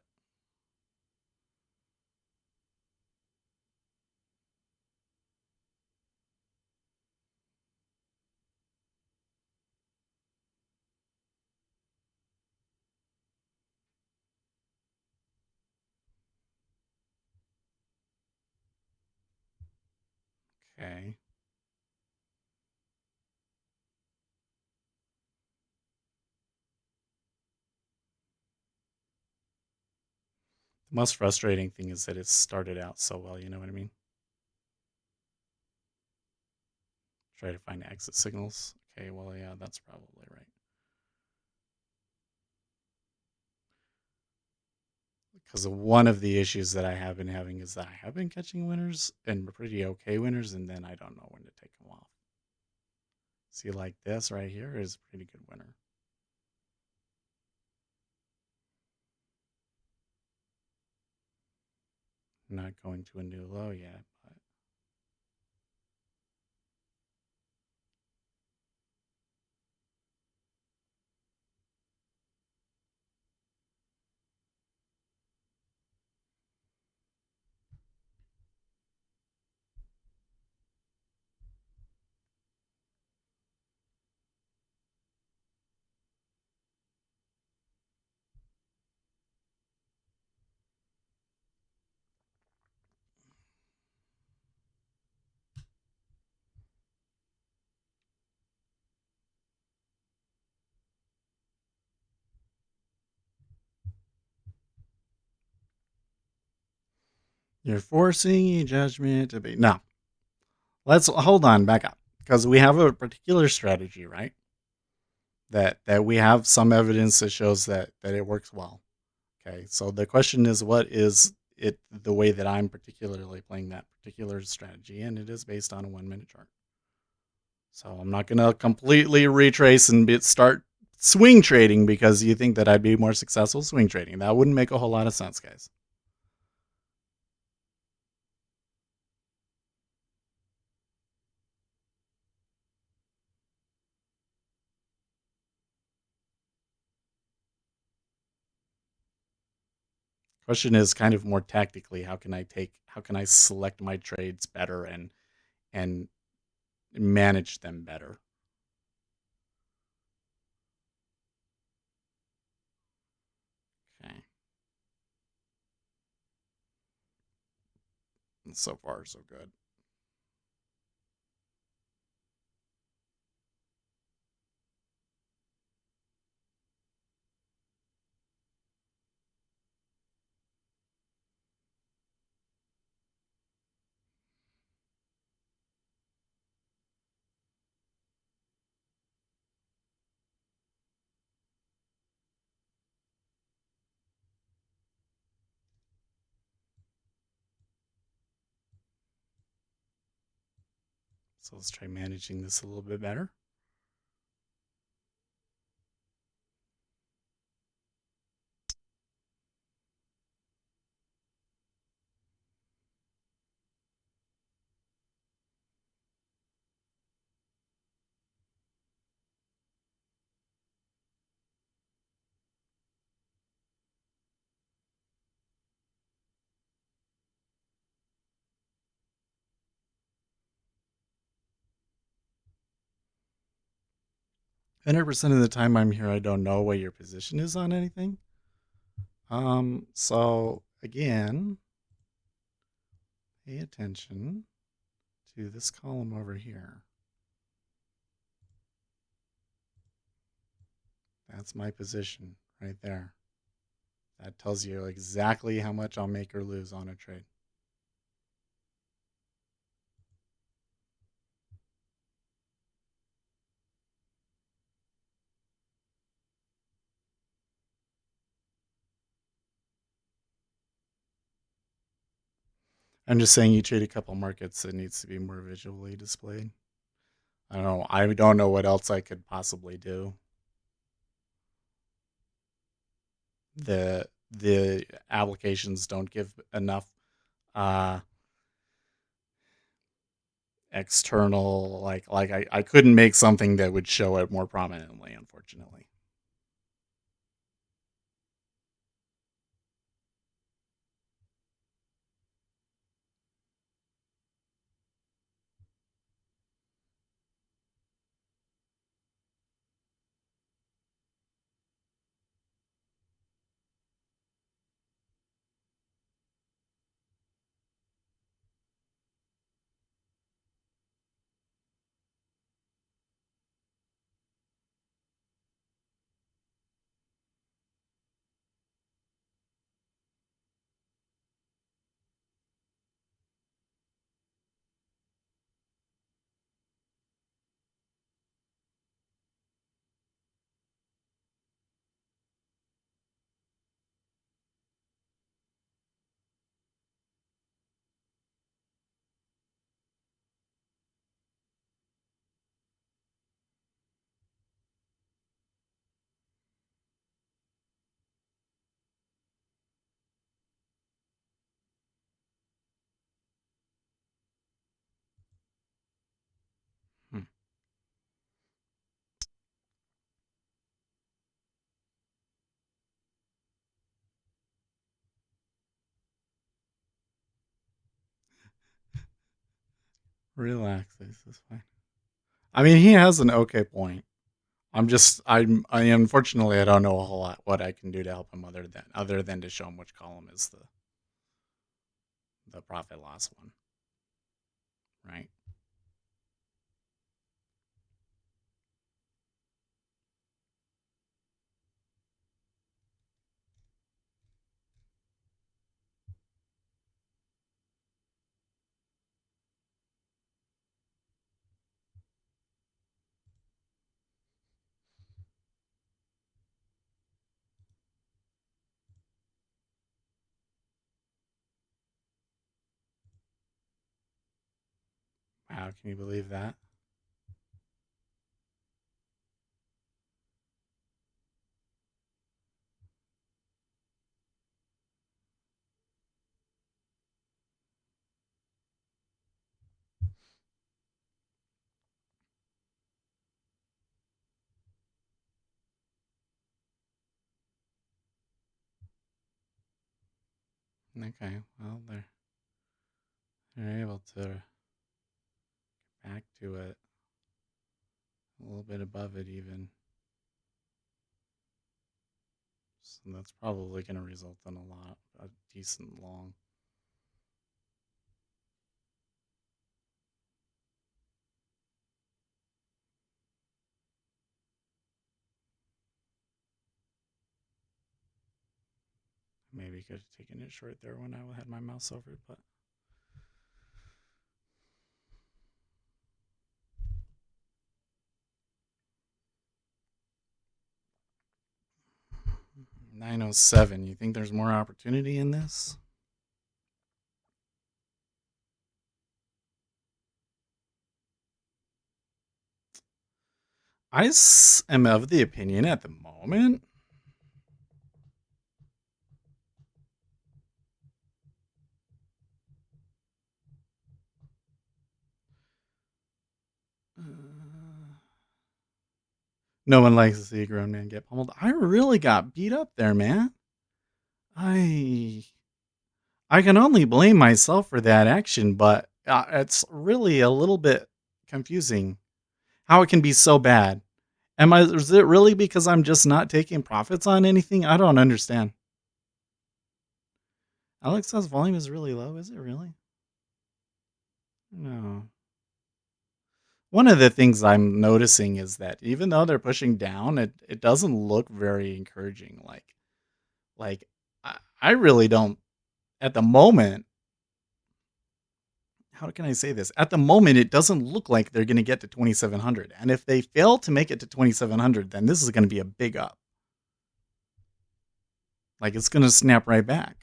okay. The most frustrating thing is that it started out so well, you know what I mean? Try to find exit signals. Okay, well, yeah, that's probably right. Because one of the issues that I have been having is that I have been catching winners and pretty okay winners, and then I don't know when to take them off. See, like this right here is a pretty good winner. Not going to a new low yet, but you're forcing a judgment to be. Now, let's hold on, back up. Because we have a particular strategy, right? That we have some evidence that shows that it works well. Okay, so the question is, what is it the way that I'm particularly playing that particular strategy? And it is based on a 1-minute chart. So I'm not going to completely retrace and start swing trading because you think that I'd be more successful swing trading. That wouldn't make a whole lot of sense, guys. Question is kind of more tactically, how can I select my trades better and manage them better? Okay. And so far, so good. So let's try managing this a little bit better. "100% of the time I'm here, I don't know what your position is on anything." So again, pay attention to this column over here. That's my position right there. That tells you exactly how much I'll make or lose on a trade. I'm just saying you trade a couple markets, it needs to be more visually displayed. I don't know. I don't know what else I could possibly do. The applications don't give enough external I couldn't make something that would show it more prominently, unfortunately. Hmm. Relax, this is fine. I mean, he has an okay point. I unfortunately I don't know a whole lot what I can do to help him other than to show him which column is the profit loss one, right? Wow, can you believe that? Okay, well they're able to get back to it a little bit above it even. So that's probably going to result in a decent long. Maybe could have taken it short there when I had my mouse over it, but 907. You think there's more opportunity in this? Am of the opinion at the moment. No one likes to see a grown man get pummeled. I really got beat up there, man. I can only blame myself for that action, but it's really a little bit confusing how it can be so bad. Is it really because I'm just not taking profits on anything? I don't understand. Alex says volume is really low. Is it really? No. One of the things I'm noticing is that even though they're pushing down, it doesn't look very encouraging. Like I really don't at the moment. How can I say this? At the moment, it doesn't look like they're going to get to 2,700. And if they fail to make it to 2,700, then this is going to be a big up. Like it's going to snap right back.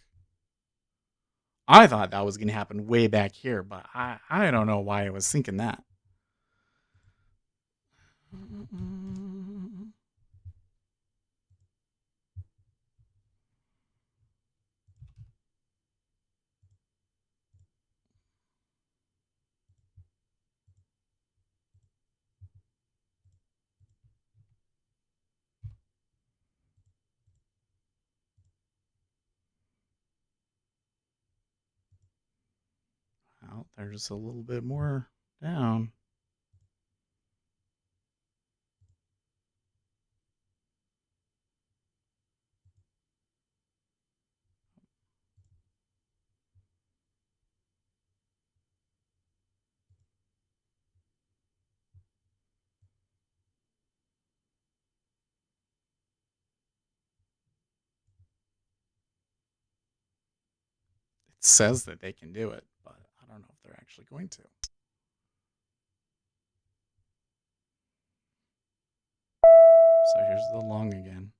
I thought that was going to happen way back here, but I don't know why I was thinking that. Well, there's a little bit more down. It says that they can do it, but I don't know if they're actually going to. So here's the long again.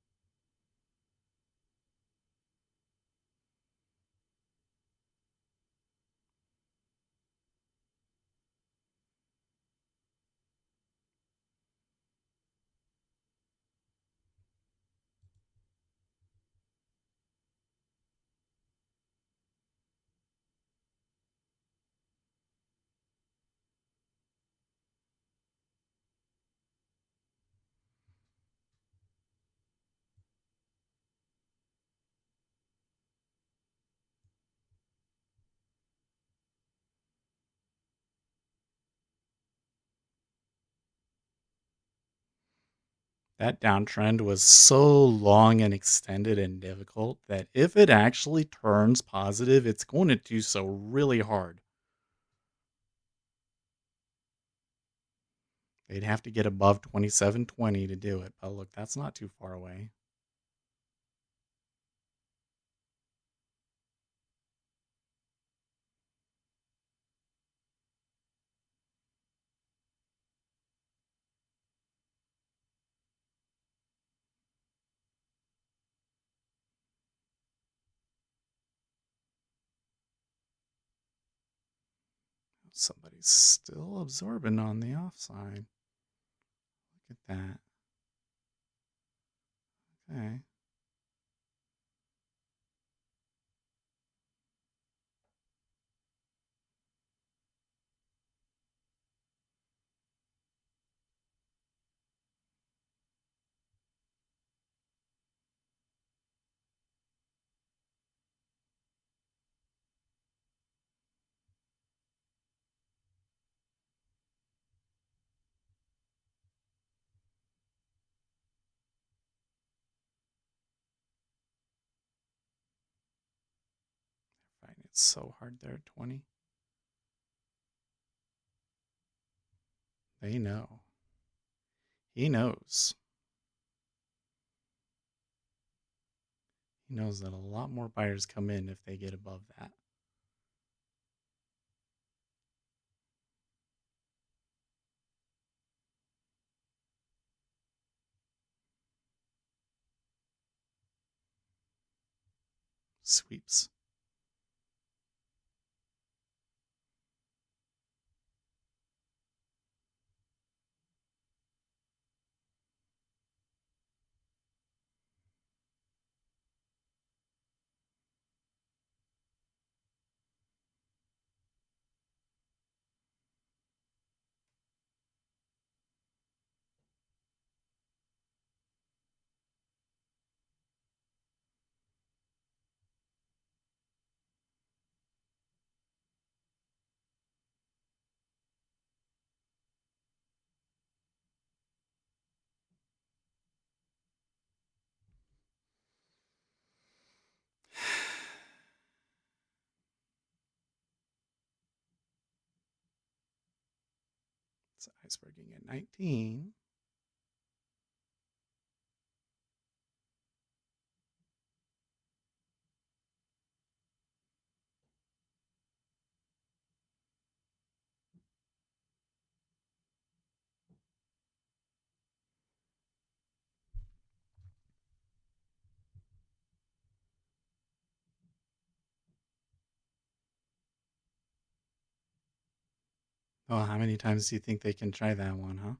That downtrend was so long and extended and difficult that if it actually turns positive, it's going to do so really hard. They'd have to get above 2720 to do it, but look, that's not too far away. Somebody's still absorbing on the offside. Look at that. Okay. Fine. It's so hard there at 20. They know. He knows. He knows that a lot more buyers come in if they get above that. Sweeps. So iceberging at 19. Oh, how many times do you think they can try that one, huh?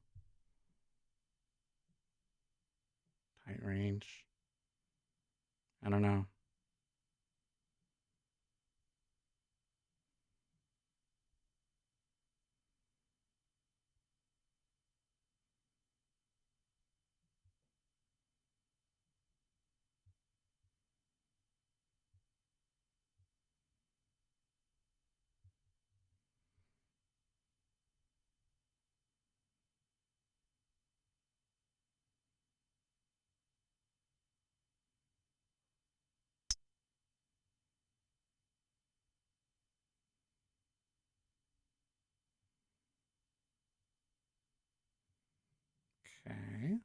Tight range. I don't know. Okay.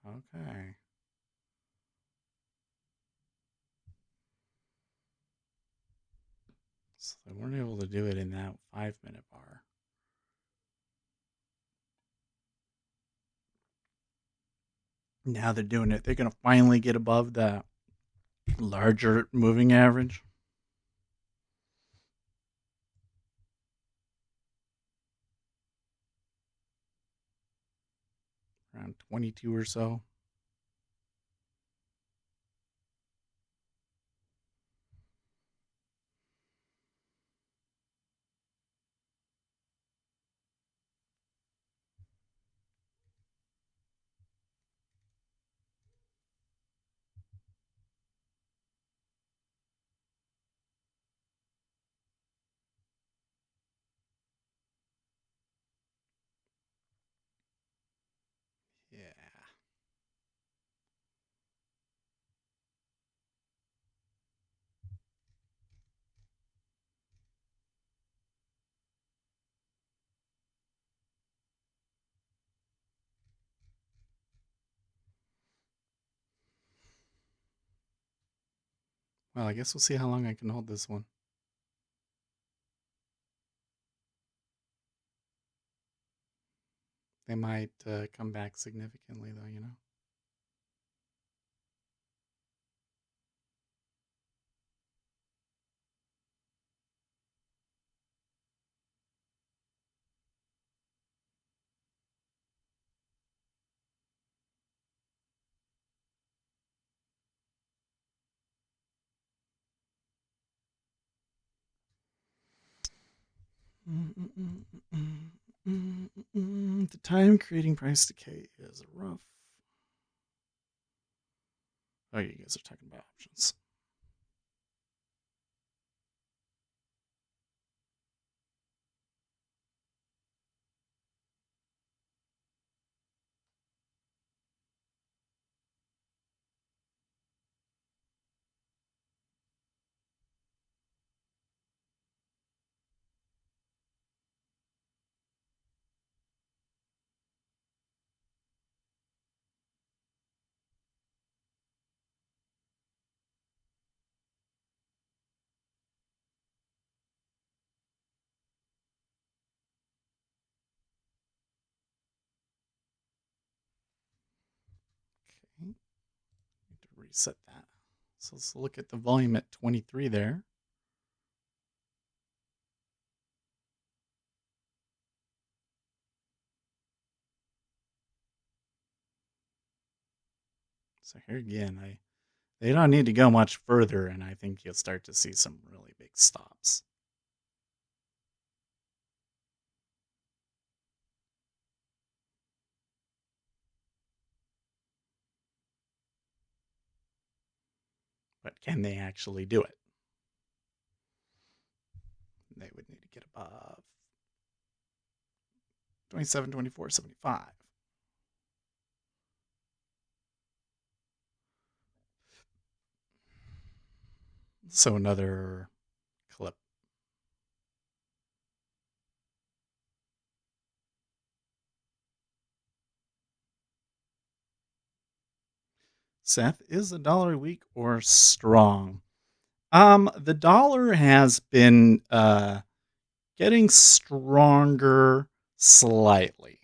Okay. So they weren't able to do it in that 5-minute bar. Now they're doing it. They're going to finally get above the larger moving average. Around 22 or so. Yeah. Well, I guess we'll see how long I can hold this one. They might come back significantly, though, you know? The time creating price decay is rough. Oh, you guys are talking about options. Okay. Need to reset that. So let's look at the volume at 23 there. So here again, they don't need to go much further, and I think you'll start to see some really big stops. But can they actually do it? They would need to get above 27, 24, 75. So another clip. Seth, is the dollar weak or strong? The dollar has been getting stronger slightly.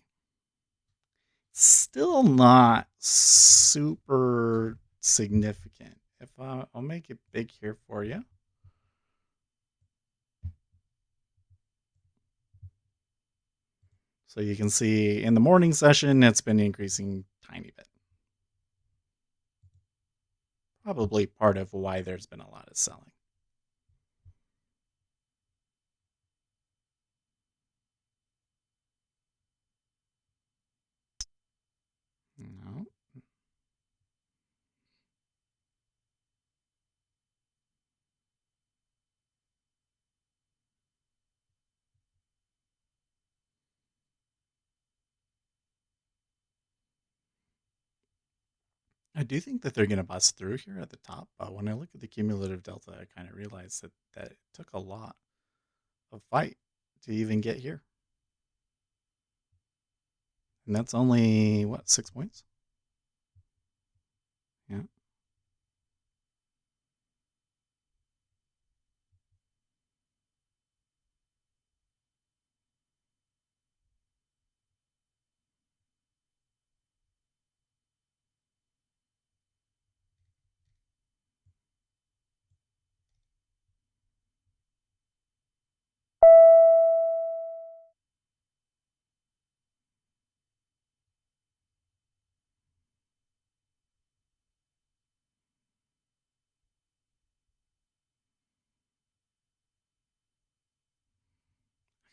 Still not super significant. If I'll make it big here for you. So you can see in the morning session, it's been increasing tiny bit. Probably part of why there's been a lot of selling. No. I do think that they're going to bust through here at the top. But when I look at the cumulative delta, I kind of realize that it took a lot of fight to even get here. And that's only, what, 6 points? Yeah.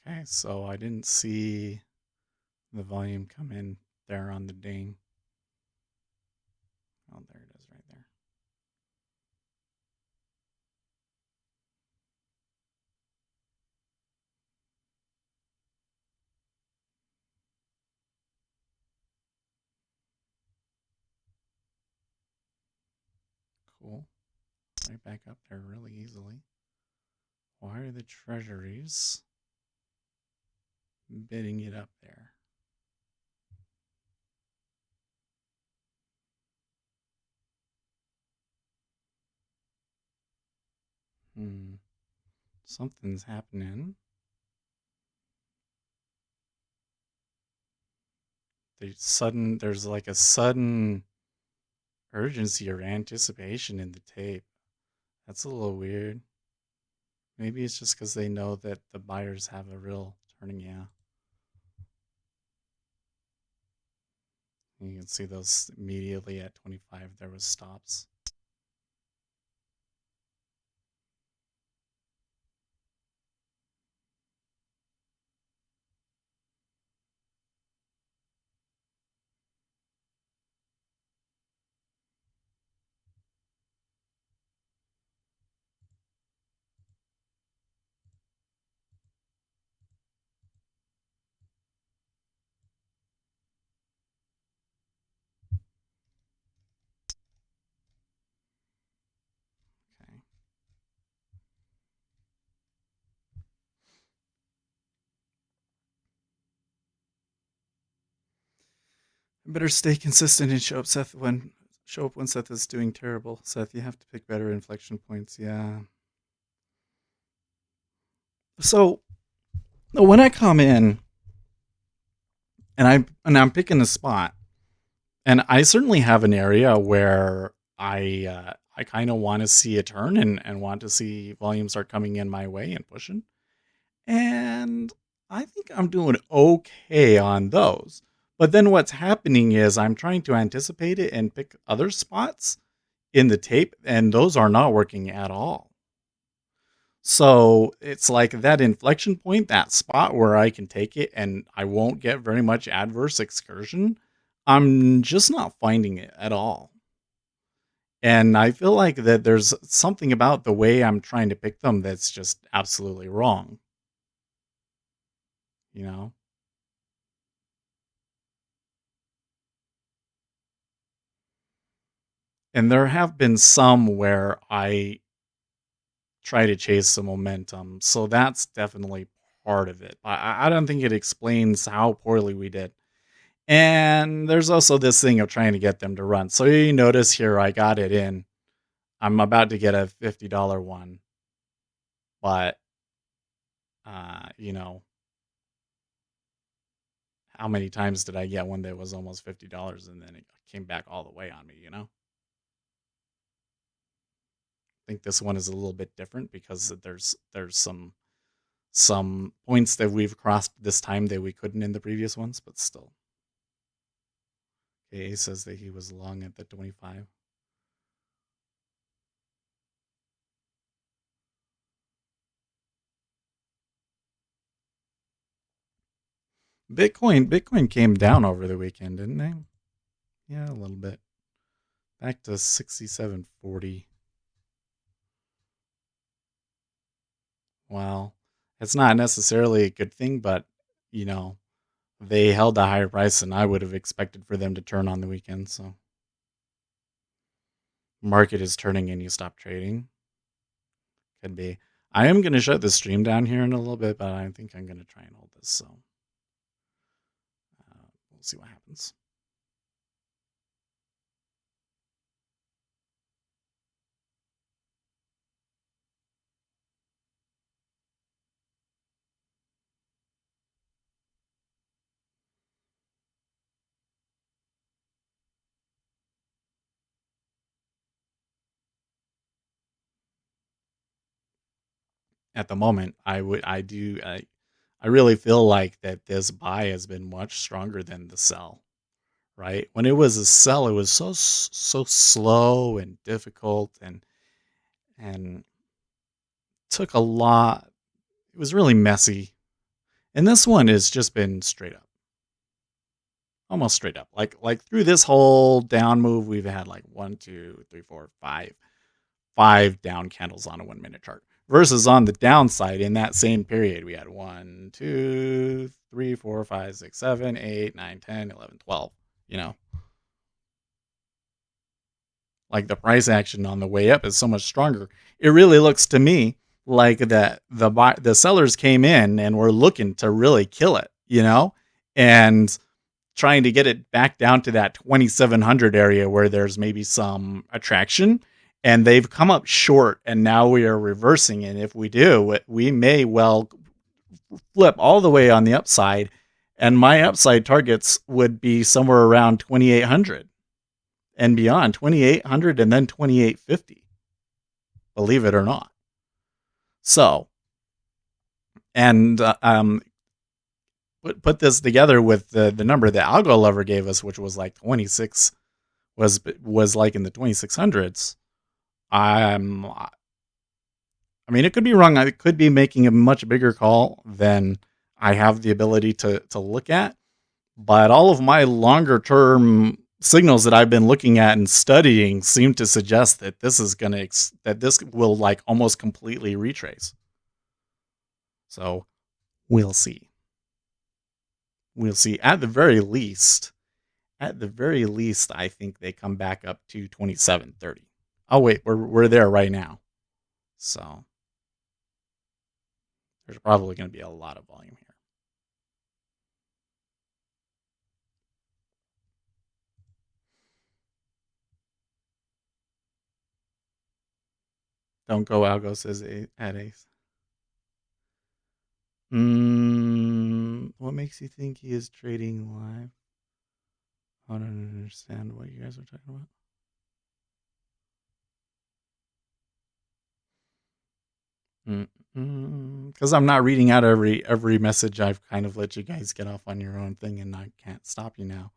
Okay, so I didn't see the volume come in there on the ding. Oh, there it is right there. Cool. Right back up there really easily. Why are the treasuries bidding it up there? Something's happening. There's like a sudden urgency or anticipation in the tape. That's a little weird. Maybe it's just because they know that the buyers have a real turning, yeah. You can see those immediately at 25, there was stops. Okay. I better stay consistent and show up when Seth is doing terrible. Seth, you have to pick better inflection points. Yeah. So when I come in and I'm picking a spot, and I certainly have an area where I kind of want to see a turn and want to see volume start coming in my way and pushing. And I think I'm doing okay on those. But then what's happening is I'm trying to anticipate it and pick other spots in the tape, and those are not working at all. So it's like that inflection point, that spot where I can take it and I won't get very much adverse excursion. I'm just not finding it at all. And I feel like that there's something about the way I'm trying to pick them that's just absolutely wrong. You know? And there have been some where I try to chase some momentum. So that's definitely part of it. I don't think it explains how poorly we did. And there's also this thing of trying to get them to run. So you notice here, I got it in. I'm about to get a $50 one, but you know, how many times did I get one that was almost $50 and then it came back all the way on me? I think this one is a little bit different because there's some points that we've crossed this time that we couldn't in the previous ones, but still. Okay, he says that he was long at the 25. Bitcoin came down over the weekend, didn't they? Yeah, a little bit. Back to 67.40. Well, it's not necessarily a good thing, but you know, they held a higher price than I would have expected for them to turn on the weekend, so market is turning and you stop trading. Could be. I am going to shut the stream down here in a little bit, but I think I'm going to try and hold this, so we'll see what happens. At the moment, I really feel like that this buy has been much stronger than the sell. Right? When it was a sell, it was so slow and difficult and took a lot. It was really messy. And this one has just been straight up. Almost straight up. Like through this whole down move, we've had like 1, 2, 3, 4, 5 down candles on a 1 minute chart. Versus on the downside in that same period, we had 1, 2, 3, 4, 5, 6, 7, 8, 9, 10, 11, 12. Like the price action on the way up is so much stronger. It really looks to me like that the sellers came in and were looking to really kill it, and trying to get it back down to that 2700 area where there's maybe some attraction, and they've come up short, and now we are reversing. And if we do, we may well flip all the way on the upside, and my upside targets would be somewhere around 2800 and beyond, 2800 and then 2850, believe it or not. So, and put this together with the number that Algo Lover gave us, which was like 26, was like in the 2600s. I mean, it could be wrong. I could be making a much bigger call than I have the ability to look at, but all of my longer term signals that I've been looking at and studying seem to suggest that this is that this will like almost completely retrace. So we'll see. We'll see. At the very least, I think they come back up to 2730. Oh wait, we're there right now. So there's probably going to be a lot of volume here. Don't go, Algo says at Ace. What makes you think he is trading live? I don't understand what you guys are talking about. Because I'm not reading out every message. I've kind of let you guys get off on your own thing, and I can't stop you now.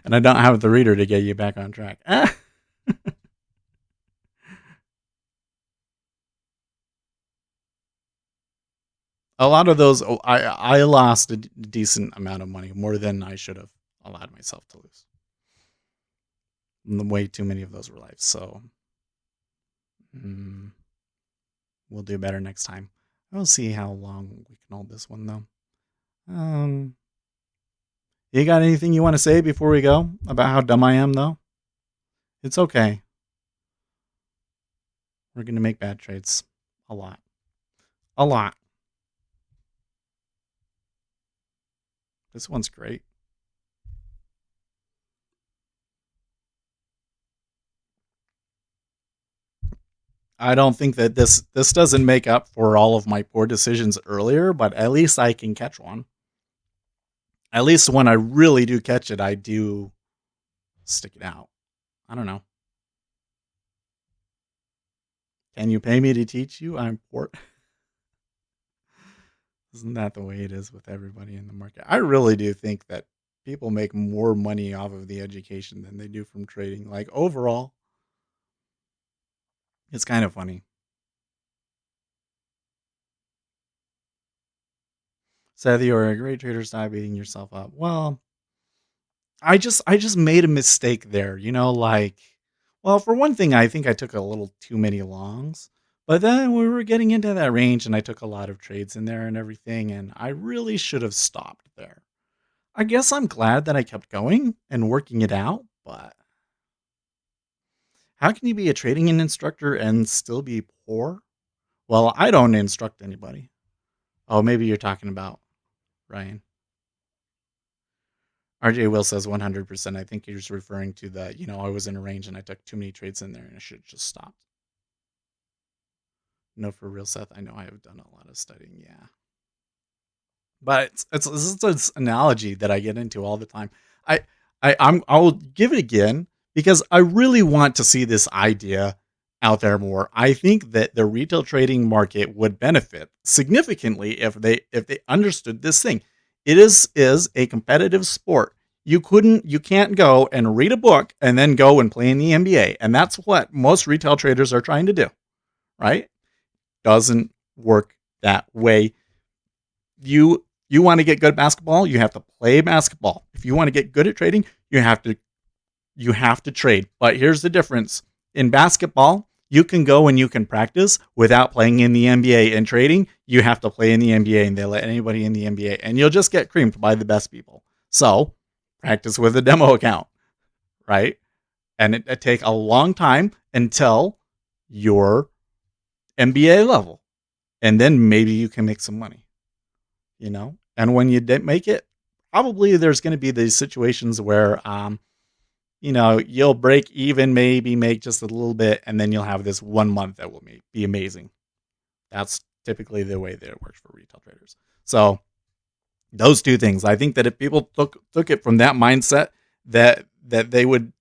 And I don't have the reader to get you back on track. A lot of those, I lost a decent amount of money, more than I should have allowed myself to lose. Way too many of those were lives, so we'll do better next time. We'll see how long we can hold this one, though. You got anything you want to say before we go about how dumb I am, though? It's okay. We're going to make bad trades. A lot. This one's great. I don't think that this doesn't make up for all of my poor decisions earlier, but at least I can catch one. At least when I really do catch it, I do stick it out. I don't know. Can you pay me to teach you? I'm poor. Isn't that the way it is with everybody in the market? I really do think that people make more money off of the education than they do from trading. Like overall, it's kind of funny. Seth, you're a great trader. Stop beating yourself up. Well, I just made a mistake there. Like, well, for one thing, I think I took a little too many longs. But then we were getting into that range, and I took a lot of trades in there and everything, and I really should have stopped there. I guess I'm glad that I kept going and working it out, but how can you be a trading instructor and still be poor? Well, I don't instruct anybody. Oh, maybe you're talking about Ryan. RJ Will says 100%. I think he's referring to the, I was in a range and I took too many trades in there and I should have just stopped. No, for real, Seth. I know I have done a lot of studying. Yeah. But it's this analogy that I get into all the time. I'll give it again because I really want to see this idea out there more. I think that the retail trading market would benefit significantly if they understood this thing. It is a competitive sport. You can't go and read a book and then go and play in the NBA. And that's what most retail traders are trying to do, right? Doesn't work that way. You want to get good at basketball, you have to play basketball. If you want to get good at trading, you have to trade. But here's the difference. In basketball, you can go and you can practice without playing in the NBA. In trading, you have to play in the NBA, and they let anybody in the NBA, and you'll just get creamed by the best people. So, practice with a demo account, right? And it take a long time until you're NBA level. And then maybe you can make some money, And when you didn't make it, probably there's going to be these situations where, you'll break even, maybe make just a little bit, and then you'll have this 1 month that will be amazing. That's typically the way that it works for retail traders. So those two things, I think that if people took it from that mindset, that they would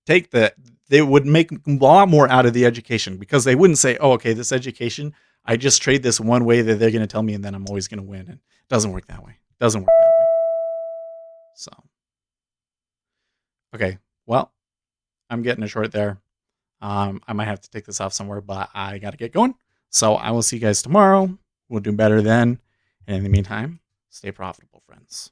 they would make a lot more out of the education, because they wouldn't say, oh, okay, this education, I just trade this one way that they're going to tell me, and then I'm always going to win. And it doesn't work that way. So, okay, well, I'm getting it short there. I might have to take this off somewhere, but I got to get going. So I will see you guys tomorrow. We'll do better then. And in the meantime, stay profitable, friends.